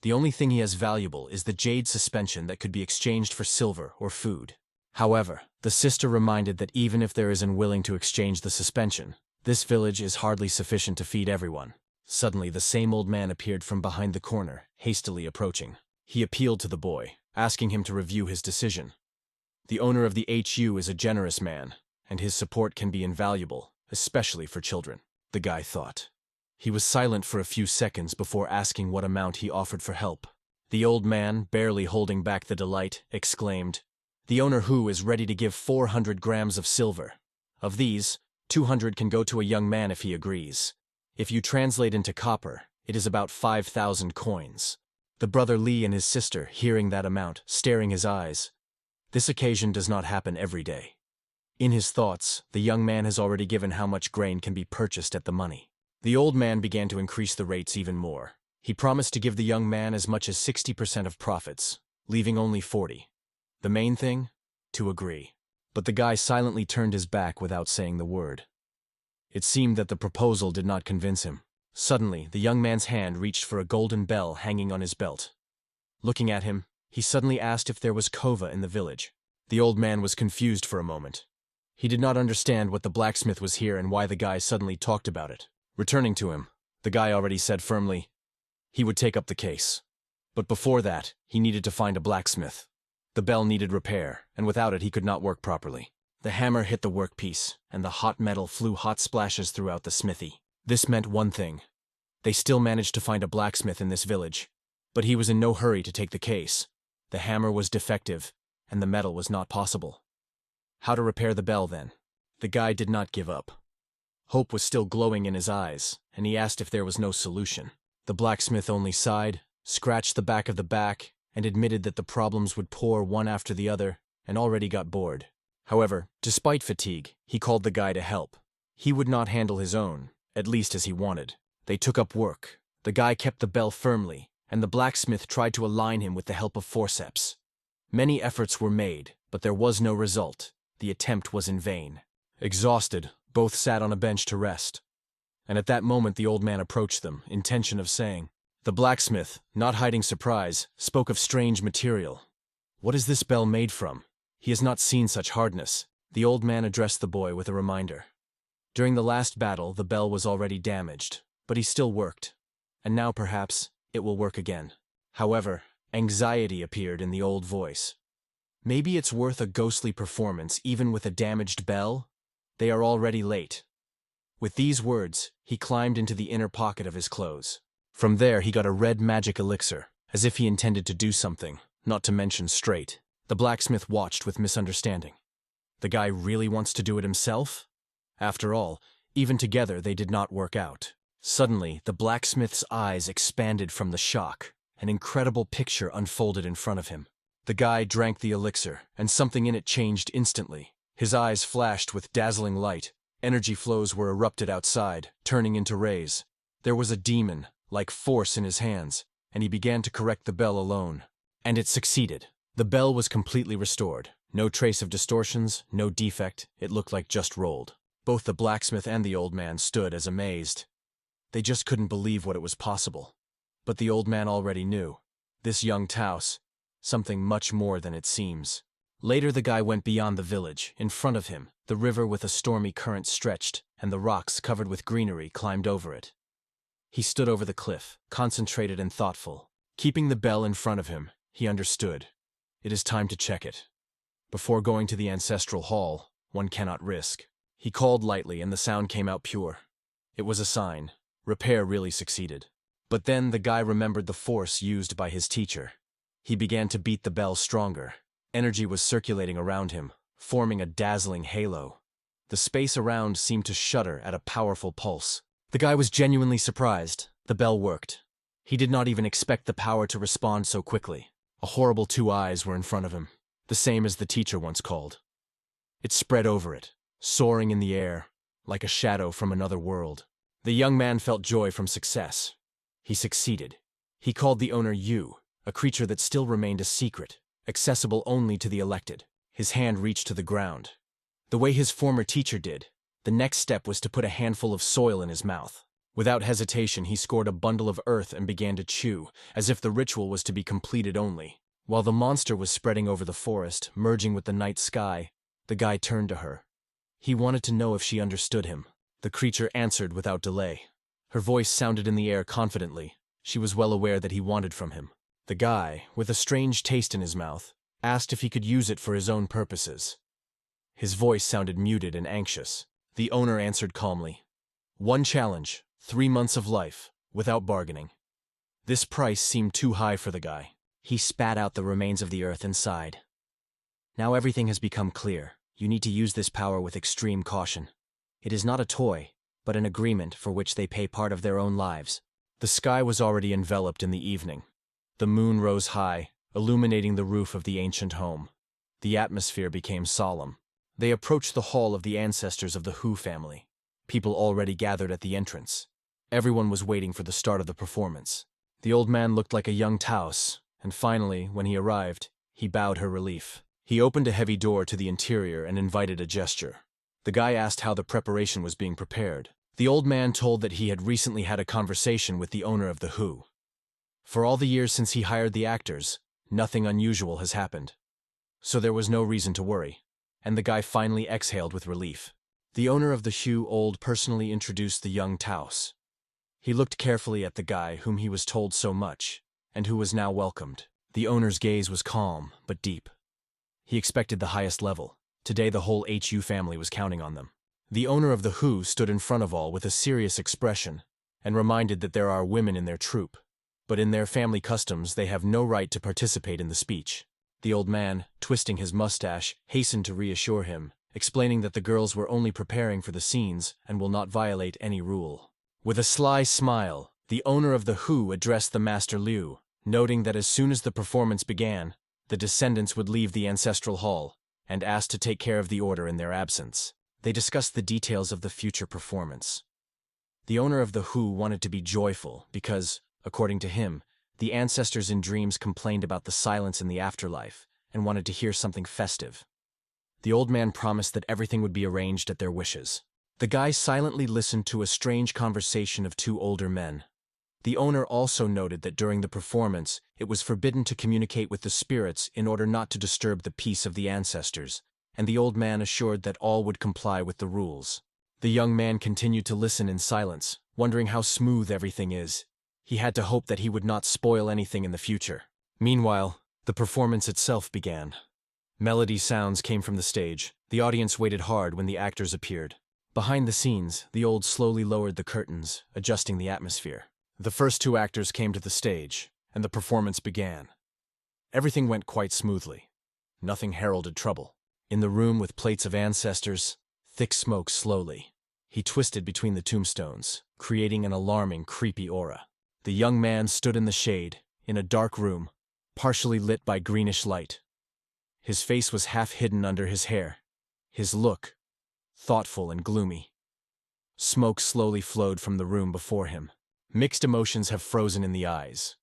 The only thing he has valuable is the jade suspension that could be exchanged for silver or food. However, the sister reminded that even if there is unwilling to exchange the suspension, this village is hardly sufficient to feed everyone. Suddenly, the same old man appeared from behind the corner, hastily approaching. He appealed to the boy, asking him to review his decision. The owner of the HU is a generous man, and his support can be invaluable, especially for children, the guy thought. He was silent for a few seconds before asking what amount he offered for help. The old man, barely holding back the delight, exclaimed, "The owner who is ready to give 400 grams of silver. Of these, 200 can go to a young man if he agrees. If you translate into copper, it is about 5,000 coins." The brother Lee and his sister, hearing that amount, staring his eyes. This occasion does not happen every day. In his thoughts, the young man has already given how much grain can be purchased at the money. The old man began to increase the rates even more. He promised to give the young man as much as 60% of profits, leaving only 40. The main thing? To agree. But the guy silently turned his back without saying the word. It seemed that the proposal did not convince him. Suddenly, the young man's hand reached for a golden bell hanging on his belt. Looking at him, he suddenly asked if there was kova in the village. The old man was confused for a moment. He did not understand what the blacksmith was here and why the guy suddenly talked about it. Returning to him, the guy already said firmly he would take up the case. But before that, he needed to find a blacksmith. The bell needed repair, and without it he could not work properly. The hammer hit the workpiece, and the hot metal flew hot splashes throughout the smithy. This meant one thing. They still managed to find a blacksmith in this village, but he was in no hurry to take the case. The hammer was defective, and the metal was not possible. How to repair the bell, then? The guy did not give up. Hope was still glowing in his eyes, and he asked if there was no solution. The blacksmith only sighed, scratched the back of the back, and admitted that the problems would pour one after the other, and already got bored. However, despite fatigue, he called the guy to help. He would not handle his own, at least as he wanted. They took up work. The guy kept the bell firmly, and the blacksmith tried to align him with the help of forceps. Many efforts were made, but there was no result. The attempt was in vain. Exhausted, both sat on a bench to rest. And at that moment the old man approached them, intention of saying. The blacksmith, not hiding surprise, spoke of strange material. What is this bell made from? He has not seen such hardness. The old man addressed the boy with a reminder. During the last battle, the bell was already damaged, but he still worked. And now perhaps it will work again. However, anxiety appeared in the old voice. Maybe it's worth a ghostly performance even with a damaged bell? They are already late. With these words, he climbed into the inner pocket of his clothes. From there he got a red magic elixir, as if he intended to do something, not to mention straight. The blacksmith watched with misunderstanding. The guy really wants to do it himself? After all, even together they did not work out. Suddenly, the blacksmith's eyes expanded from the shock. An incredible picture unfolded in front of him. The guy drank the elixir, and something in it changed instantly. His eyes flashed with dazzling light. Energy flows were erupted outside, turning into rays. There was a demon, like force in his hands, and he began to correct the bell alone. And it succeeded. The bell was completely restored. No trace of distortions, no defect, it looked like just rolled. Both the blacksmith and the old man stood as amazed. They just couldn't believe what it was possible. But the old man already knew. This young Taos, something much more than it seems. Later the guy went beyond the village. In front of him, the river with a stormy current stretched, and the rocks covered with greenery climbed over it. He stood over the cliff, concentrated and thoughtful. Keeping the bell in front of him, he understood. It is time to check it. Before going to the ancestral hall, one cannot risk. He called lightly and the sound came out pure. It was a sign. Repair really succeeded. But then the guy remembered the force used by his teacher. He began to beat the bell stronger. Energy was circulating around him, forming a dazzling halo. The space around seemed to shudder at a powerful pulse. The guy was genuinely surprised. The bell worked. He did not even expect the power to respond so quickly. A horrible 2 eyes were in front of him, the same as the teacher once called. It spread over it, soaring in the air, like a shadow from another world. The young man felt joy from success. He succeeded. He called the owner You, a creature that still remained a secret, accessible only to the elected. His hand reached to the ground. The way his former teacher did, the next step was to put a handful of soil in his mouth. Without hesitation, he scored a bundle of earth and began to chew, as if the ritual was to be completed only. While the monster was spreading over the forest, merging with the night sky, the guy turned to her. He wanted to know if she understood him. The creature answered without delay. Her voice sounded in the air confidently. She was well aware that he wanted from him. The guy, with a strange taste in his mouth, asked if he could use it for his own purposes. His voice sounded muted and anxious. The owner answered calmly. 1 challenge, 3 months of life, without bargaining. This price seemed too high for the guy. He spat out the remains of the earth and sighed. Now everything has become clear. You need to use this power with extreme caution. It is not a toy, but an agreement for which they pay part of their own lives. The sky was already enveloped in the evening. The moon rose high, illuminating the roof of the ancient home. The atmosphere became solemn. They approached the hall of the ancestors of the Hu family. People already gathered at the entrance. Everyone was waiting for the start of the performance. The old man looked like a young Taos, and finally, when he arrived, he bowed her relief. He opened a heavy door to the interior and invited a gesture. The guy asked how the preparation was being prepared. The old man told that he had recently had a conversation with the owner of the Hu. For all the years since he hired the actors, nothing unusual has happened. So there was no reason to worry, and the guy finally exhaled with relief. The owner of the Hu Old personally introduced the young Taos. He looked carefully at the guy whom he was told so much, and who was now welcomed. The owner's gaze was calm, but deep. He expected the highest level. Today the whole HU family was counting on them. The owner of the Hu stood in front of all with a serious expression, and reminded that there are women in their troupe, but in their family customs they have no right to participate in the speech. The old man, twisting his mustache, hastened to reassure him, explaining that the girls were only preparing for the scenes and will not violate any rule. With a sly smile, the owner of the Hu addressed the Master Liu, noting that as soon as the performance began, the descendants would leave the ancestral hall, and asked to take care of the order in their absence. They discussed the details of the future performance. The owner of the Hu wanted to be joyful because, according to him, the ancestors in dreams complained about the silence in the afterlife and wanted to hear something festive. The old man promised that everything would be arranged at their wishes. The guy silently listened to a strange conversation of 2 older men. The owner also noted that during the performance, it was forbidden to communicate with the spirits in order not to disturb the peace of the ancestors, and the old man assured that all would comply with the rules. The young man continued to listen in silence, wondering how smooth everything is. He had to hope that he would not spoil anything in the future. Meanwhile, the performance itself began. Melody sounds came from the stage. The audience waited hard when the actors appeared. Behind the scenes, the old slowly lowered the curtains, adjusting the atmosphere. The first 2 actors came to the stage, and the performance began. Everything went quite smoothly. Nothing heralded trouble. In the room with plates of ancestors, thick smoke slowly. He twisted between the tombstones, creating an alarming, creepy aura. The young man stood in the shade, in a dark room, partially lit by greenish light. His face was half hidden under his hair. His look, thoughtful and gloomy. Smoke slowly flowed from the room before him. Mixed emotions have frozen in the eyes.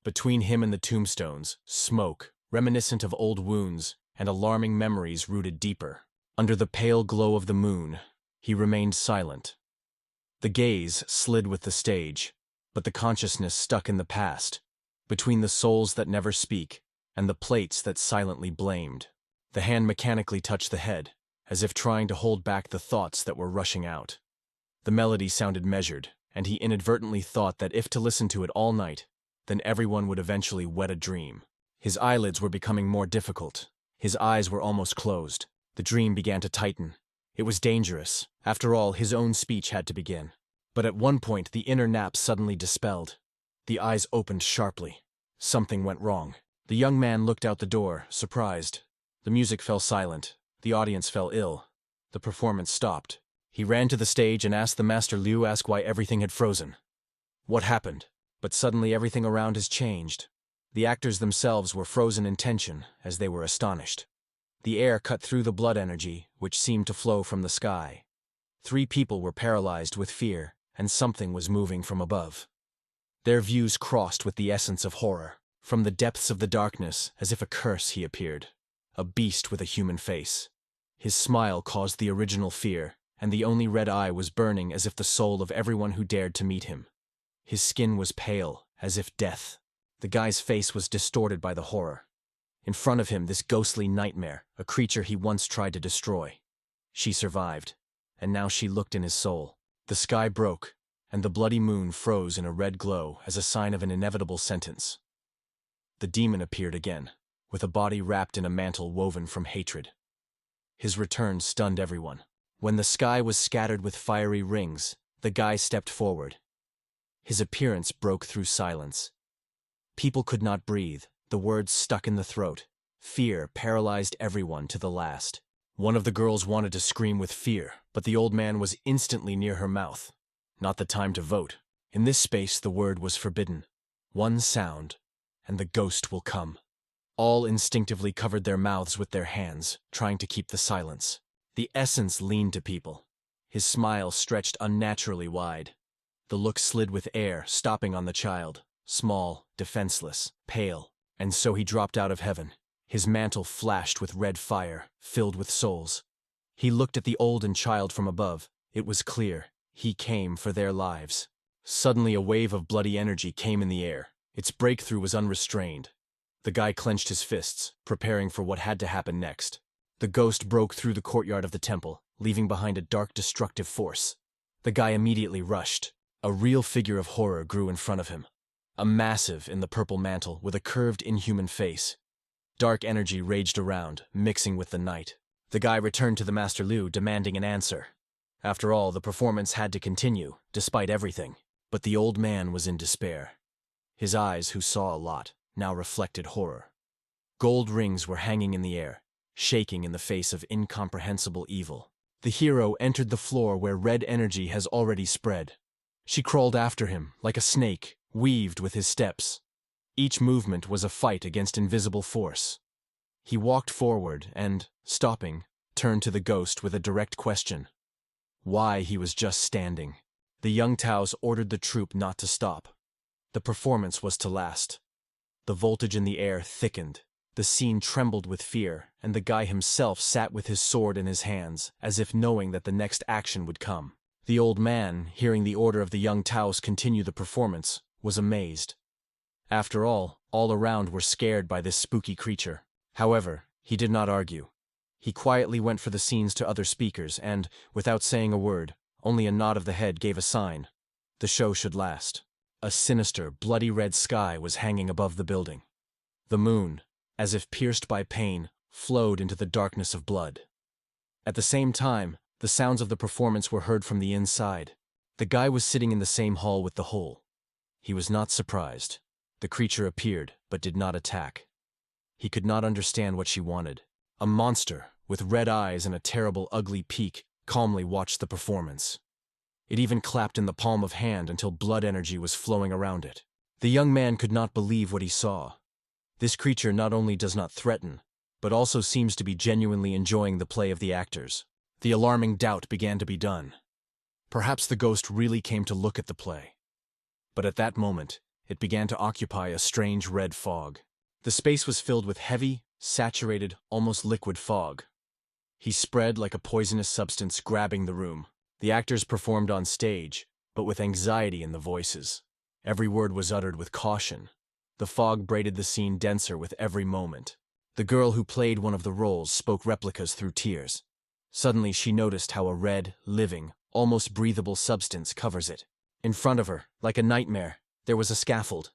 Between him and the tombstones, smoke, reminiscent of old wounds, and alarming memories rooted deeper. Under the pale glow of the moon, he remained silent. The gaze slid with the stage, but the consciousness stuck in the past, between the souls that never speak and the plates that silently blamed. The hand mechanically touched the head, as if trying to hold back the thoughts that were rushing out. The melody sounded measured, and he inadvertently thought that if to listen to it all night, then everyone would eventually wet a dream. His eyelids were becoming more difficult. His eyes were almost closed. The dream began to tighten. It was dangerous. After all, his own speech had to begin. But at one point, the inner nap suddenly dispelled. The eyes opened sharply. Something went wrong. The young man looked out the door, surprised. The music fell silent. The audience fell ill. The performance stopped. He ran to the stage and asked the Master Liu why everything had frozen. What happened? But suddenly everything around has changed. The actors themselves were frozen in tension as they were astonished. The air cut through the blood energy, which seemed to flow from the sky. 3 people were paralyzed with fear, and something was moving from above. Their views crossed with the essence of horror. From the depths of the darkness, as if a curse, he appeared. A beast with a human face. His smile caused the original fear, and the only red eye was burning as if the soul of everyone who dared to meet him. His skin was pale, as if death. The guy's face was distorted by the horror. In front of him, this ghostly nightmare, a creature he once tried to destroy. She survived, and now she looked in his soul. The sky broke, and the bloody moon froze in a red glow as a sign of an inevitable sentence. The demon appeared again, with a body wrapped in a mantle woven from hatred. His return stunned everyone. When the sky was scattered with fiery rings, the guy stepped forward. His appearance broke through silence. People could not breathe, the words stuck in the throat. Fear paralyzed everyone to the last. One of the girls wanted to scream with fear, but the old man was instantly near her mouth. Not the time to vote. In this space the word was forbidden. One sound, and the ghost will come. All instinctively covered their mouths with their hands, trying to keep the silence. The essence leaned to people. His smile stretched unnaturally wide. The look slid with air, stopping on the child. Small, defenseless, pale, and so he dropped out of heaven. His mantle flashed with red fire, filled with souls. He looked at the old and child from above. It was clear. He came for their lives. Suddenly a wave of bloody energy came in the air. Its breakthrough was unrestrained. The guy clenched his fists, preparing for what had to happen next. The ghost broke through the courtyard of the temple, leaving behind a dark, destructive force. The guy immediately rushed. A real figure of horror grew in front of him. A massive in the purple mantle with a curved, inhuman face. Dark energy raged around, mixing with the night. The guy returned to the Master Liu, demanding an answer. After all, the performance had to continue, despite everything. But the old man was in despair. His eyes, who saw a lot, now reflected horror. Gold rings were hanging in the air, shaking in the face of incomprehensible evil. The hero entered the floor where red energy has already spread. She crawled after him, like a snake, weaved with his steps. Each movement was a fight against invisible force. He walked forward and, stopping, turned to the ghost with a direct question. Why he was just standing. The young Taos ordered the troupe not to stop. The performance was to last. The voltage in the air thickened. The scene trembled with fear, and the guy himself sat with his sword in his hands, as if knowing that the next action would come. The old man, hearing the order of the young Taos continue the performance, was amazed. After all around were scared by this spooky creature. However, he did not argue. He quietly went for the scenes to other speakers and, without saying a word, only a nod of the head gave a sign. The show should last. A sinister, bloody red sky was hanging above the building. The moon, as if pierced by pain, flowed into the darkness of blood. At the same time, the sounds of the performance were heard from the inside. The guy was sitting in the same hall with the hole. He was not surprised. The creature appeared, but did not attack. He could not understand what she wanted. A monster, with red eyes and a terrible, ugly peak, calmly watched the performance. It even clapped in the palm of hand until blood energy was flowing around it. The young man could not believe what he saw. This creature not only does not threaten, but also seems to be genuinely enjoying the play of the actors. The alarming doubt began to be done. Perhaps the ghost really came to look at the play. But at that moment, it began to occupy a strange red fog. The space was filled with heavy, saturated, almost liquid fog. He spread like a poisonous substance, grabbing the room. The actors performed on stage, but with anxiety in the voices. Every word was uttered with caution. The fog braided the scene denser with every moment. The girl who played one of the roles spoke replicas through tears. Suddenly she noticed how a red, living, almost breathable substance covers it. In front of her, like a nightmare, there was a scaffold.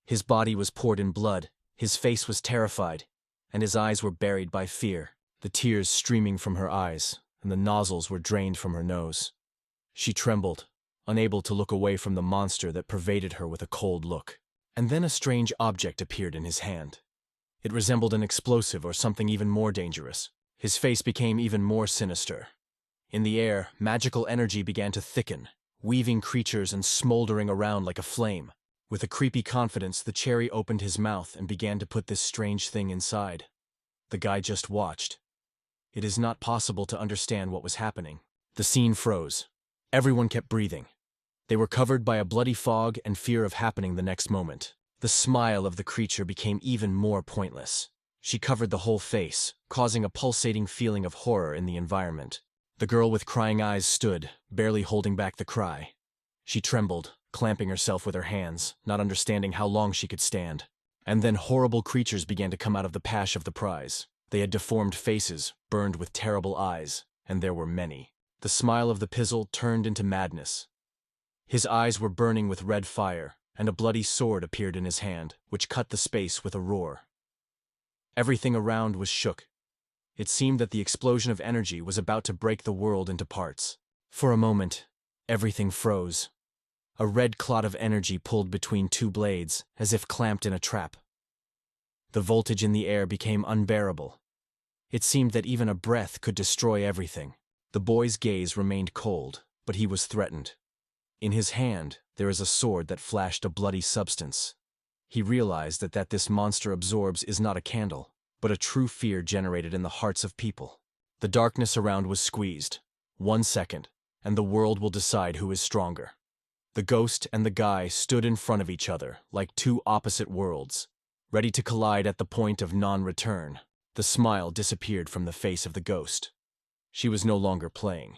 His body was poured in blood, his face was terrified, and his eyes were buried by fear, the tears streaming from her eyes, and the nozzles were drained from her nose. She trembled, unable to look away from the monster that pervaded her with a cold look. And then a strange object appeared in his hand. It resembled an explosive or something even more dangerous. His face became even more sinister. In the air, magical energy began to thicken, weaving creatures and smoldering around like a flame. With a creepy confidence, the cherry opened his mouth and began to put this strange thing inside. The guy just watched. It is not possible to understand what was happening. The scene froze. Everyone kept breathing. They were covered by a bloody fog and fear of happening the next moment. The smile of the creature became even more pointless. She covered the whole face, causing a pulsating feeling of horror in the environment. The girl with crying eyes stood, barely holding back the cry. She trembled, clamping herself with her hands, not understanding how long she could stand. And then horrible creatures began to come out of the pash of the prize. They had deformed faces, burned with terrible eyes, and there were many. The smile of the pizzle turned into madness. His eyes were burning with red fire, and a bloody sword appeared in his hand, which cut the space with a roar. Everything around was shook. It seemed that the explosion of energy was about to break the world into parts. For a moment, everything froze. A red clot of energy pulled between two blades, as if clamped in a trap. The voltage in the air became unbearable. It seemed that even a breath could destroy everything. The boy's gaze remained cold, but he was threatened. In his hand, there is a sword that flashed a bloody substance. He realized that this monster absorbs is not a candle, but a true fear generated in the hearts of people. The darkness around was squeezed. 1 second, and the world will decide who is stronger. The ghost and the guy stood in front of each other, like two opposite worlds, ready to collide at the point of non-return. The smile disappeared from the face of the ghost. She was no longer playing.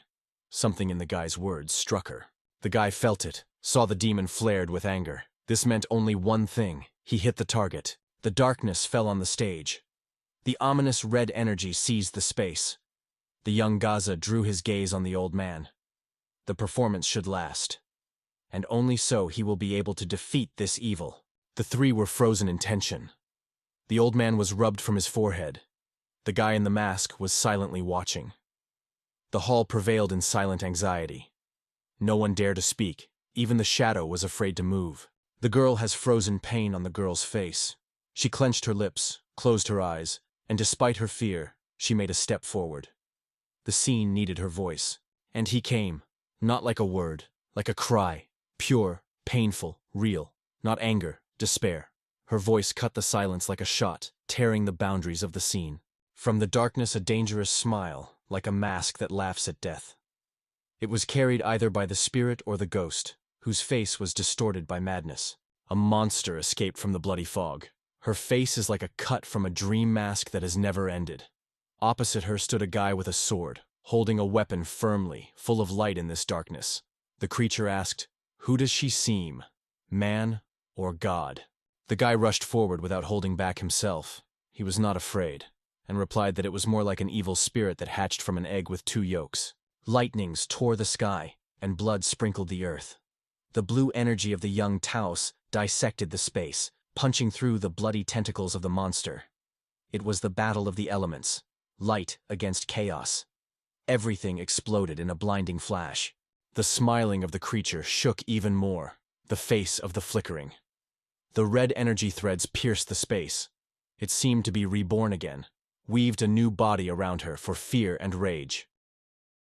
Something in the guy's words struck her. The guy felt it, saw the demon flared with anger. This meant only one thing. He hit the target. The darkness fell on the stage. The ominous red energy seized the space. The young Gaza drew his gaze on the old man. The performance should last. And only so he will be able to defeat this evil. The three were frozen in tension. The old man was rubbed from his forehead. The guy in the mask was silently watching. The hall prevailed in silent anxiety. No one dared to speak. Even the shadow was afraid to move. The girl has frozen pain on the girl's face. She clenched her lips, closed her eyes, and despite her fear, she made a step forward. The scene needed her voice. And he came, not like a word, like a cry, pure, painful, real, not anger, despair. Her voice cut the silence like a shot, tearing the boundaries of the scene. From the darkness a dangerous smile, like a mask that laughs at death. It was carried either by the spirit or the ghost, whose face was distorted by madness. A monster escaped from the bloody fog. Her face is like a cut from a dream mask that has never ended. Opposite her stood a guy with a sword, holding a weapon firmly, full of light in this darkness. The creature asked, "Who does she seem, man or God?" The guy rushed forward without holding back himself. He was not afraid, and replied that it was more like an evil spirit that hatched from an egg with 2 yolks. Lightnings tore the sky, and blood sprinkled the earth. The blue energy of the young Taos dissected the space, punching through the bloody tentacles of the monster. It was the battle of the elements, light against chaos. Everything exploded in a blinding flash. The smiling of the creature shook even more, the face of the flickering. The red energy threads pierced the space. It seemed to be reborn again, weaved a new body around her for fear and rage.